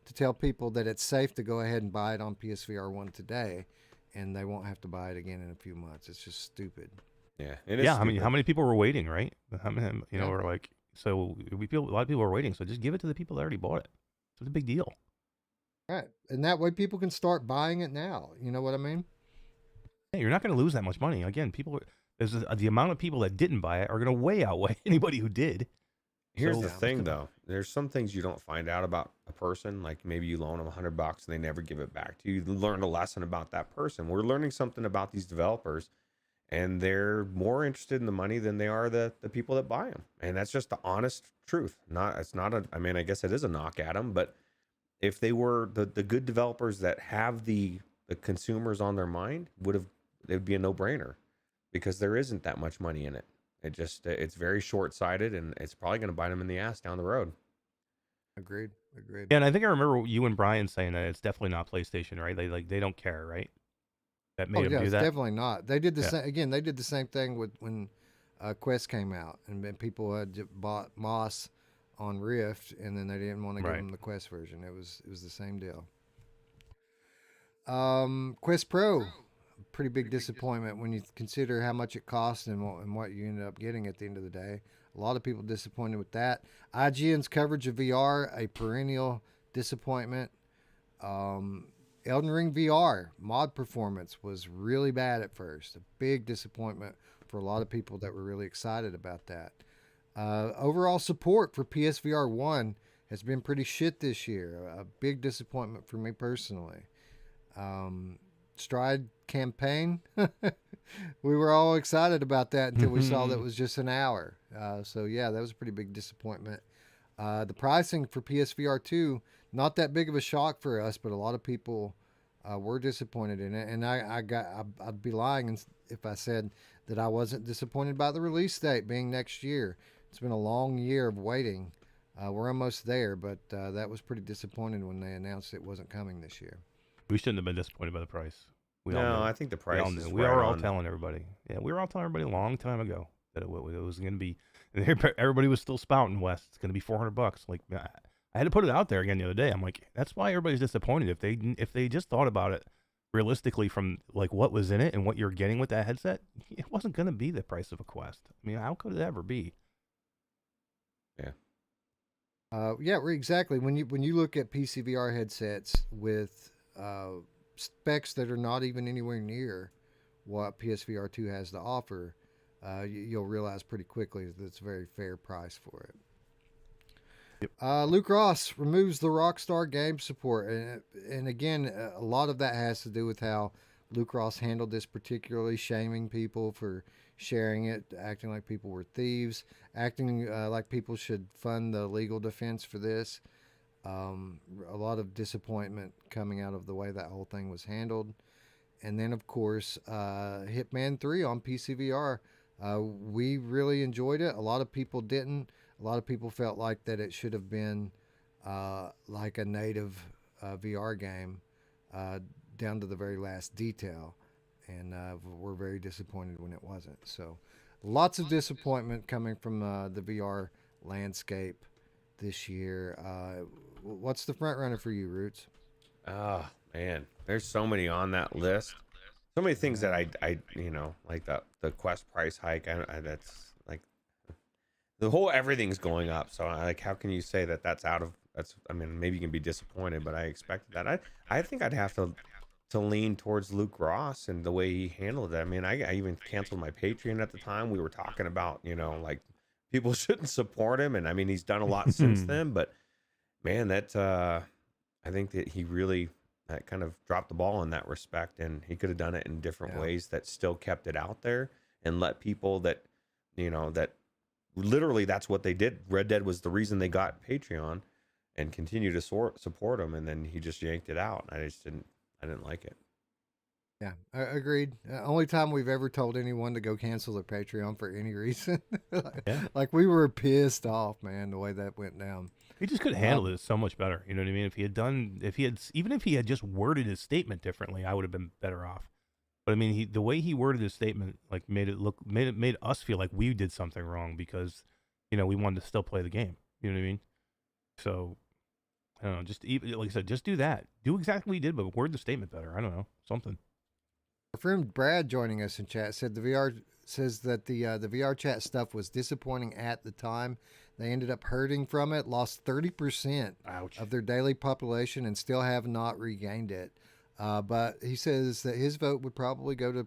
to tell people that it's safe to go ahead and buy it on PSVR 1 today and they won't have to buy it again in a few months? It's just stupid. Yeah, I mean, how many people were waiting, right? How many, we're like, so we feel a lot of people are waiting. So just give it to the people that already bought it. It's a big deal. Right. And that way people can start buying it now. You know what I mean? Yeah, you're not going to lose that much money. Again, the amount of people that didn't buy it are going to outweigh anybody who did. Here's the thing, though. There's some things you don't find out about a person. Like maybe you loan them $100 and they never give it back to you. You learned a lesson about that person. We're learning something about these developers. And they're more interested in the money than they are the people that buy them. And that's just the honest truth. I guess it is a knock at them, but if they were the good developers that have the consumers on their mind, it'd be a no-brainer because there isn't that much money in it. It's very short-sighted and it's probably going to bite them in the ass down the road. Agreed. Yeah, and I think I remember you and Brian saying that it's definitely not PlayStation, right? They don't care, right? That made them do that? Definitely not. They did the same again. They did the same thing when Quest came out, and people had bought Moss on Rift, and then they didn't want to give them the Quest version. It was the same deal. Quest Pro, pretty big disappointment when you consider how much it cost and what you ended up getting at the end of the day. A lot of people disappointed with that. IGN's coverage of VR, a perennial disappointment. Elden Ring VR mod performance was really bad at first. A big disappointment for a lot of people that were really excited about that. Overall support for PSVR 1 has been pretty shit this year. A big disappointment for me personally. Stride campaign. We were all excited about that until we saw that it was just an hour. So yeah, that was a pretty big disappointment. The pricing for PSVR 2, not that big of a shock for us, but a lot of people were disappointed in it. And I'd be lying if I said that I wasn't disappointed by the release date being next year. It's been a long year of waiting. We're almost there, but that was pretty disappointing when they announced it wasn't coming this year. We shouldn't have been disappointed by the price. I think the price is we were all telling everybody. Yeah, we were all telling everybody a long time ago that it was going to be. And everybody was still spouting, Wes, it's going to be $400. Like, I had to put it out there again the other day. I'm like, that's why everybody's disappointed. If they just thought about it realistically from like what was in it and what you're getting with that headset, it wasn't going to be the price of a Quest. I mean, how could it ever be? Yeah, exactly. When you look at PCVR headsets with specs that are not even anywhere near what PSVR 2 has to offer, you'll realize pretty quickly that it's a very fair price for it. Yep. Luke Ross removes the Rockstar game support, and again, a lot of that has to do with how Luke Ross handled this, particularly shaming people for sharing it, acting like people were thieves, acting like people should fund the legal defense for this. A lot of disappointment coming out of the way that whole thing was handled. And then, of course, Hitman 3 on PCVR. We really enjoyed it. A lot of people didn't. A lot of people felt like that it should have been like a native VR game down to the very last detail. And we're very disappointed when it wasn't. So, lots of disappointment coming from the VR landscape this year. What's the front runner for you, Ruuts? Oh man, there's so many on that list. So many things that I like the Quest price hike. That's like the whole everything's going up. So like, how can you say that that's out of that's? I mean, maybe you can be disappointed, but I expected that. I think I'd have to lean towards Luke Ross and the way he handled it. I mean, I even canceled my Patreon at the time. We were talking about like people shouldn't support him, and I mean he's done a lot since then. But man, that I think that he really kind of dropped the ball in that respect, and he could have done it in different ways that still kept it out there and let people that that literally that's what they did. Red Dead was the reason they got Patreon and continue to support him, and then he just yanked it out. I didn't like it. Yeah, agreed. Only time we've ever told anyone to go cancel their Patreon for any reason. Like we were pissed off, man, the way that went down. He just could have handled it so much better. You know what I mean? Even if he had just worded his statement differently, I would have been better off. But I mean, the way he worded his statement, like made us feel like we did something wrong because, we wanted to still play the game. You know what I mean? So, I don't know. Just like I said, just do that. Do exactly what he did, but word the statement better. I don't know, something. Our friend Brad joining us in chat said the VR chat stuff was disappointing at the time. They ended up hurting from it, lost 30% of their daily population, and still have not regained it. But he says that his vote would probably go to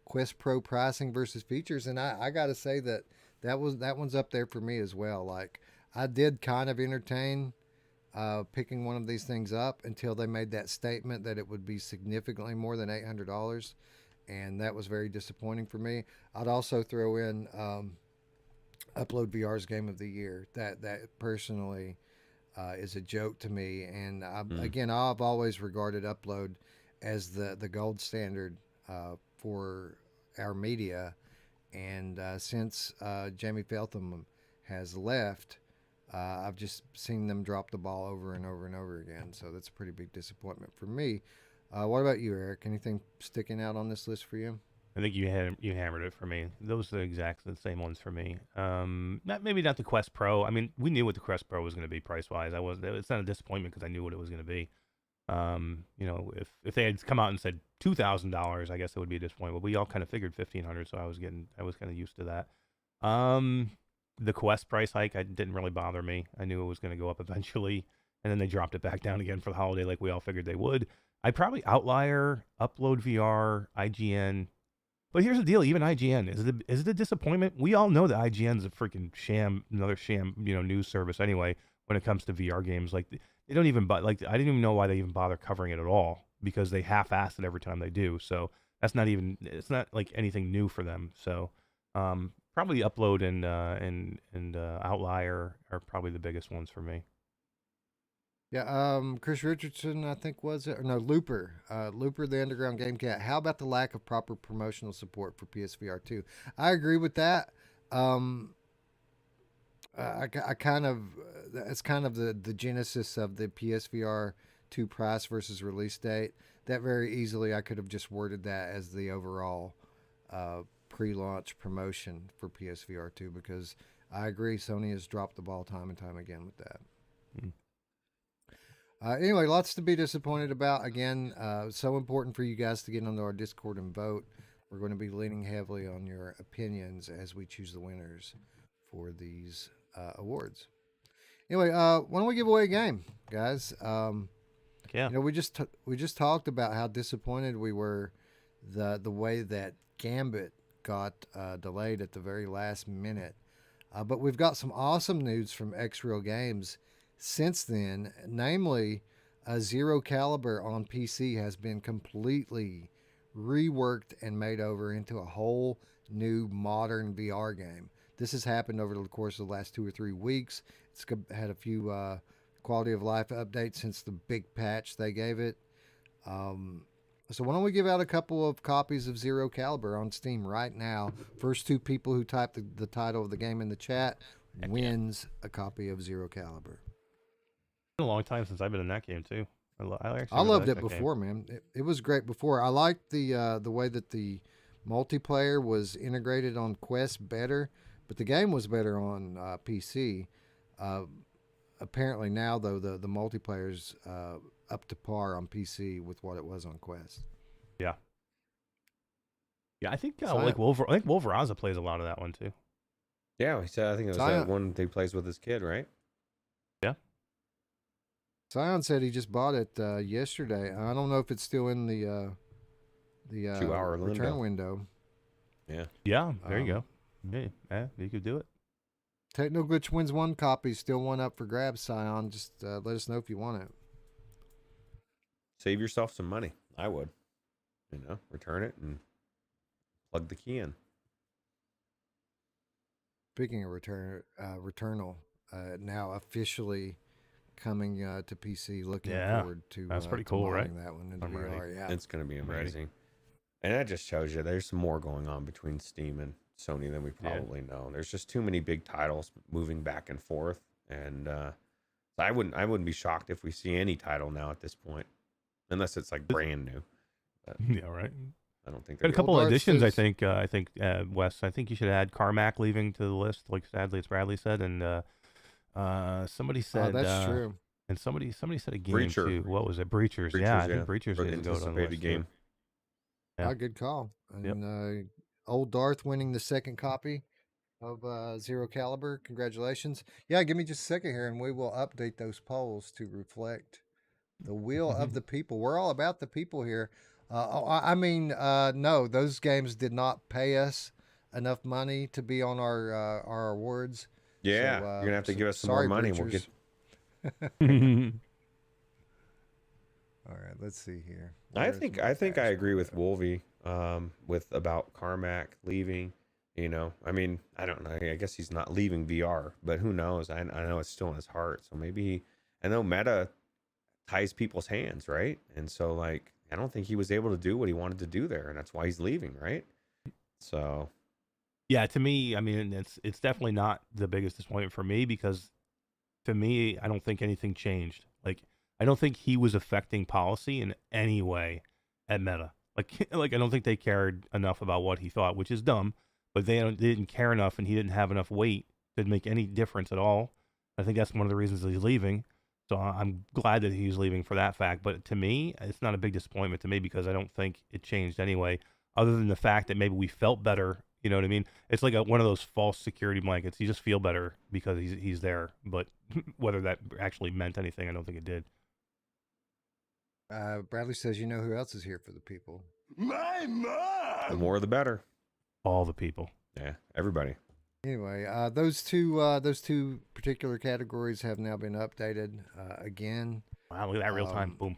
Quest Pro pricing versus features, and I got to say that one's up there for me as well. Like I did kind of entertain picking one of these things up until they made that statement that it would be significantly more than $800, and that was very disappointing for me. I'd also throw in Upload VR's Game of the Year. That personally is a joke to me, and again, I've always regarded Upload as the gold standard for our media, and since Jamie Feltham has left, I've just seen them drop the ball over and over and over again. So that's a pretty big disappointment for me. What about you, Eric? Anything sticking out on this list for you? I think you hammered it for me. Those are the same ones for me. Maybe not the Quest Pro. I mean, we knew what the Quest Pro was going to be price wise. It's not a disappointment because I knew what it was going to be. If they had come out and said $2,000, I guess it would be a disappointment. But we all kind of figured $1,500, so I was kind of used to that. The Quest price hike, didn't really bother me. I knew it was going to go up eventually, and then they dropped it back down again for the holiday, like we all figured they would. I'd probably Outlier, Upload VR, IGN. But here's the deal: even IGN is it a disappointment? We all know that IGN's a freaking sham, another sham, news service anyway. When it comes to VR games, like they don't even I didn't even know why they even bother covering it at all because they half-ass it every time they do. So it's not like anything new for them. So probably Upload and Outlier are probably the biggest ones for me. Yeah, Chris Richardson, I think was it? Or no, Looper. Looper, the Underground Game Cat. How about the lack of proper promotional support for PSVR 2? I agree with that. I kind of, it's kind of the genesis of the PSVR 2 price versus release date. That very easily I could have just worded that as the overall pre-launch promotion for PSVR 2 because I agree Sony has dropped the ball time and time again with that. Anyway, lots to be disappointed about. Again, so important for you guys to get onto our Discord and vote. We're going to be leaning heavily on your opinions as we choose the winners for these awards. Anyway, why don't we give away a game, guys? Yeah. We just talked about how disappointed we were the way that Gambit got delayed at the very last minute. But we've got some awesome news from X Real Games since then. Namely, Zero Caliber on PC has been completely reworked and made over into a whole new modern VR game. This has happened over the course of the last 2 or 3 weeks. It's had a few quality of life updates since the big patch they gave it. So why don't we give out a couple of copies of Zero Caliber on Steam right now? First 2 people who type the title of the game in the chat wins a copy of Zero Caliber. It's been a long time since I've been in that game too. I loved it before, man. It was great before. I liked the way that the multiplayer was integrated on Quest better, but the game was better on PC. Apparently now, though, the multiplayer's up to par on PC with what it was on Quest. Yeah. Yeah, I think So I think Wolveraza plays a lot of that one too. Yeah, he said I think it was that one he plays with his kid, right? Yeah. Scion said he just bought it yesterday. I don't know if it's still in the 2-hour return window. Yeah. Yeah, there you go. Yeah, you could do it. Techno Glitch wins 1 copy, still 1 up for grabs, Scion. Just let us know if you want it. Save yourself some money. I would. Return it and plug the key in. Speaking of Returnal, now officially coming to PC. Looking forward to that's pretty to cool, right? That one into I'm VR. ready. Yeah, It's going to be amazing. And that just shows you there's some more going on between Steam and Sony than we probably know. There's just too many big titles moving back and forth, and I wouldn't be shocked if we see any title now at this point, unless it's like brand new. Yeah, right. I don't think Got a they're couple of Darth additions. says- I think Wes. I think you should add Carmack leaving to the list, like sadly as Bradley said, and somebody said that's true. and somebody said a game Breacher. too. What was it? Breachers. Yeah, I think Breachers needs to go to the anticipated list game. too. Yeah. Good call. And old Darth winning the 2nd copy of Zero Caliber. Congratulations. Yeah, give me just a second here, and we will update those polls to reflect the will of the people. We're all about the people here. No, those games did not pay us enough money to be on our awards. Yeah, So, you're gonna have to give us some sorry, more money. And we'll Breachers. get. All right, let's see here. I think I agree with Wolvie with about Carmack leaving. I mean, I don't know. I guess he's not leaving VR, but who knows? I know it's still in his heart. So maybe I know Meta ties people's hands, right? And so I don't think he was able to do what he wanted to do there, and that's why he's leaving, right? So Yeah, to me, I mean, it's definitely not the biggest disappointment for me because to me, I don't think anything changed. Like, I don't think he was affecting policy in any way at Meta. Like I don't think they cared enough about what he thought, which is dumb. But they didn't care enough, and he didn't have enough weight to make any difference at all. I think that's one of the reasons that he's leaving. So I'm glad that he's leaving for that fact. But to me, it's not a big disappointment to me because I don't think it changed anyway, other than the fact that maybe we felt better. You know what I mean? It's like one of those false security blankets. You just feel better because he's there. But whether that actually meant anything, I don't think it did. Bradley says, who else is here for the people? My the mom! more the better. All the people. Yeah, everybody. Anyway, those two particular categories have now been updated again. Wow, look at that real time. Boom.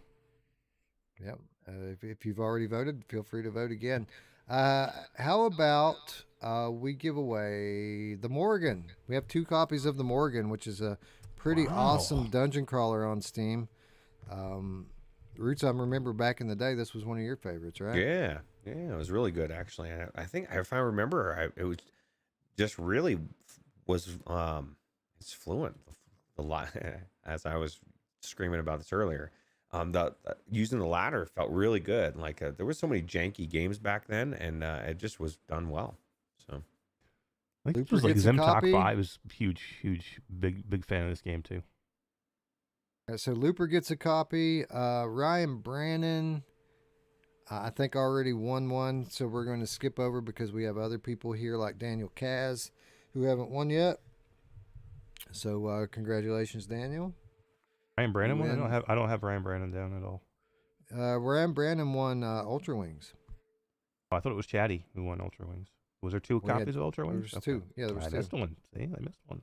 Yep. If you've already voted, feel free to vote again. How about we give away the Morgan? We have 2 copies of the Morgan, which is a pretty awesome dungeon crawler on Steam. Ruuts, I remember back in the day, this was one of your favorites, right? Yeah, it was really good actually. I think if I remember, it was just really was it's fluent. The lot as I was screaming about this earlier. Using the ladder felt really good. There was so many janky games back then, and it just was done well. So I think Looper it was like gets a Zemtok copy. 5 was huge, big fan of this game too. So Looper gets a copy. Ryan Brannon, I think already won one, so we're going to skip over because we have other people here like Daniel Kaz. who haven't won yet. So congratulations, Daniel. Ryan Brandon You one? win. I don't have Ryan Brandon down at all. Ryan Brandon won Ultra Wings. Oh, I thought it was Chatty who won Ultra Wings. Was there two We had- copies of Ultra There Wings? was two. Yeah, there was I two. missed one. See, I missed one.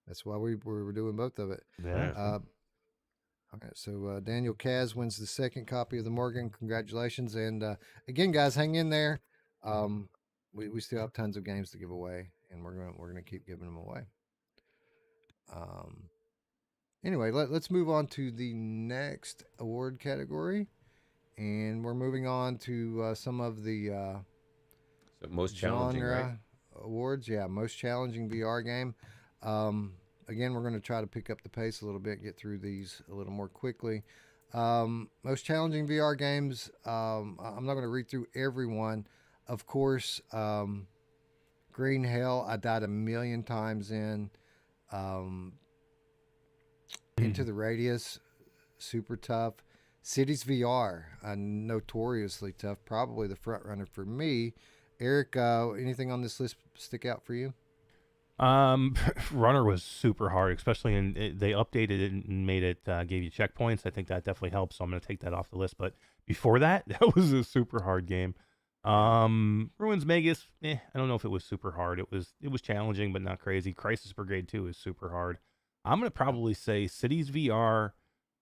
That's why we were doing both of it. Yeah. Okay, so Daniel Kaz wins the second copy of the Morgan. Congratulations. And again, guys, hang in there. We still have tons of games to give away, and we're gonna keep giving them away. Anyway, let's move on to the next award category, and we're moving on to some of the So most challenging, genre right? awards. Yeah, most challenging VR game. Again, we're going to try to pick up the pace a little bit, get through these a little more quickly. Most challenging VR games. I'm not going to read through every one. Of course, Green Hell, I died a million times in. Into the Radius, super tough. Cities VR, notoriously tough. Probably the front runner for me. Eric, anything on this list stick out for you? Runner was super hard, especially they updated it and made it gave you checkpoints. I think that definitely helps. So I'm going to take that off the list. But before that, that was a super hard game. Ruins Vegas, I don't know if it was super hard. It was challenging, but not crazy. Crisis Brigade 2 is super hard. I'm going to probably say Cities VR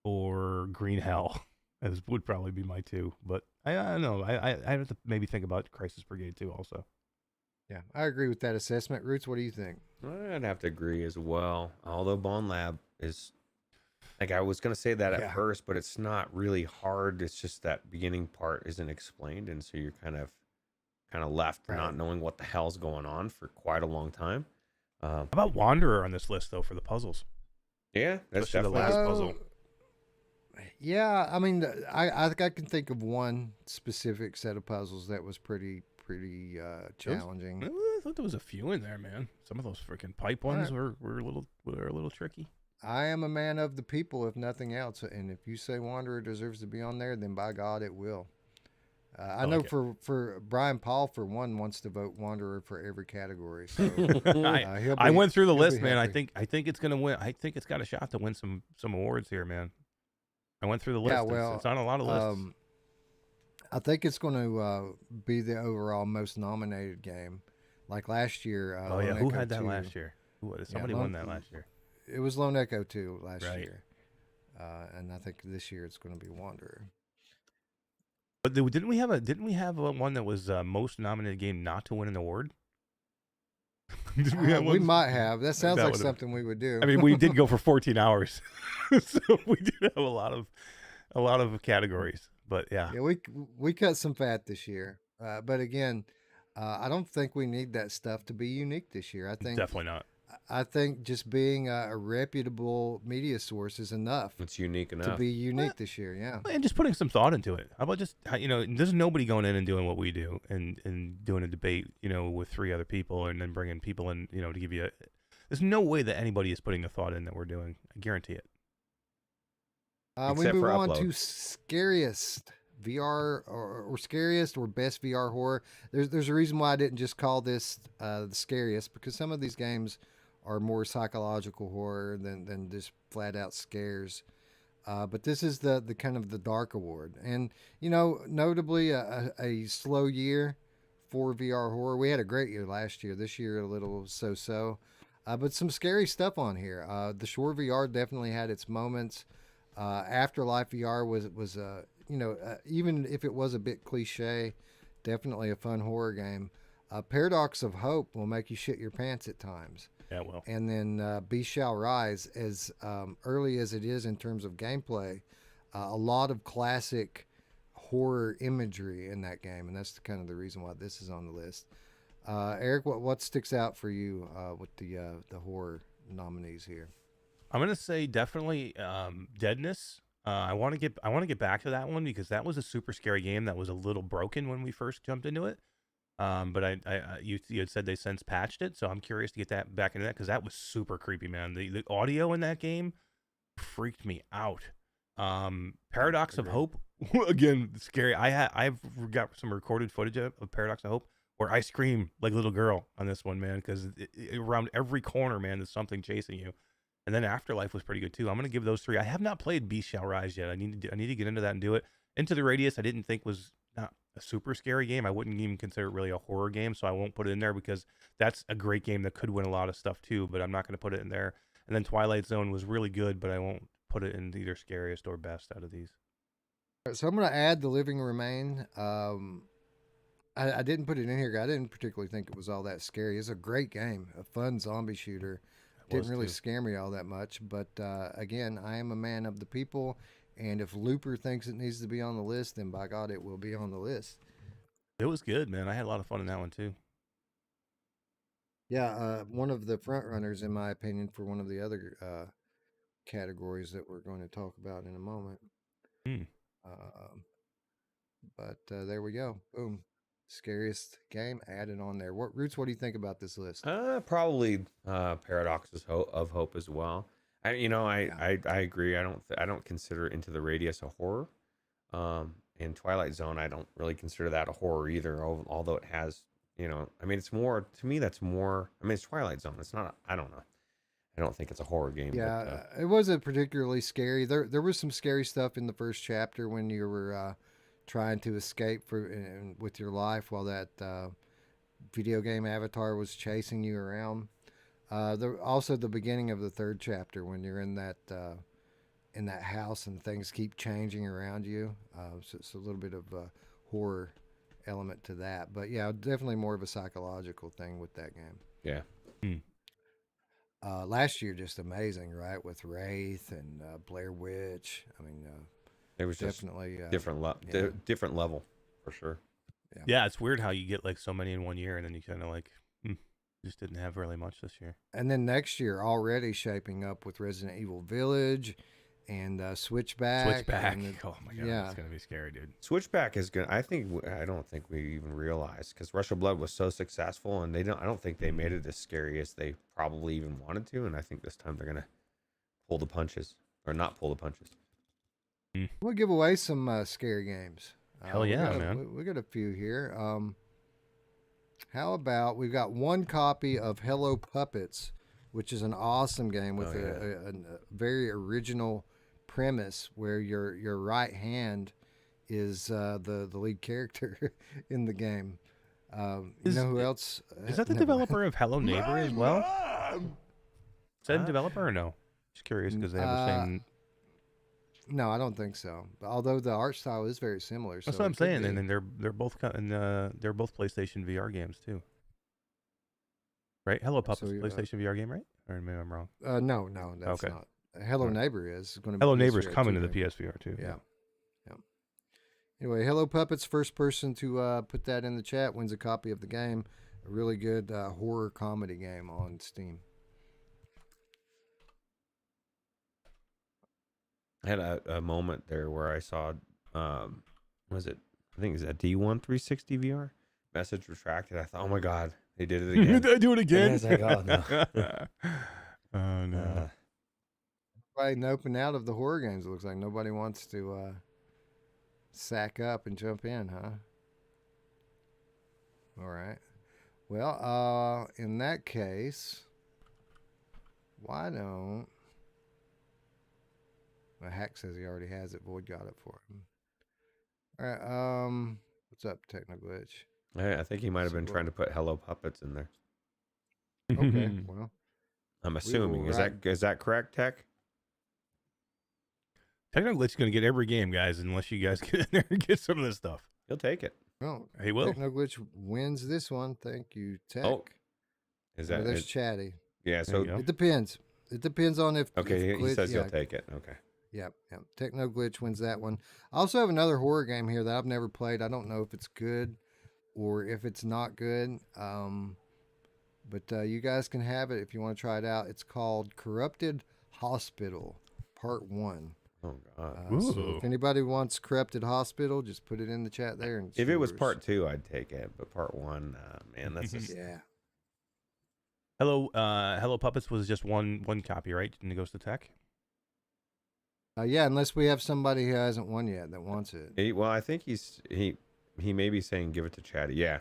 or Green Hell as would probably be my two. But I don't know. I have to maybe think about Crisis Brigade 2 also. Yeah, I agree with that assessment. Roots, what do you think? I'd have to agree as well. Although Bond Lab is, like, I was going to say that Yeah. at first, but it's not really hard. It's just that beginning part isn't explained. And so you're kind of left Right. not knowing what the hell's going on for quite a long time. How about Wanderer on this list, though, for the puzzles? Yeah, that's Especially the definitely last puzzle. Yeah, I mean, I think I can think of one specific set of puzzles that was pretty challenging. I thought there was a few in there, man. Some of those freaking pipe ones were a little tricky. I am a man of the people, if nothing else. And if you say Wanderer deserves to be on there, then by God, it will. I know like for Brian Paul, for one, wants to vote Wanderer for every category. So I went through the he'll list, be man. happy. I think it's gonna win. I think it's got a shot to win some awards here, man. I went through the list. Yeah, well, it's on a lot of lists. I think it's going to be the overall most nominated game. Like last year. Oh yeah, Lone who Echo had that 2. last year? Somebody won that last year. It was Lone Echo 2 last Right. year. And I think this year it's going to be Wanderer. But didn't we have one that was most nominated game not to win an award? Did we have We one? might have. That sounds That like would've- something we would do. I mean, we did go for 14 hours, so we did have a lot of categories. But yeah, Yeah, we cut some fat this year. But again, I don't think we need that stuff to be unique this year. definitely not. I think just being a reputable media source is enough it's unique to enough. be unique this year. Yeah. And just putting some thought into it. How about just there's nobody going in and doing what we do and doing a debate, with three other people and then bringing people in, to give you. There's no way that anybody is putting the thought in that we're doing. I guarantee it. We Except move for on upload. to scariest VR or scariest or best VR horror. There's a reason why I didn't just call this the scariest, because some of these games are more psychological horror than just flat out scares. But this is the kind of the dark award, and notably a slow year for VR horror. We had a great year last year. This year a little so. But some scary stuff on here. The Shore VR definitely had its moments. Afterlife VR was even if it was a bit cliche, definitely a fun horror game. Paradox of Hope will make you shit your pants at times. Yeah, well. And then Beast Shall Rise, as early as it is in terms of gameplay, a lot of classic horror imagery in that game, and that's kind of the reason why this is on the list. Eric, what sticks out for you with the horror nominees here? I'm gonna say definitely Deadness. I want to get back to that one because that was a super scary game that was a little broken when we first jumped into it. But you had said they since patched it, so I'm curious to get that back into that because that was super creepy, man. The audio in that game freaked me out. Paradox of Hope, again, scary. I've got some recorded footage of Paradox of Hope where I scream like a little girl on this one, man, because around every corner, man, there's something chasing you. And then Afterlife was pretty good too. I'm gonna give those 3. I have not played Beast Shall Rise yet. I need to get into that and do it. Into the Radius, I didn't think was not a super scary game. I wouldn't even consider it really a horror game, so I won't put it in there because that's a great game that could win a lot of stuff too. But I'm not gonna put it in there. And then Twilight Zone was really good, but I won't put it in either scariest or best out of these. So I'm going to add The Living Remain. I didn't put it in here. I didn't particularly think it was all that scary. It's a great game, a fun zombie shooter. Didn't really scare me all that much. But again, I am a man of the people. And if Looper thinks it needs to be on the list, then by God, it will be on the list. It was good, man. I had a lot of fun in that one too. Yeah, one of the front runners, in my opinion, for one of the other categories that we're going to talk about in a moment. Hmm. But there we go. Boom. Scariest game added on there. Ruuts, what do you think about this list? Probably Paradoxes of Hope as well. I agree. I don't consider Into the Radius a horror. And Twilight Zone, I don't really consider that a horror either. Although it has, it's more to me. That's more. It's Twilight Zone. It's not. I don't know. I don't think it's a horror game. Yeah, it wasn't particularly scary. There was some scary stuff in the first chapter when you were trying to escape with your life while that video game avatar was chasing you around. Also, the beginning of the third chapter when you're in that house and things keep changing around you. So it's a little bit of a horror element to that. But yeah, definitely more of a psychological thing with that game. Yeah. Last year, just amazing, right? With Wraith and Blair Witch. It was definitely just different level for sure. Yeah, it's weird how you get like so many in one year and then you kind of like just didn't have really much this year. And then next year already shaping up with Resident Evil Village and Switchback. Oh my god, yeah. It's gonna be scary, dude. Switchback is good. I don't think we even realized because Rush of Blood was so successful, and I don't think they made it as scary as they probably even wanted to. And I think this time they're gonna pull the punches or not pull the punches. We'll give away some scary games. Hell yeah, man. We got a few here. How about we've got one copy of Hello Puppets, which is an awesome game with a very original premise where your right hand is the lead character in the game. You know who else? Is that the developer of Hello Neighbor as well? Is that a developer or no? Just curious because they have the same. No, I don't think so. Although the art style is very similar. That's so what I'm saying, and then they're both they're both PlayStation VR games too, right? Hello Puppets, PlayStation VR game, right? Or maybe I'm wrong. No, that's not. Hello Neighbor is going to be. Hello Neighbor is coming to the PSVR too. Yeah. Anyway, Hello Puppets, first person to put that in the chat wins a copy of the game. A really good horror comedy game on Steam. I had a moment there where I saw, was it? I think it's a D1 360 VR message retracted. I thought, oh my god, they did it again. Did I do it again? And I was like, oh no. Oh no. Fighting open out of the horror games. It looks like nobody wants to sack up and jump in, huh? All right. Well, in that case, why don't... Well, Hack says he already has it. Void got it for him. All right. What's up, Technoglitch? I think he might have been trying to put Hello Puppets in there. Okay. Well, I'm assuming. Is that correct, Tech? Technoglitch's going to get every game, guys, unless you guys get in there and get some of this stuff. He'll take it. well, He will. Technoglitch wins this one. Thank you, Tech. Oh, is that there's Chatty. Yeah. There you So go. It depends. It depends on if. okay, if he glitch, says he'll take it. Okay. Yep. Technoglitch wins that one. I also have another horror game here that I've never played. I don't know if it's good or if it's not good. But you guys can have it if you want to try it out. It's called Corrupted Hospital, Part 1. Oh god. So if anybody wants Corrupted Hospital, just put it in the chat there. And If it was Part 2, I'd take it. But Part 1, man, that's just yeah. Hello Puppets was just one copy, right? And it goes to Tech. Yeah, unless we have somebody who hasn't won yet that wants it. Well, I think he may be saying give it to Chatty. Yeah.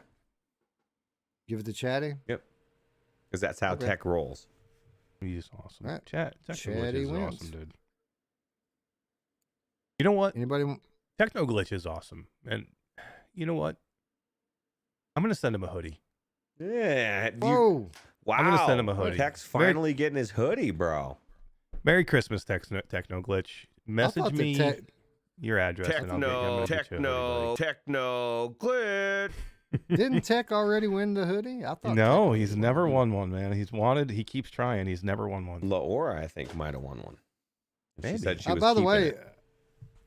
Give it to Chatty. Yep. Because that's how Okay. tech rolls. He's awesome. All right. Technoglitch Chatty is wins. awesome, dude. You know what? Anybody? Technoglitch is awesome. And you know what? I'm going to send him a hoodie. Yeah. Whoa! Wow. I'm gonna send him a hoodie. Tech's finally getting his hoodie, bro. Merry Christmas, Technoglitch. Message me your address and I'll get you a hoodie, Techno glitch. buddy. Didn't Tech already win the hoodie? I thought. No, Tech he's already never won. won one, man. He keeps trying. He's never won one. Laura, I think, might have won one. Maybe. She said she was By the keeping way, it.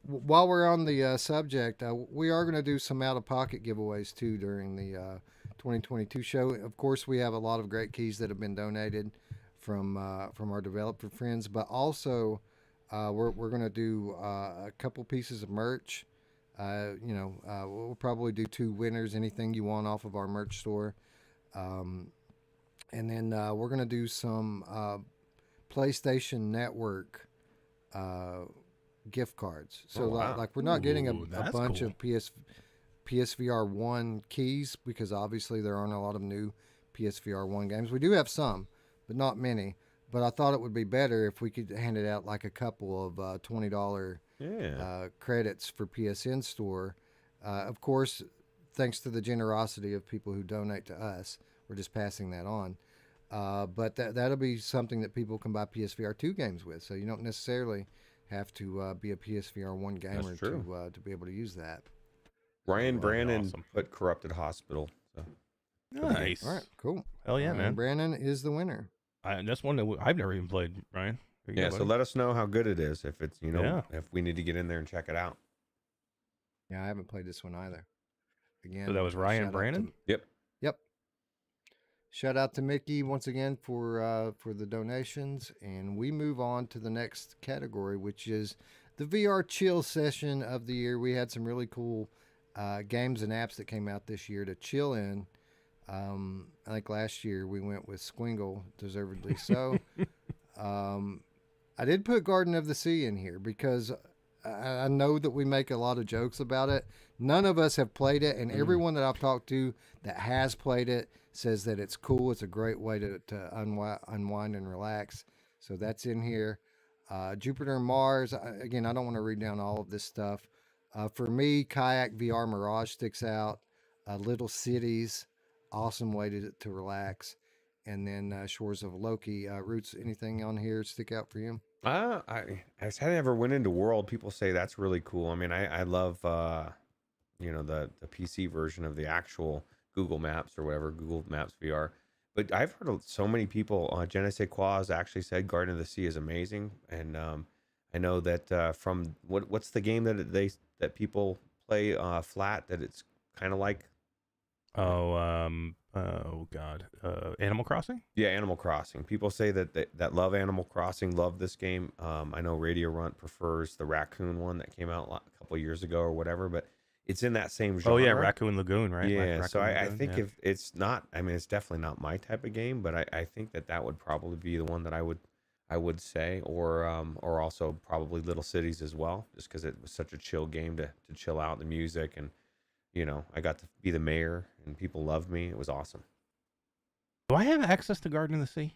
while we're on the subject, we are going to do some out-of-pocket giveaways too during the 2022 show. Of course, we have a lot of great keys that have been donated from our developer friends, but also we're going to do a couple pieces of merch. We'll probably do 2 winners, anything you want off of our merch store. And then we're going to do some PlayStation Network gift cards. So wow. like we're not getting a that's bunch cool. of PSVR 1 keys because obviously there aren't a lot of new PSVR 1 games. We do have some, but not many. But I thought it would be better if we could hand it out like a couple of $20 credits for PSN Store. Of course, thanks to the generosity of people who donate to us, we're just passing that on. But that'll be something that people can buy PSVR 2 games with. So you don't necessarily have to be a PSVR 1 gamer to be able to use that. Ryan Well, Brandon awesome. put Corrupted Hospital. So. Nice. All right, cool. Hell yeah, man. Brandon is the winner. That's one that I've never even played, Ryan. There you Yeah, go, so buddy. let us know how good it is. If it's, Yeah. if we need to get in there and check it out. Yeah, I haven't played this one either. Again, So that was Ryan shout out Brandon? to- Yep. Yep. Shout out to Mickey once again for the donations, and we move on to the next category, which is the VR chill session of the year. We had some really cool games and apps that came out this year to chill in. I think last year we went with Squingle, deservedly so. I did put Garden of the Sea in here because I know that we make a lot of jokes about it. None of us have played it, and everyone that I've talked to that has played it says that it's cool. It's a great way to unwind and relax. So that's in here. Jupiter and Mars. Again, I don't want to read down all of this stuff. For me, Kayak VR Mirage sticks out. Little Cities, awesome way to relax. And then Shores of Loki. Ruuts, anything on here stick out for you? I never went into World. People say that's really cool. I mean, I love the PC version of the actual Google Maps or whatever, Google Maps VR. But I've heard of so many people. Je ne sais quoi has actually said Garden of the Sea is amazing, and I know that from what's the game that people play flat that it's kind of like. Oh God, Animal Crossing. Yeah, Animal Crossing. People say that love Animal Crossing, love this game. I know Radio Runt prefers the Raccoon one that came out a couple of years ago or whatever, but it's in that same genre. Oh yeah, Raccoon Lagoon, right? Yeah, Raccoon so I Lagoon, think yeah. if it's not, I mean, it's definitely not my type of game, but I think that would probably be the one that I would say, or also probably Little Cities as well, just because it was such a chill game to chill out, the music, and I got to be the mayor and people loved me. It was awesome. Do I have access to Garden of the Sea?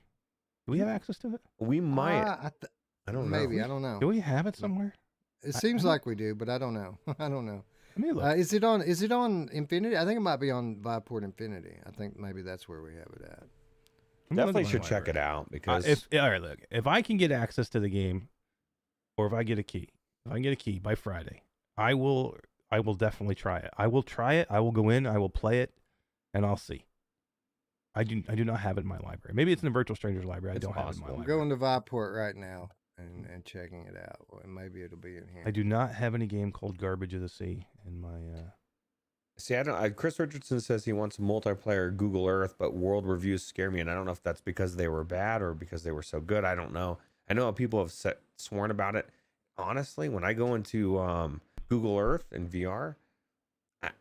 Do we have access to it? We might. I don't know. Maybe I don't know. Do we have it somewhere? It seems like we do, but I don't know. I don't know. Let me look. Is it on Infinity? I think it might be on Viveport Infinity. I think maybe that's where we have it at. Let me look Definitely at my should check it library. out because All right, look. If I can get access to the game, or if I get a key by Friday, I will definitely try it. I will try it. I will go in. I will play it, and I'll see. I do not have it in my library. Maybe it's in the Virtual Strangers library. It's I don't have it in possible. my I'm library. going to Viveport right now and checking it out. And maybe it'll be in here. I do not have any game called Garbage of the Sea in my. see, I don't. Chris Richardson says he wants multiplayer Google Earth, but world reviews scare me, and I don't know if that's because they were bad or because they were so good. I don't know. I know people have sworn about it. Honestly, when I go into Google Earth and VR,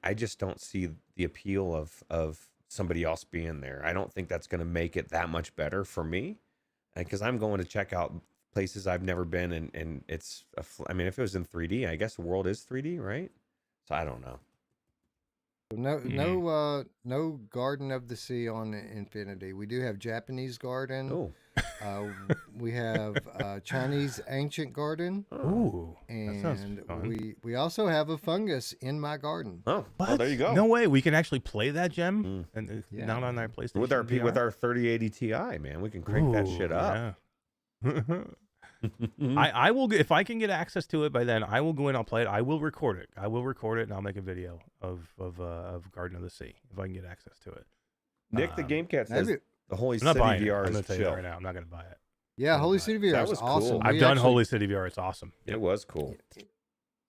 I just don't see the appeal of somebody else being there. I don't think that's going to make it that much better for me, because I'm going to check out places I've never been, and it's. I mean, if it was in 3D, I guess the world is 3D, right? So I don't know. So no Garden of the Sea on Infinity. We do have Japanese Garden. Oh, Uh, we have Chinese Ancient Garden, Ooh, that sounds and fun. we also have a fungus in my garden. oh, What? well, there you go. No way. We can actually play that gem, Mm. and Yeah, not on man. our PlayStation. With our VR? 3080 Ti, man, we can crank that shit up. Yeah. I will if I can get access to it by then. I will go in. I'll play it. I will record it. And I'll make a video of Garden of the Sea if I can get access to it. Nick, the Gamecast says Maybe, the Holy I'm not City buying it. VR I'm is gonna tell you that chill. right now. I'm not gonna buy it. yeah, Holy Right. City VR That is was cool. awesome. I've We done actually- Holy City VR. It's awesome. It was cool.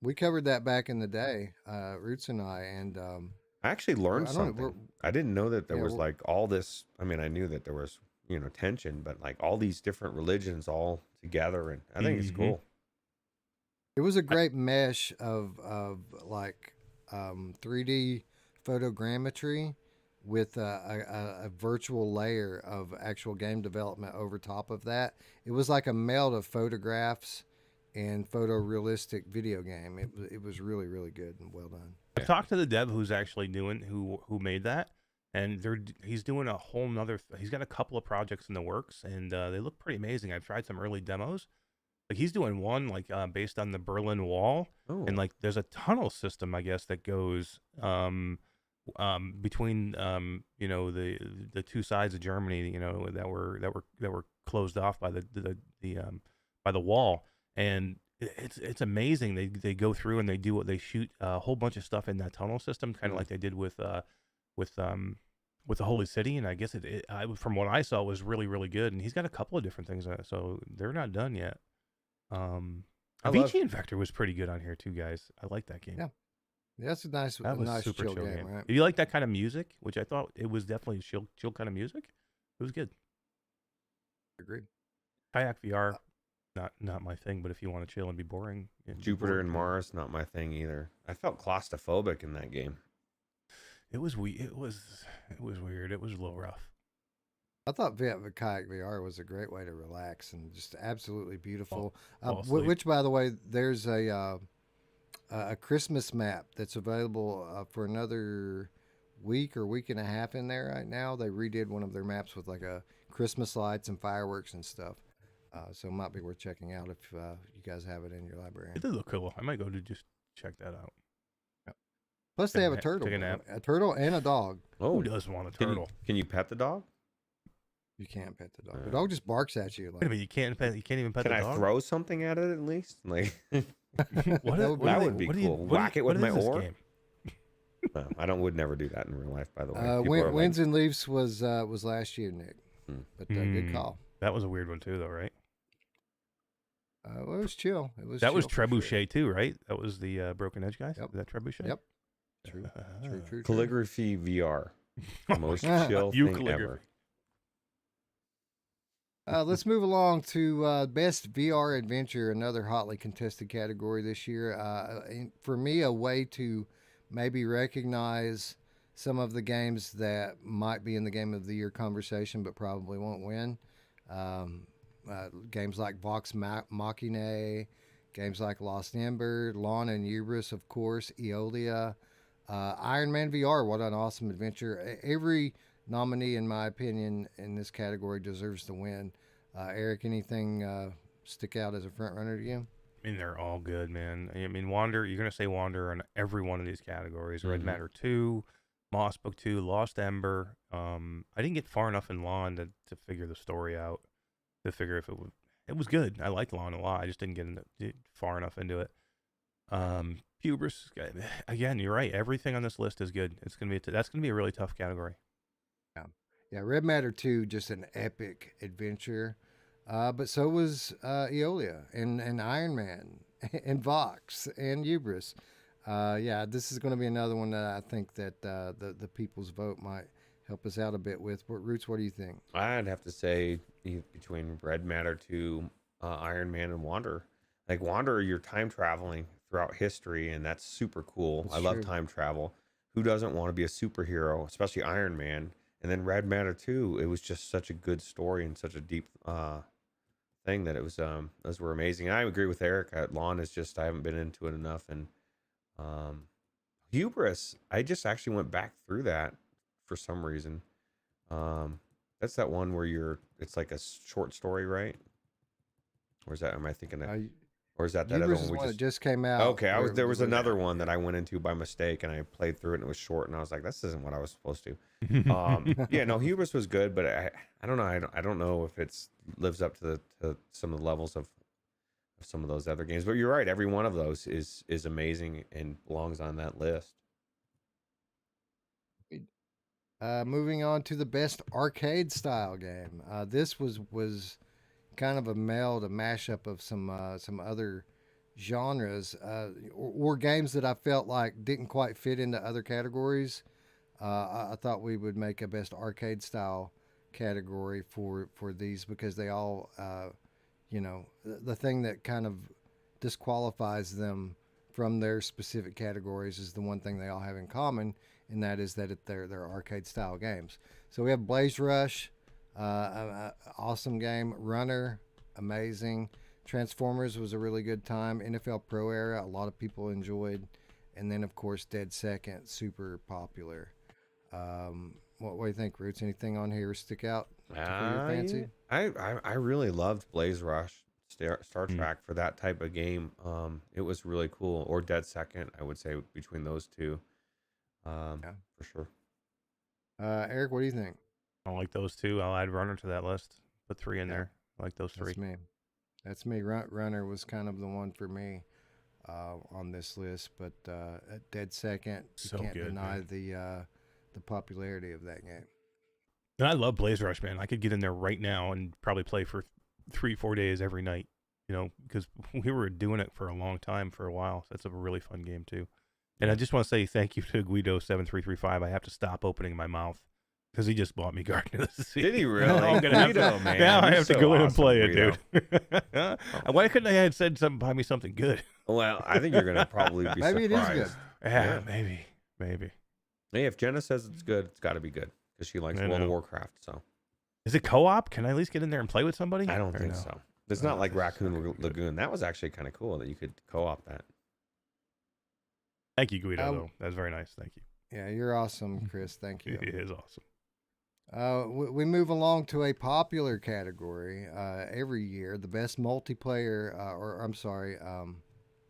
We covered that back in the day, Roots and I, and I actually learned I don't know, something. I didn't know that there yeah, was we're- like all this. I mean, I knew that there was, tension, but like all these different religions all together, and I think it's Mhm. cool. it was a great mesh of like 3D photogrammetry with a virtual layer of actual game development over top of that. It was like a meld of photographs and photorealistic video game. It was really, really good and well done. I've talked to the dev who's actually doing who made that, and he's doing a whole nother. He's got a couple of projects in the works, and they look pretty amazing. I've tried some early demos. Like he's doing one like based on the Berlin Wall, Oh, and like there's a tunnel system I guess that goes between the two sides of Germany that were closed off by by the wall, and it's amazing. They go through and they shoot a whole bunch of stuff in that tunnel system, kind of like they did with the Holy City, and I guess from what I saw was really, really good. And he's got a couple of different things on it, so they're not done yet. Avicii Infector was pretty good on here too, guys. I like that game. Yeah. Yeah, that's a nice, That was nice super chill, chill game, right? If you like that kind of music, which I thought it was definitely chill kind of music, it was good. Agreed. Kayak VR, not my thing, but if you want to chill and be boring, Jupiter and Mars, not my thing either. I felt claustrophobic in that game. It was it was weird. It was a little rough. I thought Kayak VR was a great way to relax and just absolutely beautiful. Fall asleep. Which, by the way, there's a Christmas map that's available for another week or week and a half in there right now. They redid one of their maps with like a Christmas lights and fireworks and stuff. So it might be worth checking out if you guys have it in your library. It did look cool. I might go to just check that out. Plus, they have a turtle, take a nap. a turtle and a dog. Oh, Who doesn't want a can turtle? you pet the dog? You can't pet the dog. The dog just barks at you. Wait a minute, you can't even pet Can the I dog. throw something at it at least? Like, What That would be cool. Whack it with my oar? Game? no, would never do that in real life. By the way, Winds and Leafs was last year, Nick. But good call. That was a weird one too, though, right? Well, it was chill. It was That was chill for Trebuchet sure. too, right? That was the Broken Edge guys. Yep. Was that Trebuchet? Yep. True. True. calligraphy VR, the most Ah, chill You thing calligraphy. ever. Let's move along to best VR adventure, another hotly contested category this year. For me, a way to maybe recognize some of the games that might be in the Game of the Year conversation, but probably won't win. Games like Vox Machina, games like Lost Ember, Lawn and Hubris, of course, Eolia, Iron Man VR. What an awesome adventure! Every nominee, in my opinion, in this category deserves to win. Eric, anything stick out as a front runner to you? I mean, they're all good, man. I mean, Wander. You're gonna say Wander on every one of these categories. Red Mhm. Matter 2, Moss Book 2, Lost Ember. I didn't get far enough in Lawn to figure the story out. To figure if it was good. I liked Lawn a lot. I just didn't get far enough into it. Hubris. Again, you're right. Everything on this list is good. It's gonna be that's gonna be a really tough category. Yeah, Red Matter 2, just an epic adventure. But so was Eolia and Iron Man and Vox and Hubris. Yeah, this is going to be another one that I think that the people's vote might help us out a bit with. But Roots, what do you think? I'd have to say between Red Matter 2, Iron Man, and Wander. Like Wander, you're time traveling throughout history, and that's super cool. That's I love true. time travel. Who doesn't want to be a superhero, especially Iron Man? And then Red Matter 2, it was just such a good story and such a deep thing that it was. Those were amazing. And I agree with Eric. Lawn is just I haven't been into it enough, and Hubris. I just actually went back through that for some reason. That's that one where it's like a short story, right? Or is that, am I thinking of, or is that other Hubris one is we one that just, just came out. okay, there was where- another one that I went into by mistake and I played through it and it was short and I was like, this isn't what I was supposed to. Yeah, no, Hubris was good, but I don't know. I don't know if it's lives up to some of the levels of some of those other games. But you're right. Every one of those is amazing and belongs on that list. Moving on to the best arcade style game. This was kind of a meld, a mashup of some other genres or games that I felt like didn't quite fit into other categories. I thought we would make a best arcade style category for these because they all, the thing that kind of disqualifies them from their specific categories is the one thing they all have in common, and that is that they're arcade style games. So we have Blaze Rush, awesome game. Runner, amazing. Transformers was a really good time. NFL Pro Era, a lot of people enjoyed, and then of course Dead Second, super popular. What do you think, Roots? Anything on here stick out for your fancy? I really loved Blaze Rush, Star Trek for that type of game. It was really cool. Or Dead Second, I would say between those two, for sure. Eric, what do you think? I like those two. I'll add Runner to that list. Put 3 in there. I like those 3. That's me. Runner was kind of the one for me on this list, but Dead Second, you can't deny the popularity of that game. And I love Blaze Rush, man. I could get in there right now and probably play for 3-4 days every night, because we were doing it for a long time, for a while. So that's a really fun game too. And I just want to say thank you to Guido7335. I have to stop opening my mouth because he just bought me Garden of the Sea. Did he really? I'm gonna have Guido, to, man. now I You're have to so go in and awesome, play Guido. it, dude. Why couldn't I have said something, buy me something good? Well, I think you're gonna probably be Maybe surprised. it is good. Yeah, maybe. Hey, if Jenna says it's good, it's got to be good because she likes I World of know. Warcraft. So Is it co-op? Can I at least get in there and play with somebody? I don't Or think no? so. It's Oh, not like this is Raccoon not gonna be good. Lagoon. That was actually kind of cool that you could co-op that. Thank you, Guido. Though that's very nice. Thank you. Yeah, you're awesome, Chris. Thank you. It is awesome. We move along to a popular category every year, the best multiplayer,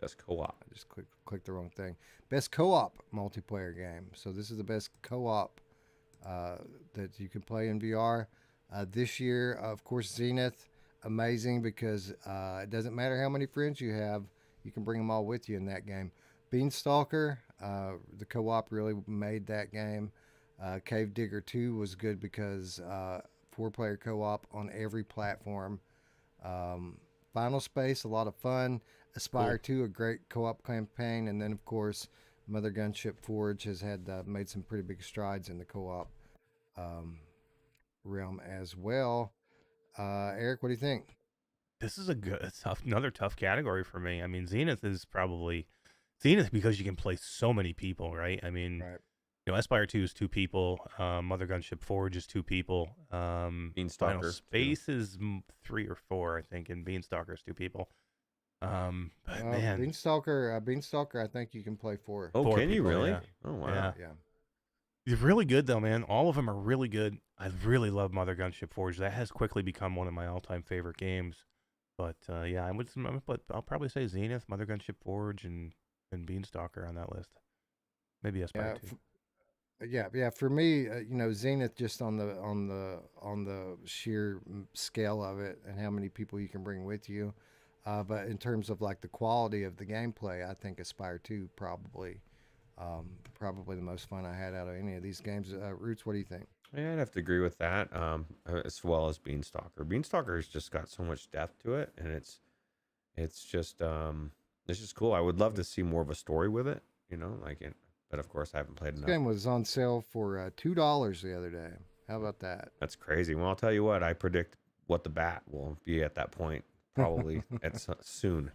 That's co-op. I just clicked the wrong thing. Best co-op multiplayer game. So this is the best co-op that you can play in VR. This year, of course, Zenith, amazing because it doesn't matter how many friends you have, you can bring them all with you in that game. Beanstalker, the co-op really made that game. Cave Digger 2 was good because 4-player co-op on every platform. Final Space, a lot of fun. Aspire 2, a great co-op campaign. And then, of course, Mother Gunship Forge has made some pretty big strides in the co-op realm as well. Eric, what do you think? This is another tough category for me. I mean, Zenith because you can play so many people, right? I mean, Right. Aspire 2 is 2 people. Mother Gunship Forge is 2 people. Beanstalker, Final Space is 3 or 4, I think, and Beanstalker is 2 people. But man, Beanstalker, I think you can play 4. Oh, 4 can you people, really? yeah. Oh, wow. Yeah. Yeah. It's really good though, man. All of them are really good. I really love Mother Gunship Forge. That has quickly become one of my all-time favorite games. But yeah, but I'll probably say Zenith, Mother Gunship Forge, and Beanstalker on that list. Maybe Aspire 2. Yeah. For me, Zenith just on the sheer scale of it and how many people you can bring with you. But in terms of like the quality of the gameplay, I think Aspire 2 probably the most fun I had out of any of these games. Roots, what do you think? Yeah, I'd have to agree with that. As well as Beanstalker. Beanstalker's just got so much depth to it, and it's just cool. I would love to see more of a story with it, but of course I haven't played This enough. game was on sale for $2 the other day. How about that? That's crazy. Well, I'll tell you what. I predict what the bat will be at that point, probably soon.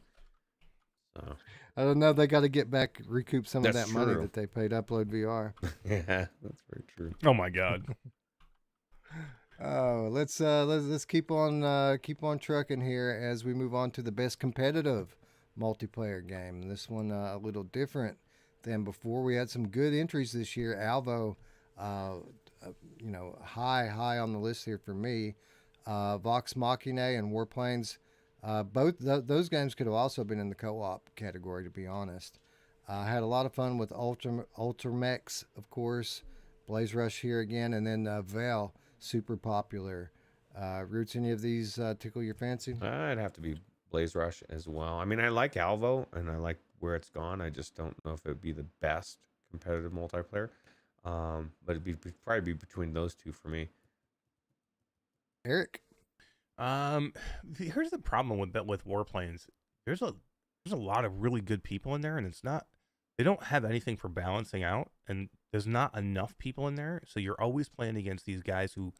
So I don't know. They got to recoup some of That's that money true. that they paid Upload VR. yeah, that's very true. Oh my God. Oh, let's keep on trucking here as we move on to the best competitive multiplayer game. This one a little different than before. We had some good entries this year. Alvo, high on the list here for me. Vox Machina and Warplanes. Those games could have also been in the co-op category, to be honest. I had a lot of fun with Ultramex, of course. Blaze Rush here again, and then Vale, super popular. Ruuts, any of these tickle your fancy? I'd have to be Blaze Rush as well. I mean, I like Alvo and I like where it's gone. I just don't know if it would be the best competitive multiplayer. But probably be between those two for me. Eric? Here's the problem with Warplanes. There's a lot of really good people in there, and they don't have anything for balancing out, and there's not enough people in there, so you're always playing against these guys who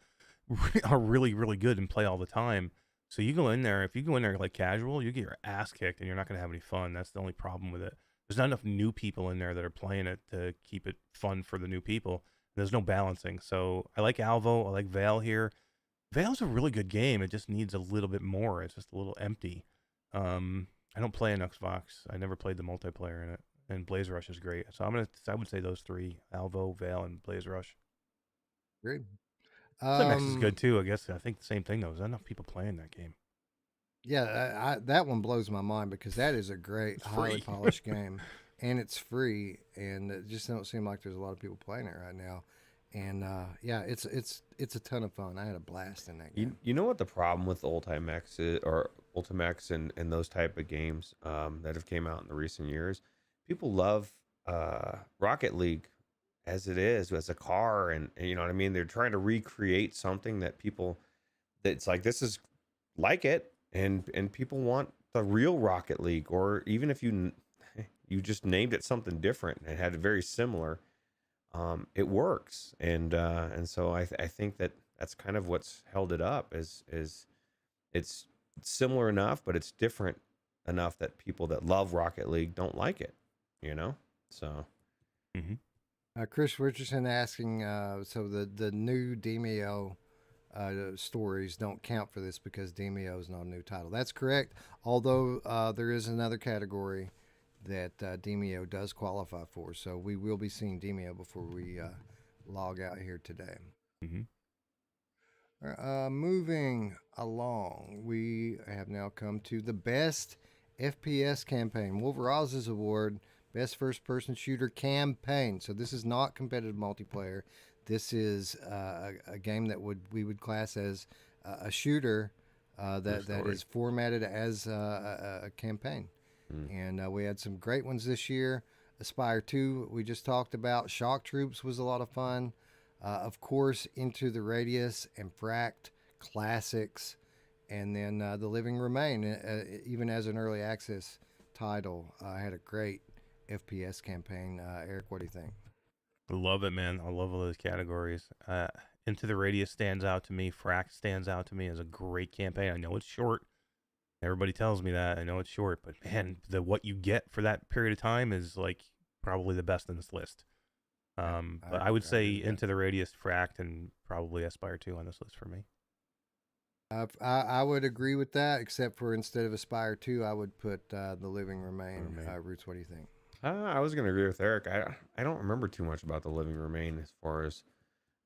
are really, really good and play all the time. So if you go in there like casual, you get your ass kicked, and you're not going to have any fun. That's the only problem with it. There's not enough new people in there that are playing it to keep it fun for the new people. There's no balancing. So I like Alvo. I like Vale here. Vale's a really good game. It just needs a little bit more. It's just a little empty. I don't play in Xbox. I never played the multiplayer in it. And Blaze Rush is great. So I would say those three: Alvo, Vale, and Blaze Rush. Great. Climax is good too. I think the same thing though. There's not enough people playing that game. Yeah, that one blows my mind because that is a great, highly polished game, and it's free, and it just don't seem like there's a lot of people playing it right now. And it's a ton of fun. I had a blast in that game. You know what the problem with Ultimax is, or Ultimax and those type of games that have came out in the recent years? People love Rocket League as it is, as a car, and you know what I mean? They're trying to recreate something that's like, this is like it, and people want the real Rocket League, or even if you just named it something different and had it very similar, it works. And so I think that's kind of what's held it up, is it's similar enough, but it's different enough that people that love Rocket League don't like it, so. Chris Richardson asking, so the new Demio stories don't count for this because Demio is not a new title. That's correct, although there is another category that Demio does qualify for, so we will be seeing Demio before we log out here today. Moving along, we have now come to the best FPS campaign, Wolveraz's Award, best first-person shooter campaign. So this is not competitive multiplayer. This is a game that we would class as a shooter that is formatted as a campaign. And we had some great ones this year. Aspire 2, we just talked about. Shock Troops was a lot of fun. Of course, Into the Radius and Fract, classics. And then The Living Remain, even as an early access title, had a great FPS campaign. Eric, what do you think? I love it, man. I love all those categories. Into the Radius stands out to me. Fract stands out to me as a great campaign. I know it's short. Everybody tells me that. I know it's short, but man, what you get for that period of time is like probably the best in this list. But I would say Into the Radius, Fract, and probably Aspire 2 on this list for me. I would agree with that, except for instead of Aspire 2, I would put The Living Remain. Ruuts, what do you think? I was going to agree with Eric. I don't remember too much about The Living Remain as far as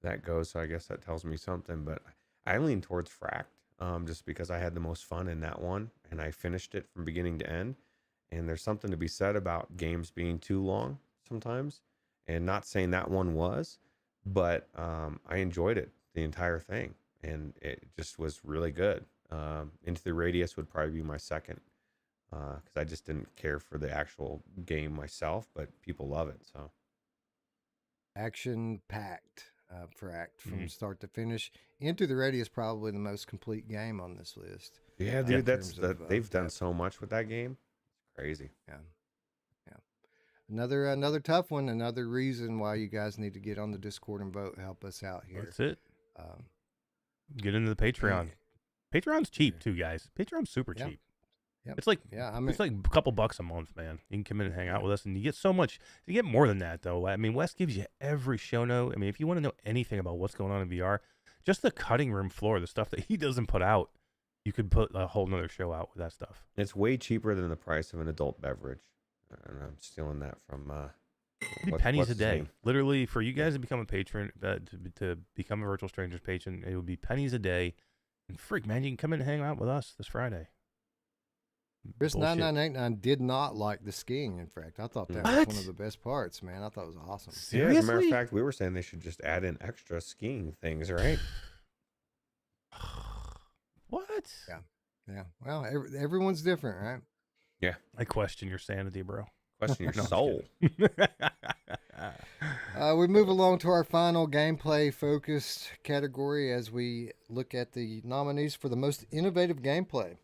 that goes, so I guess that tells me something, but I lean towards Fract. Just because I had the most fun in that one, and I finished it from beginning to end. And there's something to be said about games being too long sometimes, and not saying that one was, but I enjoyed it, the entire thing, and it just was really good. Into the Radius would probably be my second, because I just didn't care for the actual game myself, but people love it. So action-packed. Fract from start to finish. Into the Radius probably the most complete game on this list. Yeah, dude, they've done so much with that game. It's crazy. Yeah. Another tough one. Another reason why you guys need to get on the Discord and vote. Help us out here. That's it. Get into the Patreon. Patreon's cheap too, guys. Patreon's super cheap. Yep. It's like it's like a couple bucks a month, man. You can come in and hang out with us, and you get so much. You get more than that, though. I mean, Wes gives you every show note. I mean, if you want to know anything about what's going on in VR, just the cutting room floor, the stuff that he doesn't put out, you could put a whole nother show out with that stuff. It's way cheaper than the price of an adult beverage, and I'm stealing that from Pennies what's a his day. name? Literally, for you guys to become a patron, to become a Virtual Strangers patron, it would be pennies a day. And freak, man, you can come in and hang out with us this Friday. Chris Bullshit. 9989 did not like the skiing. In fact, I thought that was What? one of the best parts, man. I thought it was awesome. Yeah, as a matter of Seriously? fact, we were saying they should just add in extra skiing things, right? What? Yeah. Yeah. Well, everyone's different, right? Yeah. I question your sanity, bro. Question your No, I'm soul. We move along to our final gameplay focused category as we look at the nominees for the most innovative gameplay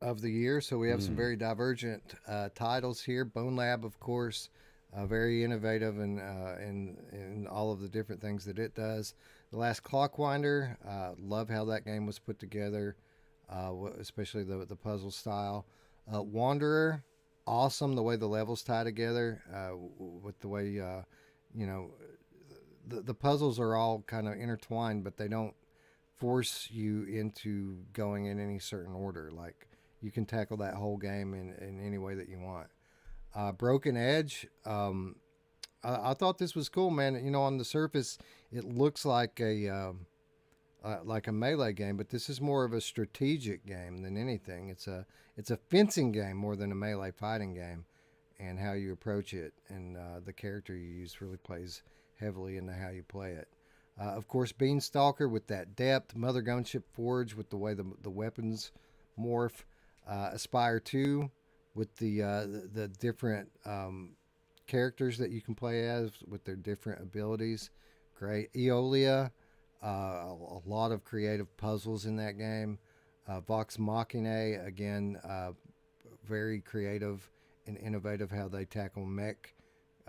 of the year. So we have some very divergent titles here. Bone Lab, of course, very innovative in all of the different things that it does. The Last Clockwinder, love how that game was put together, especially the puzzle style. Wanderer, awesome the way the levels tie together, with the way the puzzles are all kind of intertwined, but they don't force you into going in any certain order. Like you can tackle that whole game in any way that you want. Broken Edge, I thought this was cool, man. You know, on the surface, it looks like a melee game, but this is more of a strategic game than anything. It's a fencing game more than a melee fighting game, and how you approach it and the character you use really plays heavily into how you play it. Of course, Beanstalker with that depth, Mother Gunship Forge with the way the weapons morph, Aspire 2 with the different characters that you can play as with their different abilities. Great. Eolia, a lot of creative puzzles in that game. Vox Machina, again, very creative and innovative how they tackle mech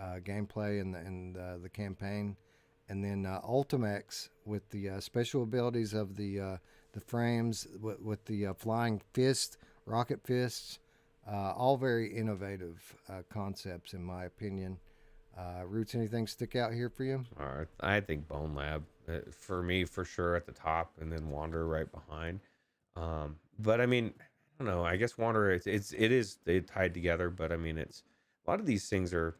gameplay and the campaign. And then Ultimex with the special abilities of the frames with the flying fist, rocket fists, all very innovative concepts in my opinion. Ruuts, anything stick out here for you? All right. I think Bone Lab, for me, for sure at the top, and then Wanderer right behind. But I mean, I don't know. I guess Wanderer, it is they tied together. But I mean, it's a lot of these things are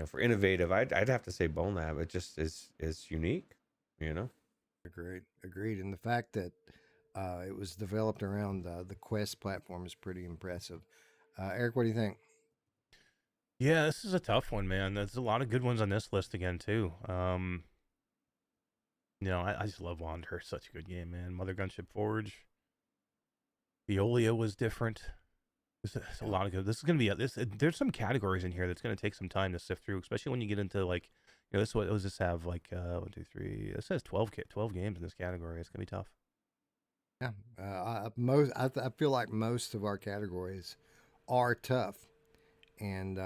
for innovative. I'd have to say Bone Lab. It just is unique. Agreed. And the fact that it was developed around the Quest platform is pretty impressive. Eric, what do you think? Yeah, this is a tough one, man. There's a lot of good ones on this list again, too. I just love Wanderer. Such a good game, man. Mother Gunship Forge. Veolia was different. There's a lot of good. This is going to be there's some categories in here that's going to take some time to sift through, especially when you get into like, this what does this have? Like 1, 2, 3. It says 12 games in this category. It's going to be tough. Yeah, I feel like most of our categories are tough, and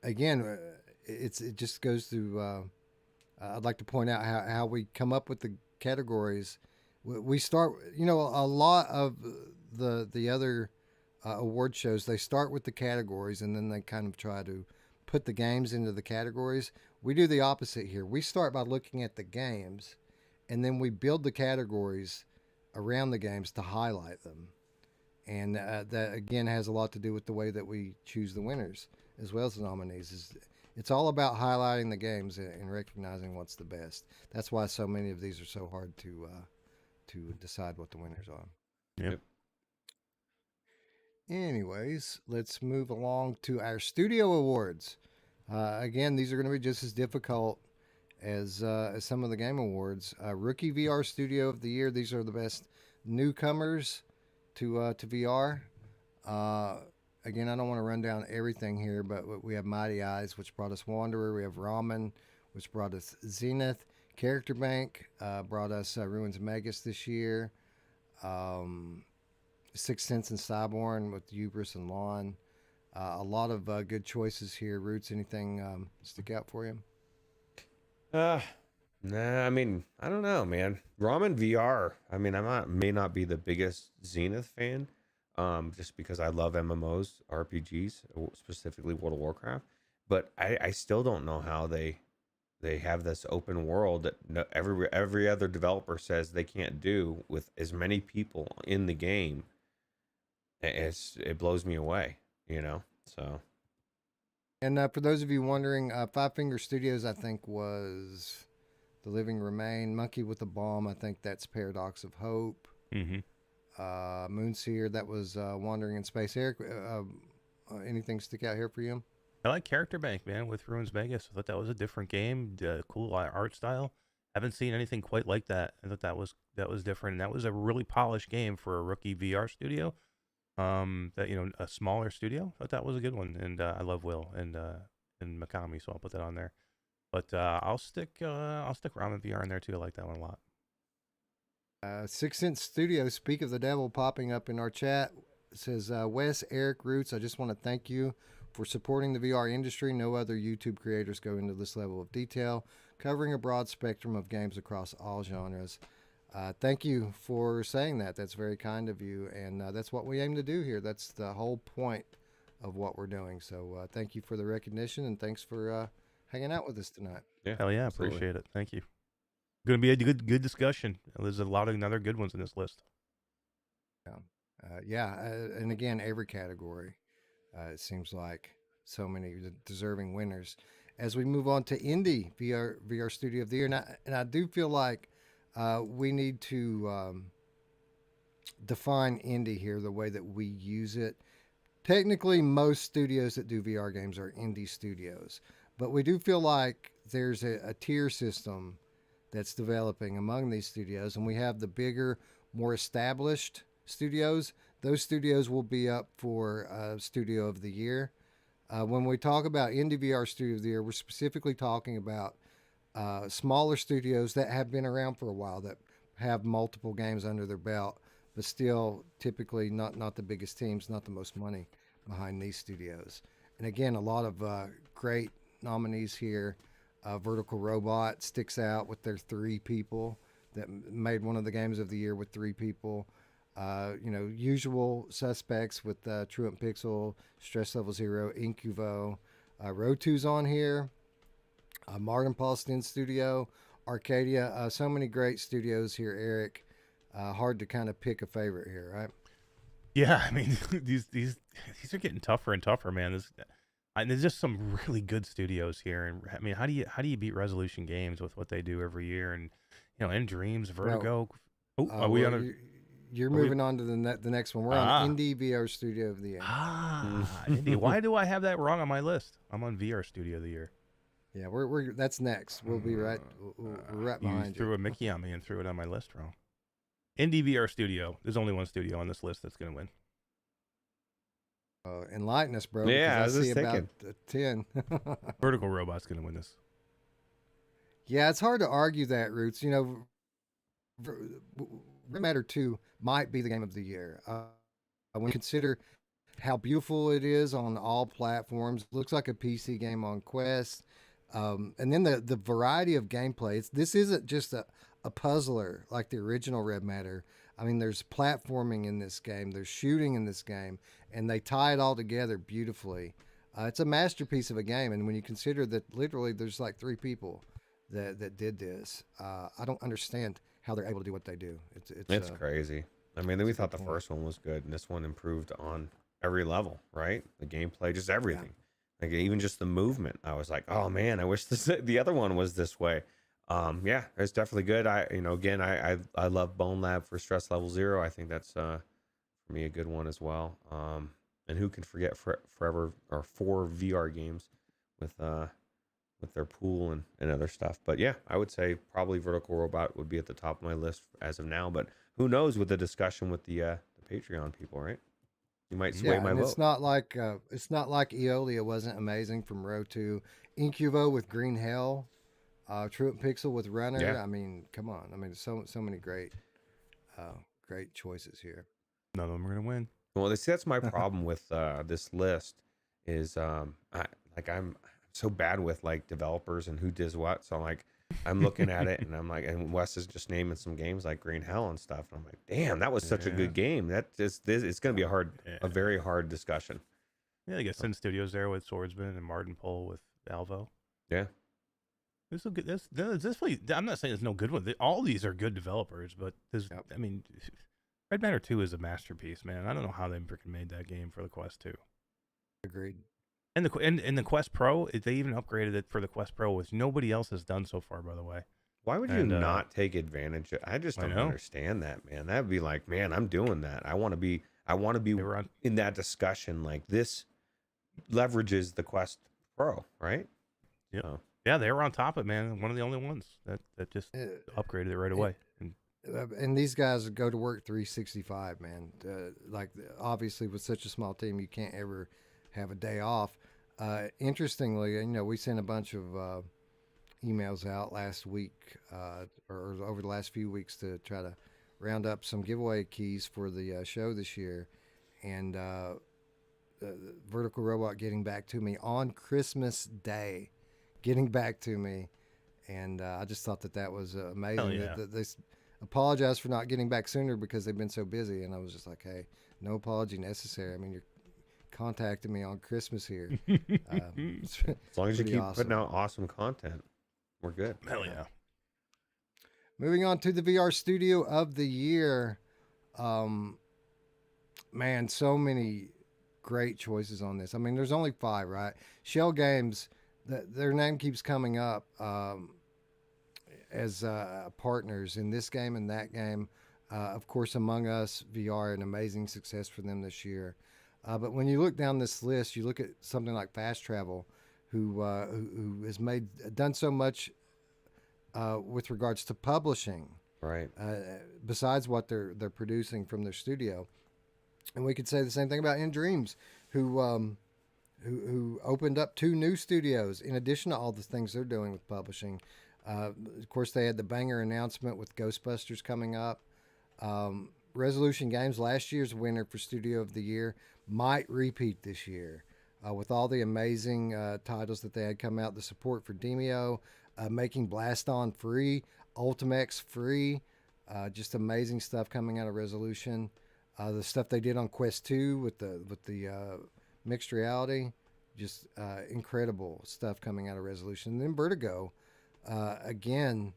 again, it just goes through. I'd like to point out how we come up with the categories. We start, a lot of the other award shows, they start with the categories and then they kind of try to put the games into the categories. We do the opposite here. We start by looking at the games, and then we build the categories around the games to highlight them. And that, again, has a lot to do with the way that we choose the winners as well as the nominees. It's all about highlighting the games and recognizing what's the best. That's why so many of these are so hard to decide what the winners are. Yep. Anyways, let's move along to our studio awards. Again, these are going to be just as difficult as some of the game awards. Rookie VR Studio of the Year. These are the best newcomers to VR. Again, I don't want to run down everything here, but we have Mighty Eyes, which brought us Wanderer. We have Ramen, which brought us Zenith. Character Bank brought us Ruins Magus this year. Sixth Sense and Cyborn with Hubris and Lawn. A lot of good choices here. Ruuts, anything stick out for you? Nah, I mean, I don't know, man. Ramen VR. I mean, may not be the biggest Zenith fan, just because I love MMOs, RPGs, specifically World of Warcraft. But I still don't know how they have this open world that every other developer says they can't do with as many people in the game. It blows me away, So And for those of you wondering, Five Finger Studios, I think, was The Living Remain. Monkey with a Bomb, I think that's Paradox of Hope. Mm-hmm. Moonseer, that was Wandering in Space. Eric, anything stick out here for you? I like Character Bank, man, with Ruins Vegas. I thought that was a different game, cool art style. Haven't seen anything quite like that. I thought that was different, and that was a really polished game for a rookie VR studio. That a smaller studio. I thought that was a good one, and I love Will and Mikami, so I'll put that on there. But I'll stick Ramen VR in there too. I like that one a lot. 6 Cent Studio, Speak of the Devil, popping up in our chat. It says, Wes, Eric, Ruuts, I just want to thank you for supporting the VR industry. No other YouTube creators go into this level of detail, covering a broad spectrum of games across all genres. Thank you for saying that. That's very kind of you, and that's what we aim to do here. That's the whole point of what we're doing. So thank you for the recognition, and thanks for hanging out with us tonight. Yeah, Hell yeah, absolutely. appreciate it. Thank you. Going to be a good discussion. There's a lot of other good ones in this list. And again, every category, it seems like so many deserving winners. As we move on to Indie VR Studio of the Year, and I do feel like we need to define indie here the way that we use it. Technically, most studios that do VR games are indie studios, but we do feel like there's a tier system that's developing among these studios, and we have the bigger, more established studios. Those studios will be up for Studio of the Year. When we talk about Indie VR Studio of the Year, we're specifically talking about smaller studios that have been around for a while, that have multiple games under their belt, but still typically not the biggest teams, not the most money behind these studios. And again, a lot of great nominees here. Vertical Robot sticks out with their 3 people that made one of the games of the year with 3 people. Usual suspects with Truant Pixel, Stress Level Zero, Incuvo. Rotu's on here. Martin Paulson Studio, Arcadia. So many great studios here, Eric. Hard to kind of pick a favorite here, right? Yeah, I mean these are getting tougher and tougher, man. There's just some really good studios here, and I mean, how do you beat Resolution Games with what they do every year? And In Dreams, Vertigo. Are we on a? You're moving on to the next one. We're on Indie VR Studio of the Year. Indie. Why do I have that wrong on my list? I'm on VR Studio of the Year. Yeah, we're that's next. We'll be right behind you. You threw a Mickey on me and threw it on my list wrong. Indie VR Studio. There's only one studio on this list that's going to win. Enlighten us, bro. Yeah, I was see just about thinking. 10. Vertical Robot's going to win this. Yeah, it's hard to argue that, Roots. Red Matter 2 might be the game of the year. When you consider how beautiful it is on all platforms, looks like a PC game on Quest. And then the variety of gameplay. This isn't just a puzzler like the original Red Matter. I mean, there's platforming in this game, there's shooting in this game, and they tie it all together beautifully. It's a masterpiece of a game, and when you consider that literally there's like 3 people that did this, I don't understand how they're able to do what they do. It's crazy. I mean, we thought the first one was good, and this one improved on every level, right? The gameplay, just everything. Like even just the movement. I was like, oh man, I wish the other one was this way. Yeah, it's definitely good. I love Bone Lab for Stress Level Zero. I think that's for me a good one as well. And who can forget forever or 4 VR games with their pool and other stuff. But yeah, I would say probably Vertical Robot would be at the top of my list as of now. But who knows with the discussion with the Patreon people, right? You might sway my vote. It's not like Eolia wasn't amazing from Row 2. Incuvo with Green Hell. Truant Pixel with Runner. Yeah. I mean, come on. I mean, so many great choices here. None of them are going to win. Well, that's my problem with this list is I'm so bad with like developers and who does what. So I'm looking at it and I'm like, and Wes is just naming some games like Green Hell and stuff. And I'm like, damn, that was such a good game. It's going to be a very hard discussion. Yeah, I guess Sin Studios there with Swordsman and Martin Pole with Alvo. Yeah. This is good. I'm not saying there's no good one. All these are good developers, but I mean, Red Matter 2 is a masterpiece, man. I don't know how they freaking made that game for the Quest 2. Agreed. And the Quest Pro, they even upgraded it for the Quest Pro, which nobody else has done so far, by the way. Why would you not take advantage of? I just I don't know. understand that, man. That'd be like, man, I'm doing that. I want to be in that discussion. Like this leverages the Quest Pro, right? Yeah. Oh. Yeah, they were on top of it, man. One of the only ones that just upgraded it right away. And these guys go to work 365, man. Like obviously with such a small team, you can't ever have a day off. Interestingly, we sent a bunch of emails out last week or over the last few weeks to try to round up some giveaway keys for the show this year. And Vertical Robot getting back to me on Christmas Day, and I just thought that was amazing. Yeah. They apologized for not getting back sooner because they've been so busy, and I was just like, hey, no apology necessary. I mean, you're contacting me on Christmas here. As long as you keep awesome. putting out awesome content, we're good. Hell yeah. Moving on to the VR Studio of the Year. Man, so many great choices on this. I mean, there's only 5, right? Shell Games, their name keeps coming up as partners in this game and that game. Of course, Among Us VR, an amazing success for them this year. But when you look down this list, you look at something like Fast Travel, who has done so much with regards to publishing, Right. besides what they're producing from their studio. And we could say the same thing about In Dreams, who opened up 2 new studios in addition to all the things they're doing with publishing. Of course, they had the banger announcement with Ghostbusters coming up. Resolution Games, last year's winner for Studio of the Year, might repeat this year with all the amazing titles that they had come out. The support for Demio, making Blast On free, Ultimex free, just amazing stuff coming out of Resolution. The stuff they did on Quest 2 with the mixed reality, just incredible stuff coming out of Resolution. And then Vertigo, again,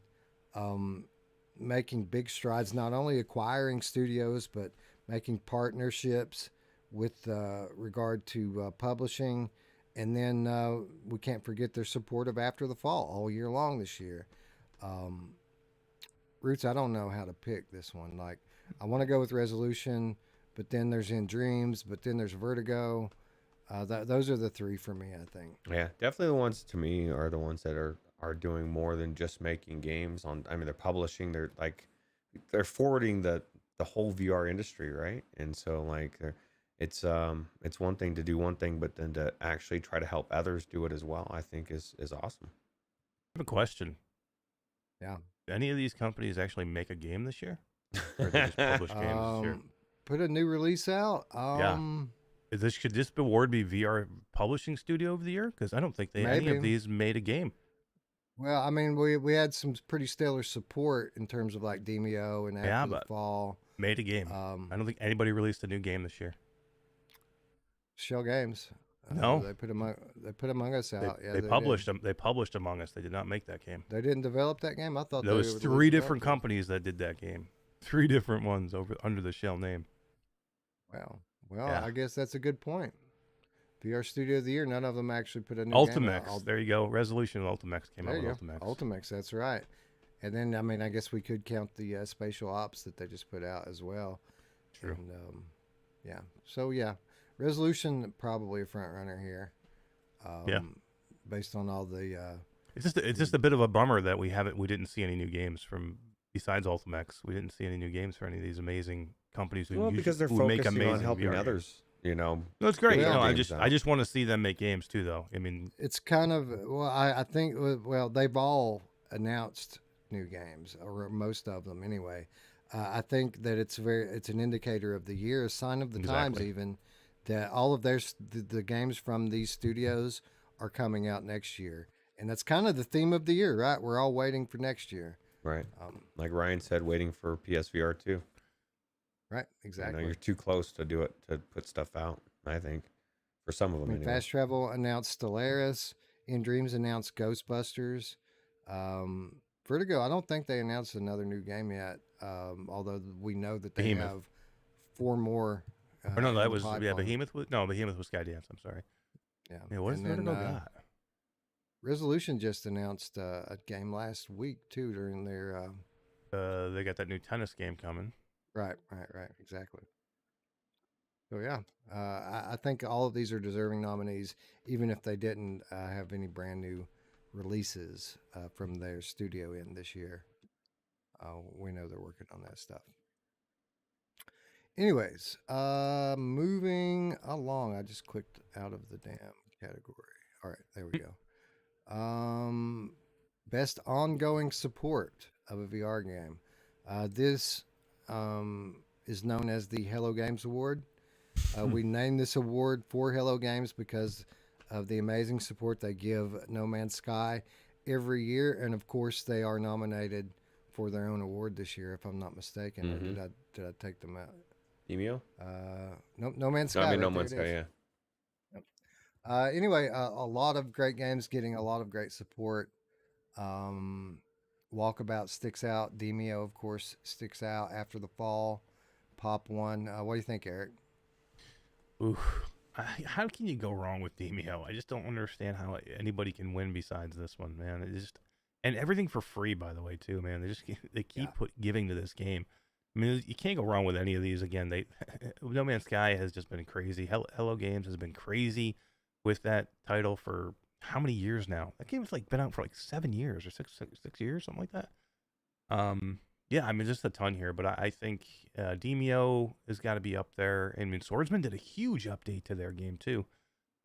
making big strides, not only acquiring studios, but making partnerships with regard to publishing. And then we can't forget their support of After the Fall all year long this year. Ruuts, I don't know how to pick this one. Like, I want to go with Resolution, but then there's In Dreams, but then there's Vertigo. Those are the 3 for me, I think. Yeah, definitely the ones to me are the ones that are doing more than just making games. They're publishing. They're forwarding the whole VR industry, right? And so it's one thing to do one thing, but then to actually try to help others do it as well, I think is awesome. I have a question. Yeah. Do any of these companies actually make a game this year? Or they just publish games this year? Put a new release out. Should this award be VR Publishing Studio of the Year? Because I don't think any of these made a game. Well, I mean, we had some pretty stellar support in terms of like Demio and After the Fall. Made a game. I don't think anybody released a new game this year. Shell Games. No, they put Among Us out. They published them. They published Among Us. They did not make that game. They didn't develop that game. I thought there was 3 different companies that did that game. 3 different ones under the Shell name. Wow. Well, yeah. I guess that's a good point. VR Studio of the Year, none of them actually put a new game out. There you go. Resolution Ultimex came out with Ultimex. Ultimex, that's right. And then, I mean, I guess we could count the Spatial Ops that they just put out as well. True. And, yeah. So, yeah. Resolution, probably a front runner here. Based on all the... it's just a bit of a bummer that we didn't see any new games from, besides Ultimex. We didn't see any new games for any of these amazing companies because they're focusing on helping others. No, it's great. I just want to see them make games too, though. I mean, it's kind of I think they've all announced new games, or most of them anyway. I think that it's an indicator of the year, a sign of the times, even that all of the games from these studios are coming out next year, and that's kind of the theme of the year, right? We're all waiting for next year, right? Like Ryan said, waiting for PSVR 2. Right, exactly. You're too close to do it, to put stuff out, I think, for some of them. Anyway. Fast Travel announced Stellaris. In Dreams announced Ghostbusters. Vertigo, I don't think they announced another new game yet, although we know that they have 4 more. Behemoth was Skydance. I'm sorry. Yeah, what does And then, Vertigo got? Resolution just announced a game last week too during their They got that new tennis game coming. right, exactly. So yeah, I think all of these are deserving nominees, even if they didn't have any brand new releases from their studio in this year. We know they're working on that stuff. Anyways, moving along. I just clicked out of the damn category. All right, there we go. Best ongoing support of a VR game. This is known as the Hello Games Award. We named this award for Hello Games because of the amazing support they give No Man's Sky every year, and of course they are nominated for their own award this year, if I'm not mistaken. Or did I take them out? Demio? No Man's Sky. No, I mean, right No there Man's it Sky, is. yeah. Anyway, a lot of great games getting a lot of great support. Walkabout sticks out. Demio, of course, sticks out. After the Fall, Pop One. What do you think, Eric? Ooh, how can you go wrong with Demio? I just don't understand how anybody can win besides this one, man. It just and everything for free, by the way, too, man. They keep giving to this game. I mean, you can't go wrong with any of these. Again, No Man's Sky has just been crazy. Hello Games has been crazy with that title for how many years now? That game's been out for 7 years or six years, something like that. Yeah, I mean, just a ton here, but I think Demio has got to be up there. I mean, Swordsman did a huge update to their game too.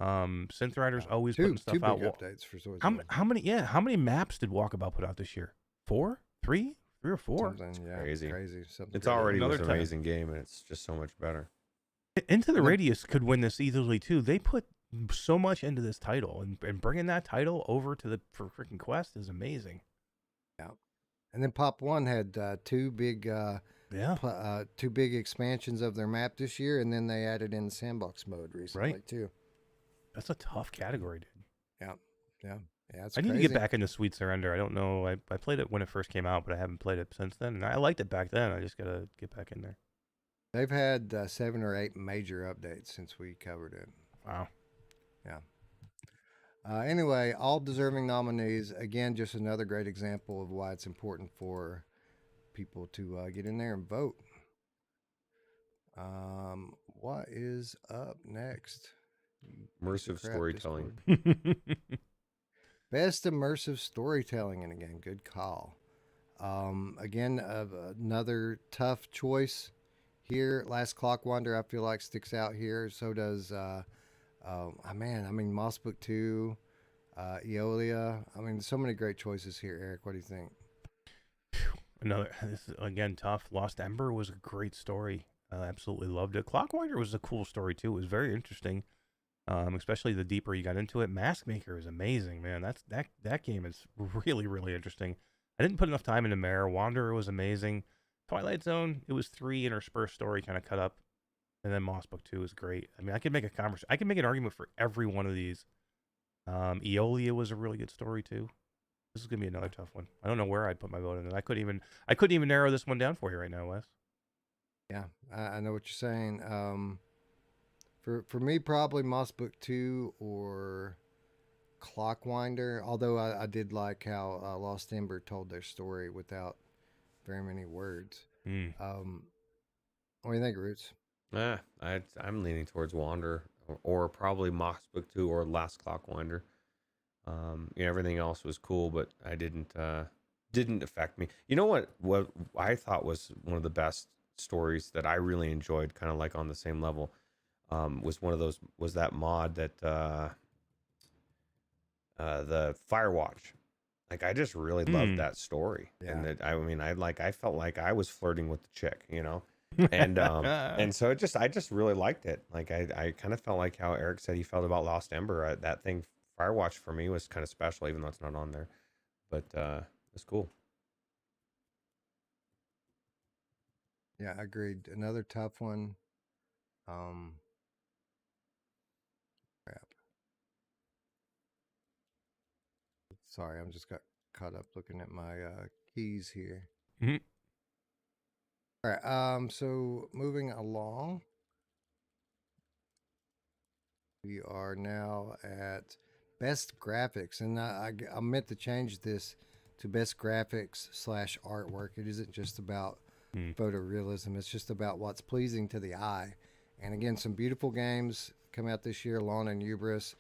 Synth Rider's always putting stuff two out. Big updates for Swordsman. How many maps did Walkabout put out this year? 4, 3 or 4? Crazy. Something It's crazy. already Another an amazing game, and it's just so much better. Into the Radius could win this easily too. They put so much into this title, and bringing that title over to for freaking Quest is amazing. Yeah, and then Pop One had two big expansions of their map this year, and then they added in sandbox mode recently too. That's a tough category, dude. Yeah. It's I need crazy. to get back into Sweet Surrender. I don't know. I played it when it first came out, but I haven't played it since then. And I liked it back then. I just gotta get back in there. They've had 7 or 8 major updates since we covered it. Wow. Yeah. Anyway, all deserving nominees. Again, just another great example of why it's important for people to get in there and vote. What is up next? Immersive storytelling. Best immersive storytelling in a game. Good call. Again, another tough choice here. Last Clockwinder, I feel like, sticks out here. So does, Moss Book 2, Eolia. I mean, so many great choices here, Eric. What do you think? This is, again, tough. Lost Ember was a great story. I absolutely loved it. Clockwinder was a cool story, too. It was very interesting. Especially the deeper you got into it. Mask Maker is amazing, man. That game is really, really interesting. I didn't put enough time into Mare. Wanderer was amazing. Twilight Zone, it was 3 interspersed story kind of cut up. And then Moss Book 2 is great. I mean, I can make an argument for every one of these. Eolia was a really good story too. This is gonna be another tough one. I don't know where I'd put my vote in it. I couldn't even narrow this one down for you right now, Wes. Yeah, I know what you're saying. For me, probably Moss Book 2 or Clockwinder. Although I did like how Lost Ember told their story without very many words. What do you think, Ruuts? I'm leaning towards Wander or probably Moss Book 2 or Last Clockwinder. Everything else was cool, but I didn't affect me. You know what I thought was one of the best stories that I really enjoyed, kind of like on the same level, was that mod that the Firewatch. Like, I just really loved that story. Yeah. And I felt like I was flirting with the chick, and and so I just really liked it. Like, I kind of felt like how Eric said he felt about Lost Ember. That thing Firewatch for me was kind of special, even though it's not on there, but it's cool. Yeah, agreed. Another tough one. Crap. Sorry, I'm just got caught up looking at my keys here. Mm-hmm. All right. So moving along We are now at best graphics, and I meant to change this to best graphics / artwork. It isn't just about photorealism; it's just about what's pleasing to the eye. And again, some beautiful games come out this year. Lawn and Hubris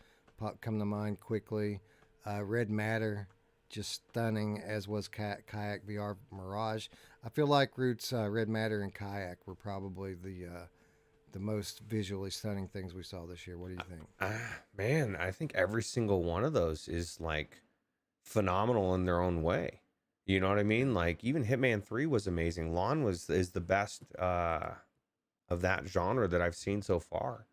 come to mind quickly. Red Matter, just stunning, as was Kayak VR Mirage. I feel like Ruuts, Red Matter, and Kayak were probably the most visually stunning things we saw this year. What do you think? Man, I think every single one of those is like phenomenal in their own way. You know what I mean? Like even Hitman 3 was amazing. Lawn is the best of that genre that I've seen so far.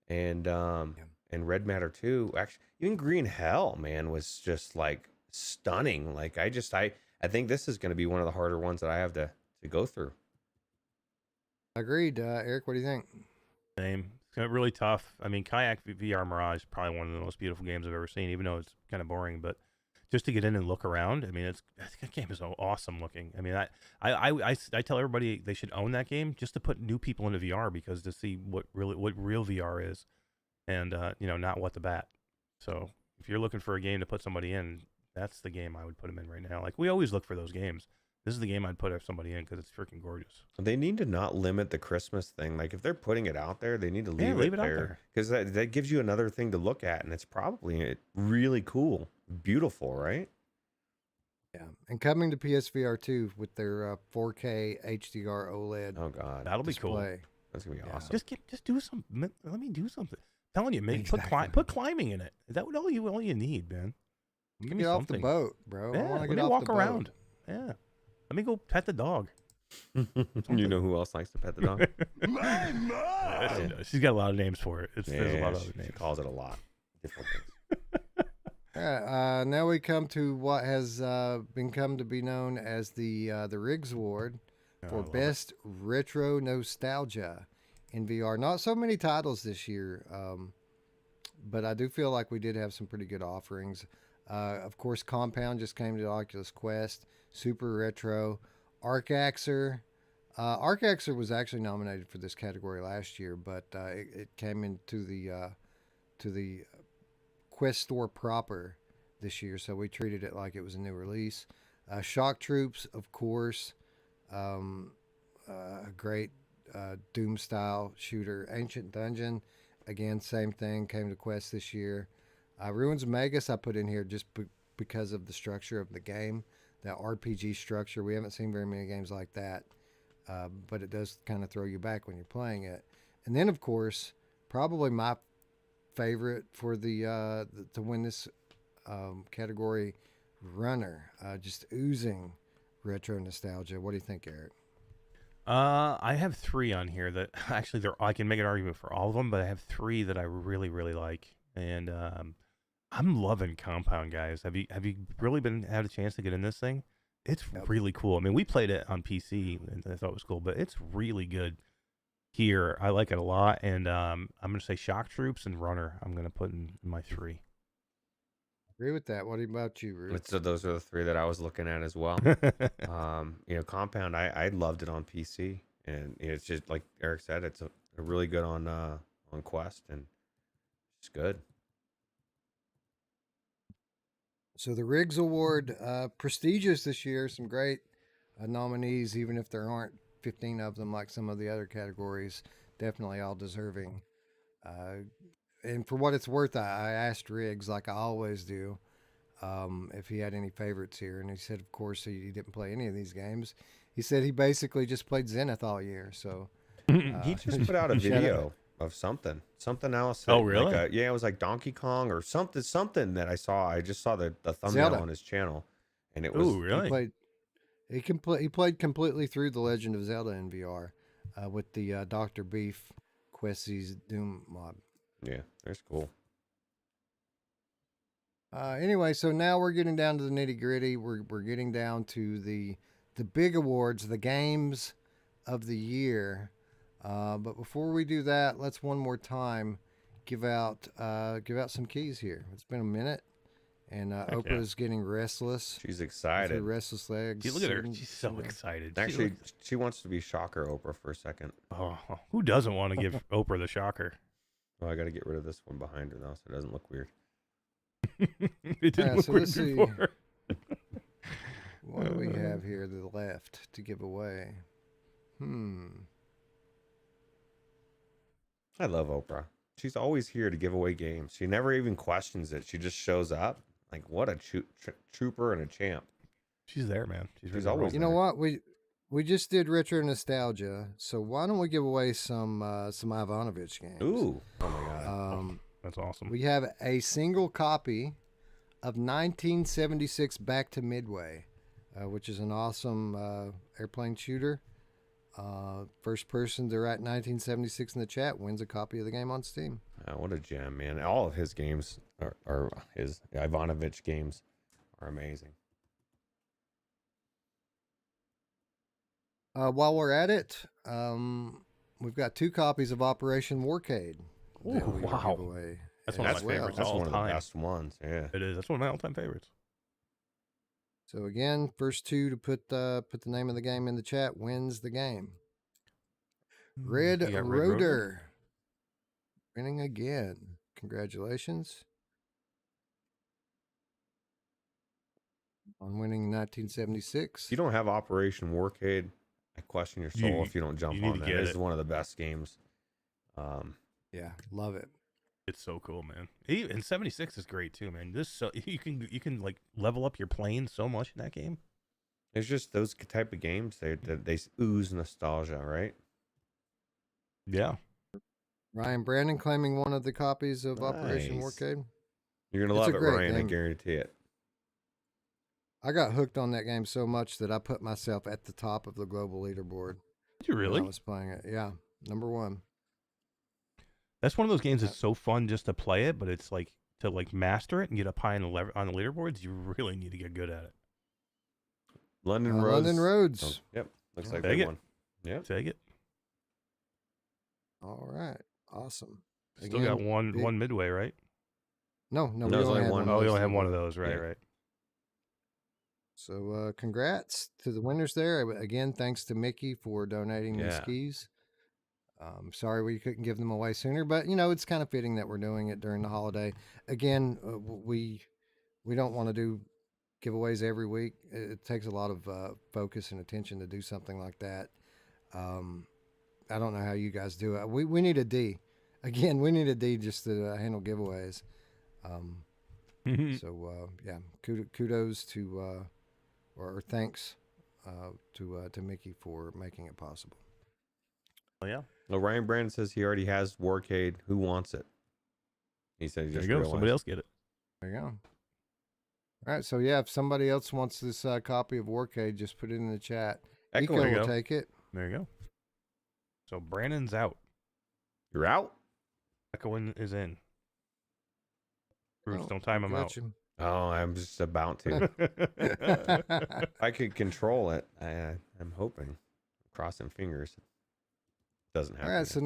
And and Red Matter 2, actually even Green Hell, man, was just like stunning. Like I think this is going to be one of the harder ones that I have to go through. Agreed. Eric, what do you think? Same. It's really tough. I mean, Kayak VR Mirage is probably one of the most beautiful games I've ever seen, even though it's kind of boring. But just to get in and look around, I mean, that game is so awesome looking. I mean, I tell everybody they should own that game just to put new people into VR, because to see what real VR is, and not what the bat. So if you're looking for a game to put somebody in, that's the game I would put them in right now. Like we always look for those games. This is the game I'd put somebody in because it's freaking gorgeous. They need to not limit the Christmas thing. Like if they're putting it out there, they need to leave it out there, there, because that gives you another thing to look at, and it's probably really cool, beautiful, right? Yeah, and coming to PSVR 2 with their 4K HDR OLED. Oh God, that'll be cool. That's gonna be awesome. Just do something. Let me do something. I'm telling you, put climbing in it. Is that all you need, man? Give me off the boat, bro. Yeah, I want to let me walk around. Yeah. Let me go pet the dog. You know who else likes to pet the dog? My mom. Yeah, she's got a lot of names for it. There's a lot of other names. She calls it a lot. Different things. All right, now we come to what has come to be known as the Riggs Award for Best Retro Nostalgia in VR. Not so many titles this year, but I do feel like we did have some pretty good offerings. Of course, Compound just came to Oculus Quest. Super Retro, Arcaxer. Arcaxer was actually nominated for this category last year, but it came into the Quest store proper this year, so we treated it like it was a new release. Shock Troops, of course, a great Doom style shooter. Ancient Dungeon, again, same thing, came to Quest this year. Ruins of Magus I put in here just because of the structure of the game. That RPG structure. We haven't seen very many games like that, but it does kind of throw you back when you're playing it. And then, of course, probably my favorite for the to win this category, Runner, just oozing retro nostalgia. What do you think, Eric? I have 3 on here that actually I can make an argument for all of them, but I have 3 that I really, really like, and I'm loving Compound, guys. Have you really had a chance to get in this thing? It's really cool. I mean, we played it on PC and I thought it was cool, but it's really good here. I like it a lot, and I'm gonna say Shock Troops and Runner. I'm gonna put in my 3. Agree with that. What about you, Ruth? So those are the 3 that I was looking at as well. Compound, I loved it on PC, and it's just like Eric said, it's a really good on Quest, and it's good. So the Riggs Award, prestigious this year. Some great nominees, even if there aren't 15 of them like some of the other categories. Definitely all deserving. And for what it's worth, I asked Riggs, like I always do, if he had any favorites here. And he said, of course, he didn't play any of these games. He said he basically just played Zenith all year. So he just put out a video of something else. Oh, really? Like it was like Donkey Kong or something that I saw. I just saw the thumbnail Zelda on his channel, and it was. Oh, really? He played completely through The Legend of Zelda in VR with the Dr. Beef Quest's Doom mod. Yeah, that's cool. Anyway, so now we're getting down to the nitty gritty. We're getting down to the big awards, the games of the year. But before we do that, let's one more time give out some keys here. It's been a minute, and Oprah's getting restless. She's excited. Her restless legs. Look at her. She's so excited. Actually, she wants to be Shocker Oprah for a second. Oh, who doesn't want to give Oprah the shocker? Oh, I got to get rid of this one behind her though, so it doesn't look weird. It didn't Alright, look so weird let's see. before. What do we have here to the left to give away? I love Oprah. She's always here to give away games. She never even questions it. She just shows up. Like, what a trooper and a champ. She's there, man. She's really always You rolling. know what? We just did retro nostalgia, so why don't we give away some Ivanovich games? Ooh. Oh my god. That's awesome. We have a single copy of 1976 Back to Midway, which is an awesome airplane shooter. First person to write 1976 in the chat wins a copy of the game on Steam. What a gem, man. All of his games are his Ivanovich games are amazing. While we're at it, we've got 2 copies of Operation Warcade. Ooh, that we will wow. give away That's as one of my well. favorites That's all one of time. the best ones. Yeah. It is. That's one of my all-time favorites. So again, first 2 to put the name of the game in the chat wins the game. Red You got Red Rotor winning again. Congratulations on winning 1976. If you don't have Operation Warcade, I question your soul You- if you don't jump you need on to that. get This it. is one of the best games. Yeah, love it. It's so cool, man. And 76 is great too, man. This so you can like level up your plane so much in that game. It's just those type of games they ooze nostalgia, right? Yeah. Ryan Brandon claiming one of the copies of Operation Nice. Warcade. You're gonna It's love a it, great Ryan. I game. guarantee it. I got hooked on that game so much that I put myself at the top of the global leaderboard. Did you when really? I was playing it. Yeah, number 1. That's one of those games that's so fun just to play it, but it's like to like master it and get up high on the leaderboards. You really need to get good at it. London Roads. London Roads. Oh, yep. Looks Yeah. like a Take good it. one. Yep. Take it. All right, awesome. Still Again, got one big- one midway, right? No, No, we there's only only had one. one. Oh, of you those only have to one give of away. those, right? Yeah. Right. So congrats to the winners there. Again, thanks to Mickey for donating these Yeah. skis. Sorry we couldn't give them away sooner, but it's kind of fitting that we're doing it during the holiday. Again, we don't want to do giveaways every week. It takes a lot of focus and attention to do something like that. I don't know how you guys do it. We need a D. Again, we need a D just to handle giveaways. So yeah, kudos to or thanks to Mickey for making it possible. Oh yeah. Well, Ryan Brandon says he already has Warcade. Who wants it? He said he There just you go. realized. Somebody else get it. There you go. All right, so yeah, if somebody else wants this copy of Warcade, just put it in the chat. Echo, Eco there you will go. take it. There you go. So Brandon's out. You're out? Echoing is in. Ruuts, Oh, don't time him out. gotcha. Oh, I'm just about to. If I could control it, I'm hoping. Crossing fingers. Doesn't happen. All right, so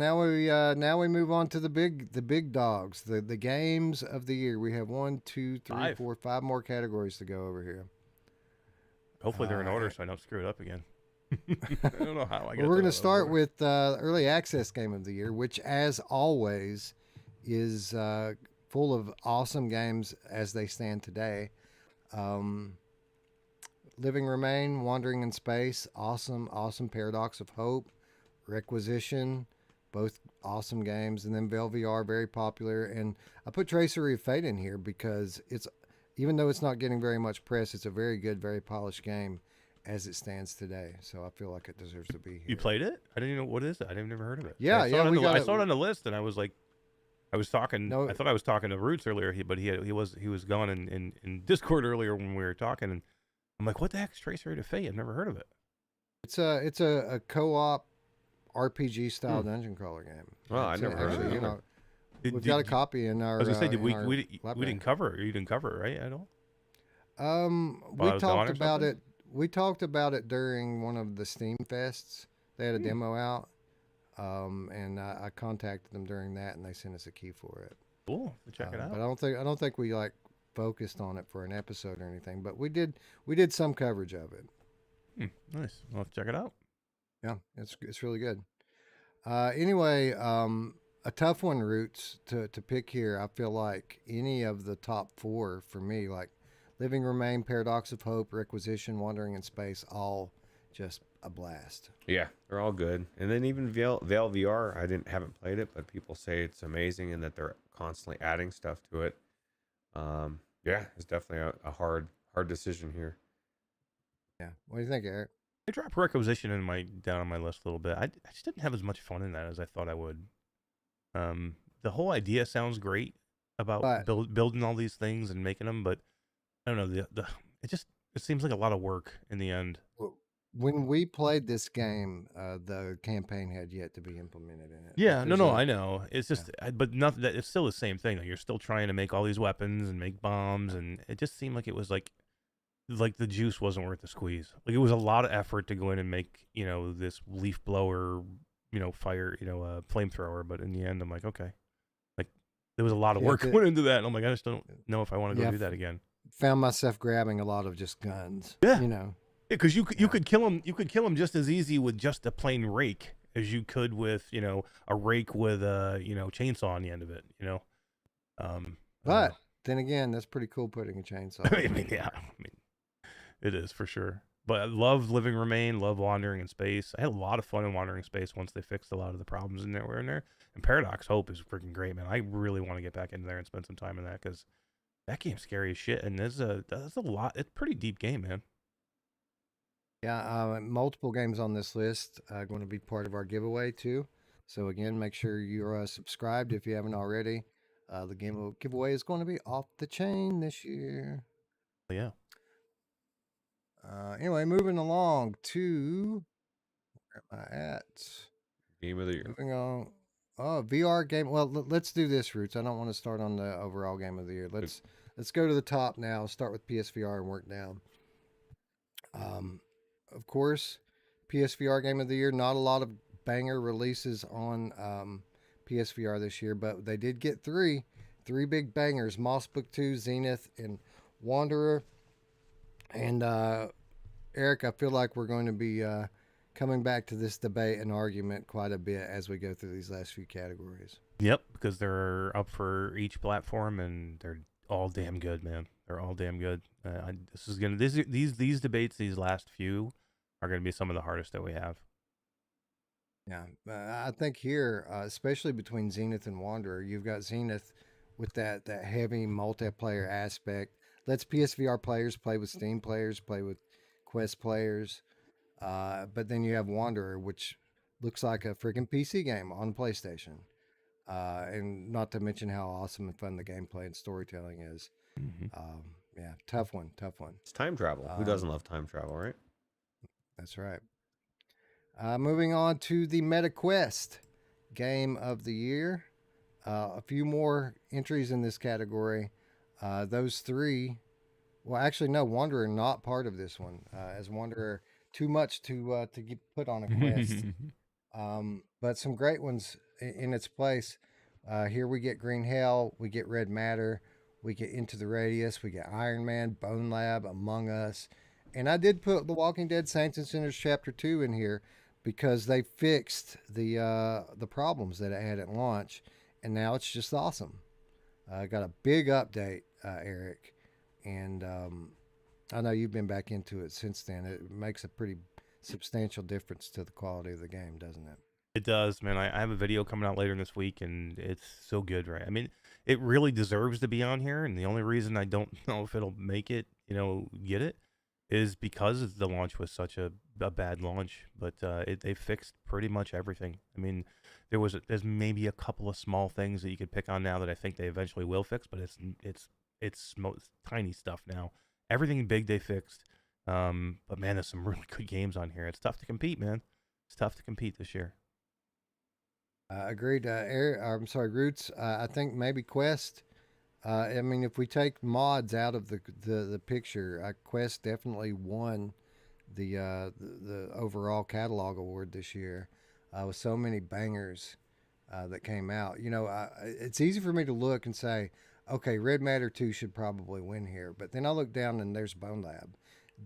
now we move on to the big dogs, the games of the year. We have 1, 2, 3, Five. 4, 5 more categories to go over here. Hopefully they're in order Alright. so I don't screw it up again. I don't know how I got Well, we're going to that start over. with early access game of the year, which, as always, is full of awesome games as they stand today. Living Remain, Wandering in Space, awesome Paradox of Hope, Requisition, both awesome games, and then VR, very popular. And I put Tracery of Fate in here because it's, even though it's not getting very much press, it's a very good, very polished game as it stands today. So I feel like it deserves to be here. You played it? I didn't even know what is it. I never heard of it. Yeah, I saw yeah, it on we the, got I it. saw it on the list, and I was like, I was talking. No. I thought I was talking to Ruuts earlier, but he was gone in Discord earlier when we were talking, and I'm like, what the heck's Tracery to Fate? I've never heard of it. It's a co-op RPG style dungeon crawler game. Well, I It's never heard of actually, it. we've got a copy in our. I was gonna say, in our we library. didn't cover it. You didn't cover it, right? At all? We I was gone talked or about something? it. We talked about it during one of the Steam Fests. They had a demo out, and I contacted them during that, and they sent us a key for it. Cool. Check it out. But I don't think we like focused on it for an episode or anything. But we did some coverage of it. Nice. I'll have to check it out. Yeah, it's really good. Anyway, a tough one, Roots, to pick here. I feel like any of the top four for me, like Living Remain, Paradox of Hope, Requisition, Wandering in Space, all just a blast. Yeah, they're all good. And then even Veil VR, haven't played it, but people say it's amazing and that they're constantly adding stuff to it. Yeah, it's definitely a hard decision here. Yeah. What do you think, Eric? I dropped Requisition down on my list a little bit. I just didn't have as much fun in that as I thought I would. The whole idea sounds great about But building all these things and making them, but I don't know, it seems like a lot of work in the end. when we played this game, the campaign had yet to be implemented in it. Yeah, Like, no, I know. It's just, but nothing. That it's still the same thing. Like, you're still trying to make all these weapons and make bombs, and it just seemed like it was like the juice wasn't worth the squeeze. Like, it was a lot of effort to go in and make this leaf blower, fire, flamethrower. But in the end, I'm like, okay, like there was a lot of work went into that, and I'm like, I just don't know if I want to go do that again. Found myself grabbing a lot of just guns. Yeah, Yeah, because you could kill him. You could kill him just as easy with just a plain rake as you could with a rake with a chainsaw on the end of it. But then again, that's pretty cool putting a chainsaw. I mean, it is for sure. But I love Living Remain, love Wandering in Space. I had a lot of fun in Wandering in Space once they fixed a lot of the problems in there. And Paradox Hope is freaking great, man. I really want to get back in there and spend some time in that because that game's scary as shit. And that's a lot. It's a pretty deep game, man. Yeah, multiple games on this list are going to be part of our giveaway too. So again, make sure you're subscribed if you haven't already. The giveaway is going to be off the chain this year. Yeah. Anyway, moving along to where am I at? Game of the year. Moving on. Oh, VR game. Well, let's do this, Roots. I don't want to start on the overall game of the year. Let's go to the top now. Start with PSVR and work down. Of course, PSVR game of the year. Not a lot of banger releases on PSVR this year, but they did get three big bangers: Moss Book 2, Zenith, and Wanderer. And Eric, I feel like we're going to be coming back to this debate and argument quite a bit as we go through these last few categories. Yep, because they're up for each platform and they're all damn good, man. They're all damn good. These debates, these last few, are gonna be some of the hardest that we have. Yeah, I think here, especially between Zenith and Wanderer, you've got Zenith with that heavy multiplayer aspect. Lets PSVR players play with Steam players, play with Quest players. But then you have Wanderer, which looks like a freaking PC game on PlayStation. And not to mention how awesome and fun the gameplay and storytelling is. Mm-hmm. Yeah, tough one. It's time travel. Who doesn't love time travel, right? That's right. Moving on to the MetaQuest game of the year. A few more entries in this category. Those three, well, actually, no, Wanderer not part of this one, as Wanderer too much to get put on a quest. But some great ones in its place. Here we get Green Hell, we get Red Matter, we get Into the Radius, we get Iron Man, Bone Lab, Among Us, and I did put The Walking Dead Saints and Sinners Chapter 2 in here because they fixed the problems that it had at launch, and now it's just awesome. Got a big update, Eric, and I know you've been back into it since then. It makes a pretty substantial difference to the quality of the game, doesn't it? It does, man. I have a video coming out later this week, and it's so good, right? I mean, it really deserves to be on here, and the only reason I don't know if it'll make it, get it, is because the launch was such a bad launch. But they fixed pretty much everything. I mean, there's maybe a couple of small things that you could pick on now that I think they eventually will fix, but it's tiny stuff now. Everything big they fixed. But man, there's some really good games on here. It's tough to compete, man. It's tough to compete this year. Agreed. I'm sorry, Roots. I think maybe Quest. I mean, if we take mods out of the picture, Quest definitely won the overall catalog award this year with so many bangers that came out. It's easy for me to look and say, okay, Red Matter 2 should probably win here. But then I look down and there's Bone Lab.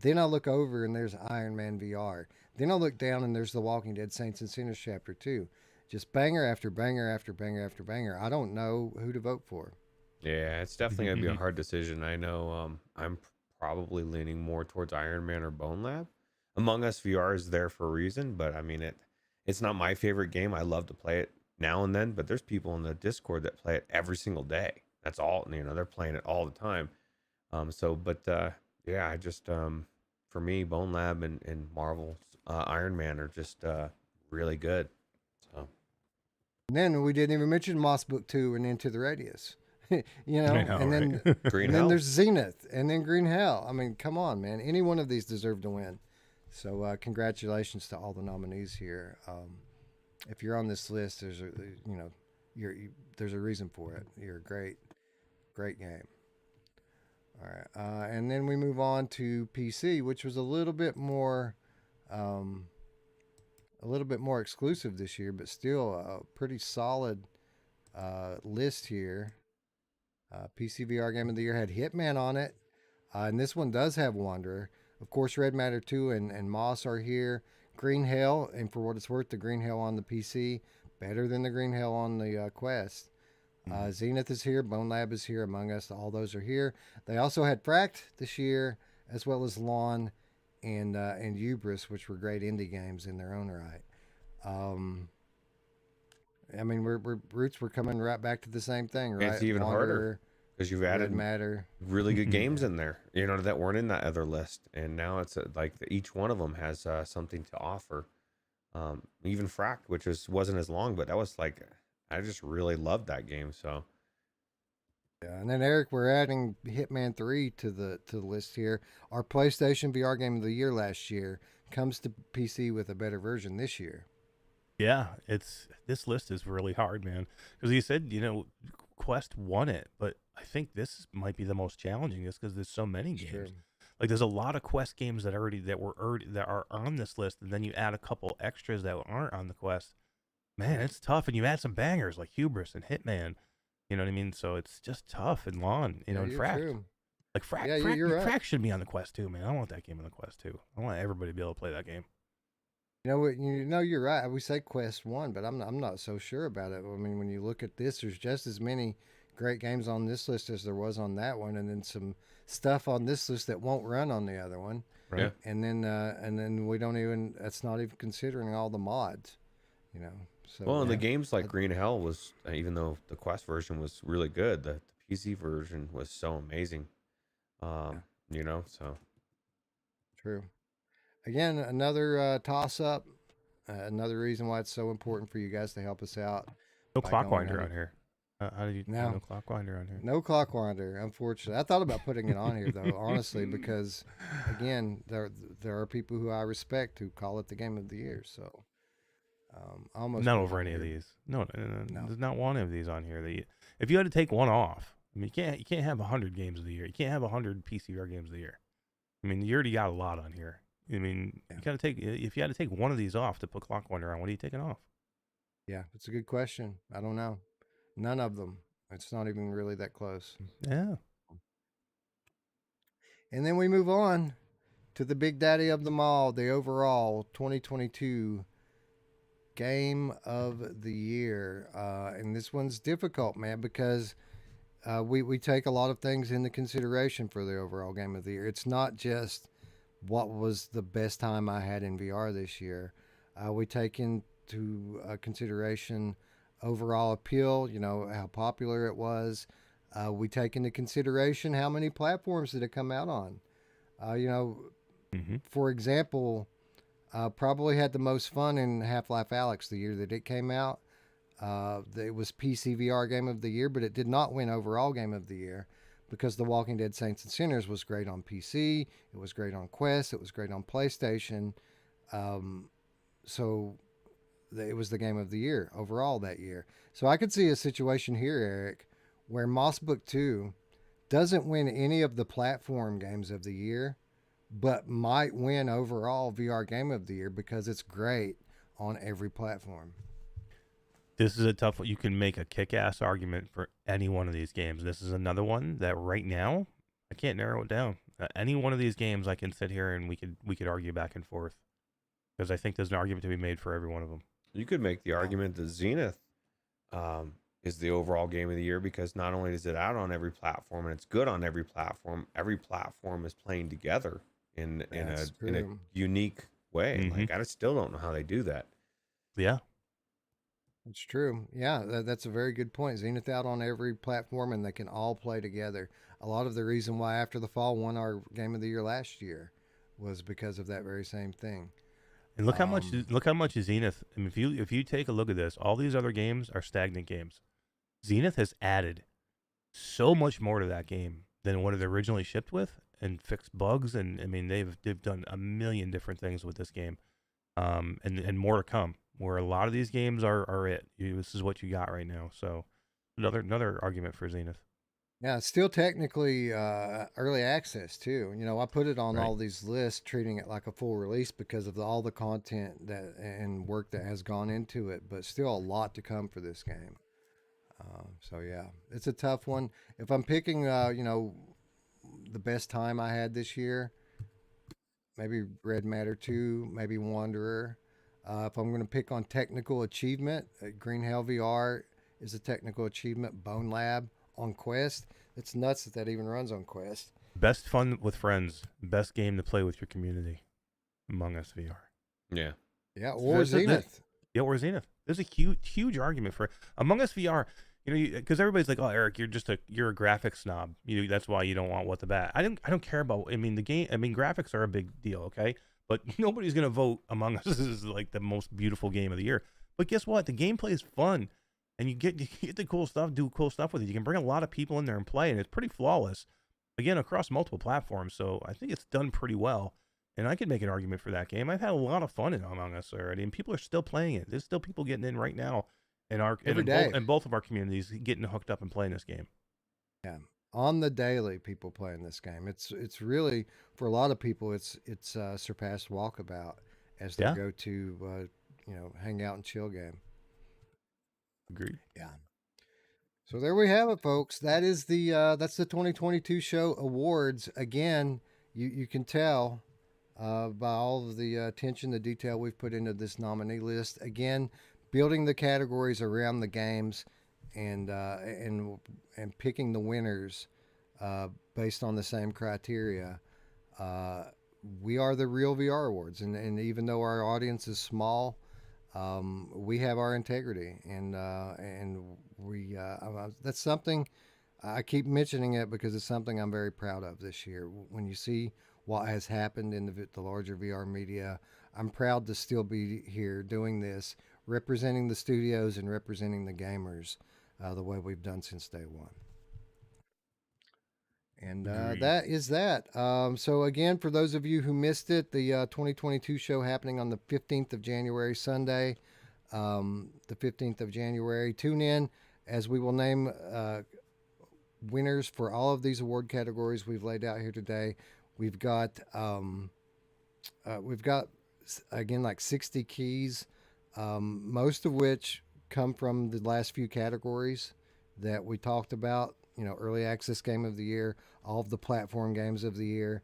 Then I look over and there's Iron Man VR. Then I look down and there's The Walking Dead Saints and Sinners Chapter 2. just banger after banger after banger after banger. I don't know who to vote for. Yeah, it's definitely gonna be a hard decision. I know I'm probably leaning more towards Iron Man or Bone Lab. Among Us VR is there for a reason, but I mean it's not my favorite game. I love to play it now and then, but there's people in the Discord that play it every single day. That's all, they're playing it all the time. Yeah, I just for me, Bone Lab and Marvel's Iron Man are just really good. So And then we didn't even mention Moss Book 2 and Into the Radius. I know, and then right? Green and Hell. then there's Zenith and then Green Hell. I mean, come on, man. Any one of these deserve to win. So congratulations to all the nominees here. If you're on this list, there's there's a reason for it. You're a great game. All right, and then we move on to PC, which was a little bit more exclusive this year, but still a pretty solid list here. PC VR Game of the Year had Hitman on it, and this one does have Wanderer. Of course, Red Matter 2 and Moss are here. Green Hell, and for what it's worth, the Green Hell on the PC better than the Green Hell on the Quest. Zenith is here, Bone Lab is here, Among Us, all those are here. They also had Fract this year, as well as Lawn and Hubris, which were great indie games in their own right. I mean, Ruuts, we're coming right back to the same thing, right? It's even harder because you've added Red Matter. really good games in there, that weren't in that other list, and now it's like each one of them has something to offer. Even Fract, which wasn't as long, but that was like I just really loved that game. So Yeah, and then Eric, we're adding Hitman 3 to the list here. Our PlayStation VR Game of the Year last year comes to PC with a better version this year. Yeah, this list is really hard, man. Because you said, Quest won it, but I think this might be the most challenging, just because there's so many games. Sure. Like there's a lot of Quest games that are on this list, and then you add a couple extras that aren't on the Quest. Man, it's tough, and you add some bangers like Hubris and Hitman. You know what I mean? So it's just tough. And Lawn, and Fract. True. Like Fract, Yeah, Fract, you're right. Fract should be on the Quest too, man. I want that game on the Quest too. I want everybody to be able to play that game. You're right. We say Quest 1, but I'm not so sure about it. I mean, when you look at this, there's just as many great games on this list as there was on that one, and then some stuff on this list that won't run on the other one. Right. Yeah. And then we don't even. That's not even considering all the mods. So well, and the games like Green Hell was, even though the Quest version was really good, the PC version was so amazing. So True. Again, another toss up. Another reason why it's so important for you guys to help us out. No by Clockwinder going on here. How did you no Clockwinder on here? No Clockwinder, unfortunately. I thought about putting it on here though, honestly, because again, there are people who I respect who call it the game of the year. So almost Not over any of these. No, there's not one of these on here. If you had to take one off, I mean, you can't have 100 games of the year. You can't have 100 PCVR games of the year. I mean, you already got a lot on here. I mean, you got to take. If you had to take one of these off to put Clockwinder on, what are you taking off? Yeah, it's a good question. I don't know. None of them. It's not even really that close. Yeah. And then we move on to the big daddy of them all, the overall 2022 Game of the Year. And this one's difficult, man, because we take a lot of things into consideration for the overall Game of the Year. It's not just what was the best time I had in VR this year. We take into consideration overall appeal, how popular it was. We take into consideration how many platforms did it come out on. For example, probably had the most fun in Half-Life Alyx the year that it came out. It was PC VR Game of the Year, but it did not win overall Game of the Year because The Walking Dead Saints and Sinners was great on PC. It was great on Quest. It was great on PlayStation. So it was the Game of the Year overall that year. So I could see a situation here, Eric, where Moss Book 2 doesn't win any of the platform games of the year, but might win overall VR Game of the Year because it's great on every platform. This is a tough one. You can make a kick-ass argument for any one of these games. This is another one that right now I can't narrow it down. Any one of these games I can sit here and we could argue back and forth because I think there's an argument to be made for every one of them. You could make the argument that Zenith is the overall game of the year because not only is it out on every platform and it's good on every platform is playing together in That's a true. unique way. Mhm. Like I still don't know how they do that. Yeah. It's true. Yeah, that's a very good point. Zenith out on every platform, and they can all play together. A lot of the reason why After the Fall won our Game of the Year last year was because of that very same thing. And look how much Zenith. I mean, if you take a look at this, all these other games are stagnant games. Zenith has added so much more to that game than what it originally shipped with, and fixed bugs. And I mean, they've done a million different things with this game, and more to come. Where a lot of these games are it. This is what you got right now. So another argument for Zenith. Yeah, it's still technically early access too. You know, I put it on Right. all these lists, treating it like a full release because of all the content that and work that has gone into it. But still, a lot to come for this game. So yeah, it's a tough one. If I'm picking, the best time I had this year, maybe Red Matter 2, maybe Wanderer. If I'm going to pick on technical achievement, Green Hell VR is a technical achievement. Bone Lab on Quest. It's nuts that even runs on Quest. Best fun with friends. Best game to play with your community. Among Us VR. Yeah. Yeah, or There's a- Zenith. Yeah, or Zenith. There's a huge argument for Among Us VR. You know, because everybody's like, "Oh, Eric, you're a graphics snob. That's why you don't want What the Bat." I don't care about. I mean, the game. I mean, graphics are a big deal, okay? But nobody's gonna vote Among Us as like the most beautiful game of the year. But guess what? The gameplay is fun, and you get the cool stuff. Do cool stuff with it. You can bring a lot of people in there and play, and it's pretty flawless. Again, across multiple platforms. So I think it's done pretty well. And I could make an argument for that game. I've had a lot of fun in Among Us already, and people are still playing it. There's still people getting in right now in Every day. in both of our communities getting hooked up and playing this game. Yeah, on the daily, people playing this game. It's really for a lot of people, it's surpassed Walkabout as their Yeah. go-to, hang out and chill game. Agreed. Yeah. So there we have it, folks. That's the 2022 show awards. Again, you can tell by all of the attention, the detail we've put into this nominee list. Again, building the categories around the games and picking the winners based on the same criteria. We are the real VR awards, and even though our audience is small, we have our integrity, and we that's something I keep mentioning it because it's something I'm very proud of this year. When you see what has happened in the larger VR media, I'm proud to still be here doing this, representing the studios and representing the gamers the way we've done since day one. And Agreed. that is that. So again, for those of you who missed it, the 2022 show happening on the 15th of January, Sunday, the 15th of January. Tune in as we will name winners for all of these award categories we've laid out here today. We've got again like 60 keys, most of which come from the last few categories that we talked about. You know, early access game of the year, all of the platform games of the year.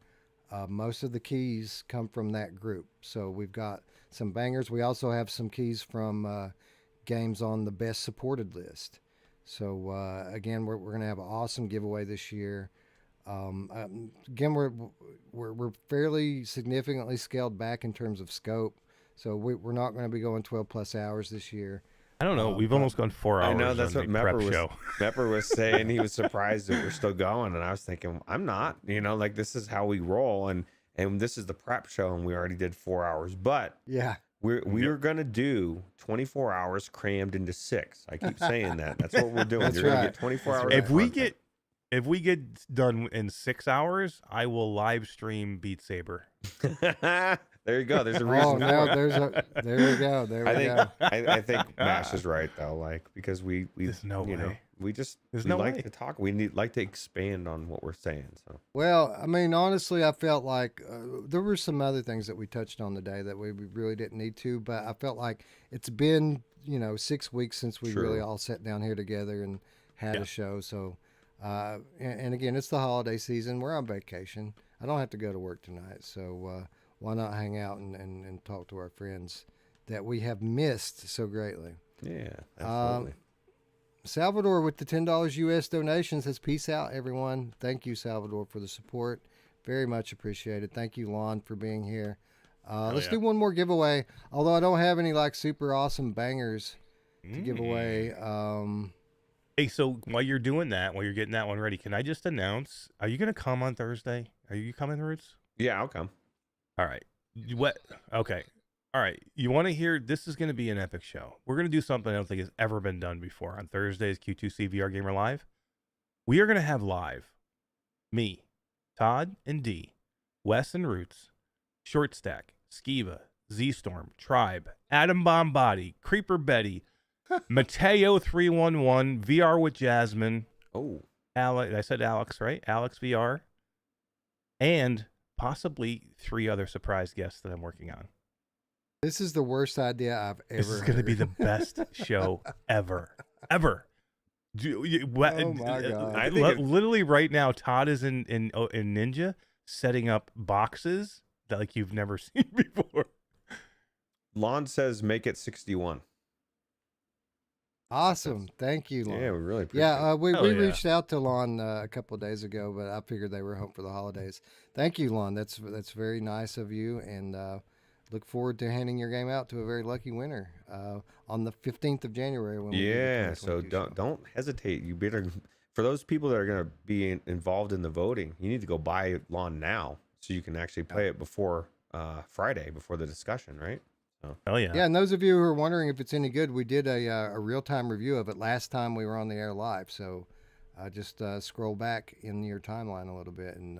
Most of the keys come from that group. So we've got some bangers. We also have some keys from games on the best supported list. So again, we're going to have an awesome giveaway this year. Again, we're fairly significantly scaled back in terms of scope. So we're not going to be going 12 plus hours this year. I don't know. We've almost gone 4 hours. I know that's on what the prep Mepper was. show. Mepper was saying he was surprised that we're still going, and I was thinking, I'm not. You know, like this is how we roll, and this is the prep show, and we already did 4 hours, but Yeah. we're gonna do 24 hours crammed into 6. I keep saying that. That's what we're doing. That's You're gonna right. get 24 That's hours. right. of If we get done in 6 hours, I will live stream Beat Saber. content. There you go. There's a reason. Oh, now for it. there we go. There we go. I think Mash is right though, like because we There's no know way. we just There's we no like way. to talk. We like to expand on what we're saying. So Well, I mean, honestly, I felt like there were some other things that we touched on today that we really didn't need to, but I felt like it's been, 6 weeks since we True. really all sat down here together and had Yeah. a show. So, and again, it's the holiday season. We're on vacation. I don't have to go to work tonight. So, why not hang out and talk to our friends that we have missed so greatly. Yeah, absolutely. Salvador with the $10 US donation says, peace out, everyone. Thank you, Salvador, for the support. Very much appreciated. Thank you, Lon, for being here. Let's do one more giveaway. Although I don't have any like super awesome bangers to give away. Hey, so while you're doing that, while you're getting that one ready, can I just announce, are you going to come on Thursday? Are you coming, Ruuts? Yeah, I'll come. All right. What? Okay. All right. You want to hear, this is going to be an epic show. We're going to do something I don't think has ever been done before on Thursday's Q2C VR Gamer Live. We are going to have live me, Todd and D, Wes and Ruuts, Short Stack, Skiva, Z-Storm, Tribe, Adam Bombati, Creeper Betty, Mateo 311, VR with Jasmine. Oh, Alex, I said Alex, right? Alex VR. And possibly 3 other surprise guests that I'm working on. This is the worst idea I've ever This is going to be the best show ever. Ever. Oh my God. I think Literally right now, Todd is in Ninja setting up boxes that like you've never seen before. Lon says make it 61. Awesome. Thank you, Lon. Yeah, we really appreciate Yeah, it. we Hell yeah. reached out to Lon a couple of days ago, but I figured they were home for the holidays. Thank you, Lon. That's very nice of you, and look forward to handing your game out to a very lucky winner on the 15th of January. When we do the Yeah, so 2022 show. don't hesitate. You better, for those people that are going to be involved in the voting, you need to go buy Lon now so you can actually play it before Friday, before the discussion, right? So. Oh yeah. Yeah, and those of you who are wondering if it's any good, we did a real-time review of it last time we were on the air live. So just scroll back in your timeline a little bit, and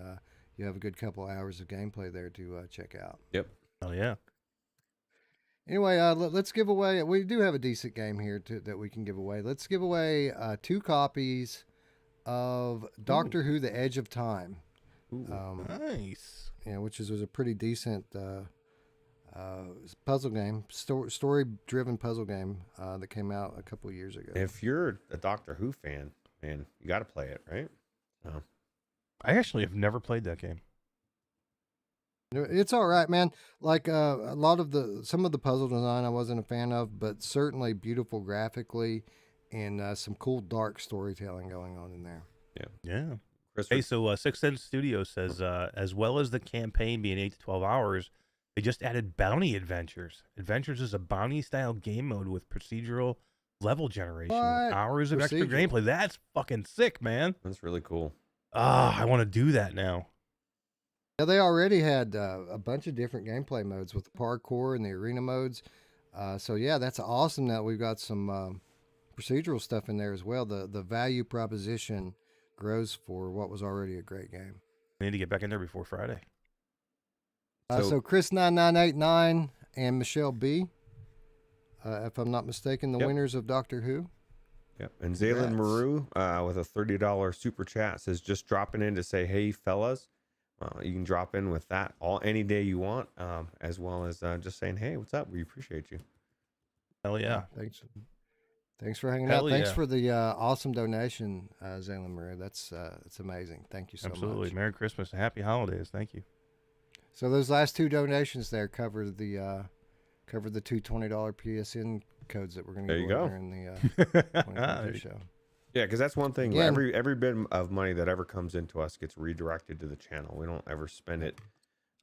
you have a good couple hours of gameplay there to check out. Yep. Oh yeah. Anyway, let's give away. We do have a decent game here that we can give away. Let's give away 2 copies of Doctor Who: The Edge of Time. Nice. Yeah, which was a pretty decent puzzle game, story-driven puzzle game that came out a couple of years ago. If you're a Doctor Who fan, man, you got to play it, right? So. I actually have never played that game. It's all right, man. Like some of the puzzle design I wasn't a fan of, but certainly beautiful graphically and some cool dark storytelling going on in there. Yeah. Chris, Hey, so Sixth Sense Studios says, as well as the campaign being 8 to 12 hours, they just added Bounty Adventures. Adventures is a bounty-style game mode with procedural level generation, with What? hours of extra Procedural? gameplay. That's fucking sick, man. that's really cool. Ah, I want to do that now. Yeah, they already had a bunch of different gameplay modes with the parkour and the arena modes. So yeah, that's awesome that we've got some procedural stuff in there as well. The value proposition grows for what was already a great game. I need to get back in there before Friday. So Chris9989 and Michelle B, if I'm not mistaken, the Yep. winners of Doctor Who. Yep. And Zaylin Congrats. Maru with a $30 super chat says just dropping in to say, hey, fellas. You can drop in with that any day you want, as well as just saying, hey, what's up? We appreciate you. Hell yeah. Thanks for hanging Hell out. Thanks yeah. for the awesome donation, Zaylin Marie. That's amazing. Thank you so Absolutely. much. Merry Christmas and Happy Holidays. Thank you. So those last 2 donations there cover the $2 $20 PSN codes that we're going to There give you away go. during the 2022 show. Yeah, because that's one thing. Again- Every bit of money that ever comes into us gets redirected to the channel. We don't ever spend it,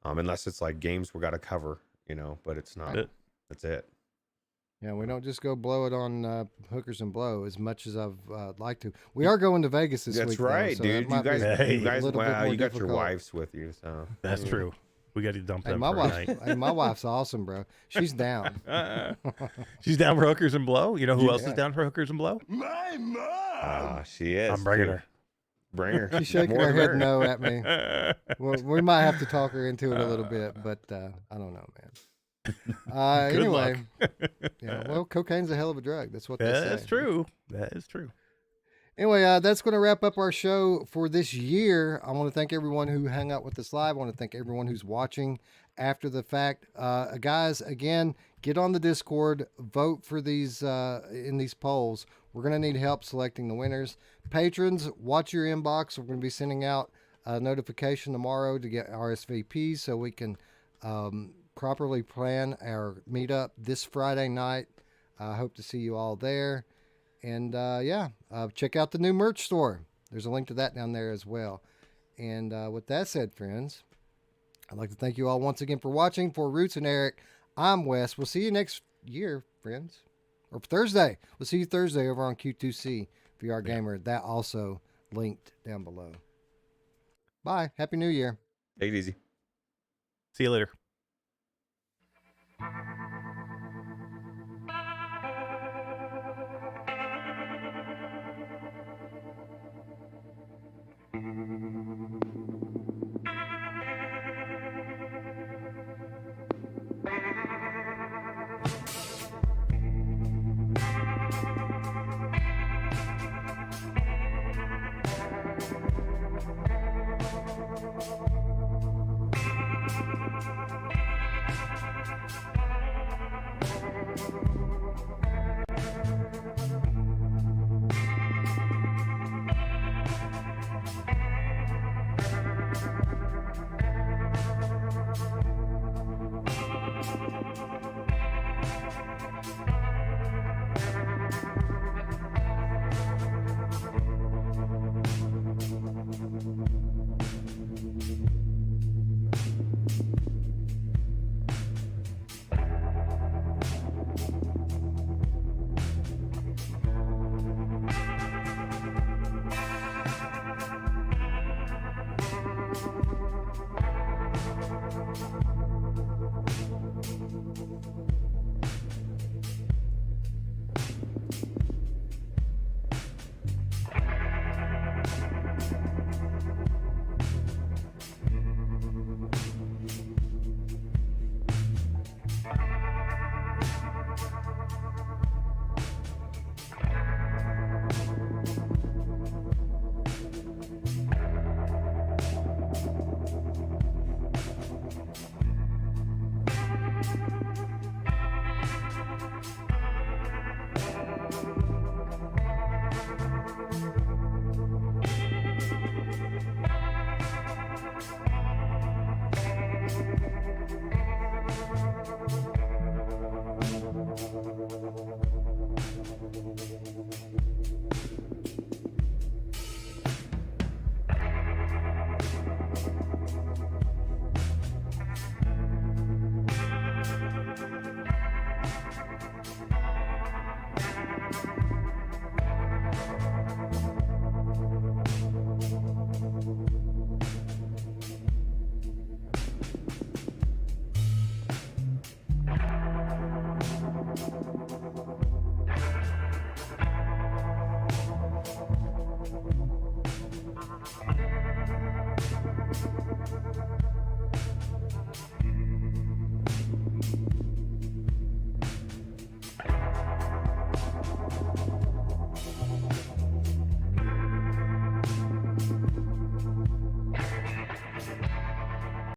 unless it's like games we got to cover, but it's not. It- That's it. Yeah, we don't just go blow it on hookers and blow as much as I've like to. We are going to Vegas this That's week. though, right, so that dude. You might be guys, Hey. you guys, a little bit wow, more you got your difficult. wives with you, so That's true. We got to dump Hey, them my for a wife, night. hey, my wife's awesome, bro. She's down. She's down for hookers and blow. You know who else is Yeah. down for hookers and blow? My mom. She is. I'm bringing too. her. Bring her. She's shaking More her the head merrier. no at me. Well, we might have to talk her into it a little bit, but I don't know, man. Good Anyway, luck. yeah, well, cocaine's a hell of a drug. That's what they say. That's true. That is true. Anyway, that's going to wrap up our show for this year. I want to thank everyone who hung out with us live. I want to thank everyone who's watching after the fact. Guys, again, get on the Discord, vote for these in these polls. We're going to need help selecting the winners. Patrons, watch your inbox. We're going to be sending out a notification tomorrow to get RSVPs so we can properly plan our meetup this Friday night. I hope to see you all there. And check out the new merch store. There's a link to that down there as well. And with that said, friends, I'd like to thank you all once again for watching. For Ruuts and Eric, I'm Wes. We'll see you next year, friends. Or Thursday. We'll see you Thursday over on Q2C VR Gamer. That also linked down below. Bye. Happy New Year. Take it easy. See you later.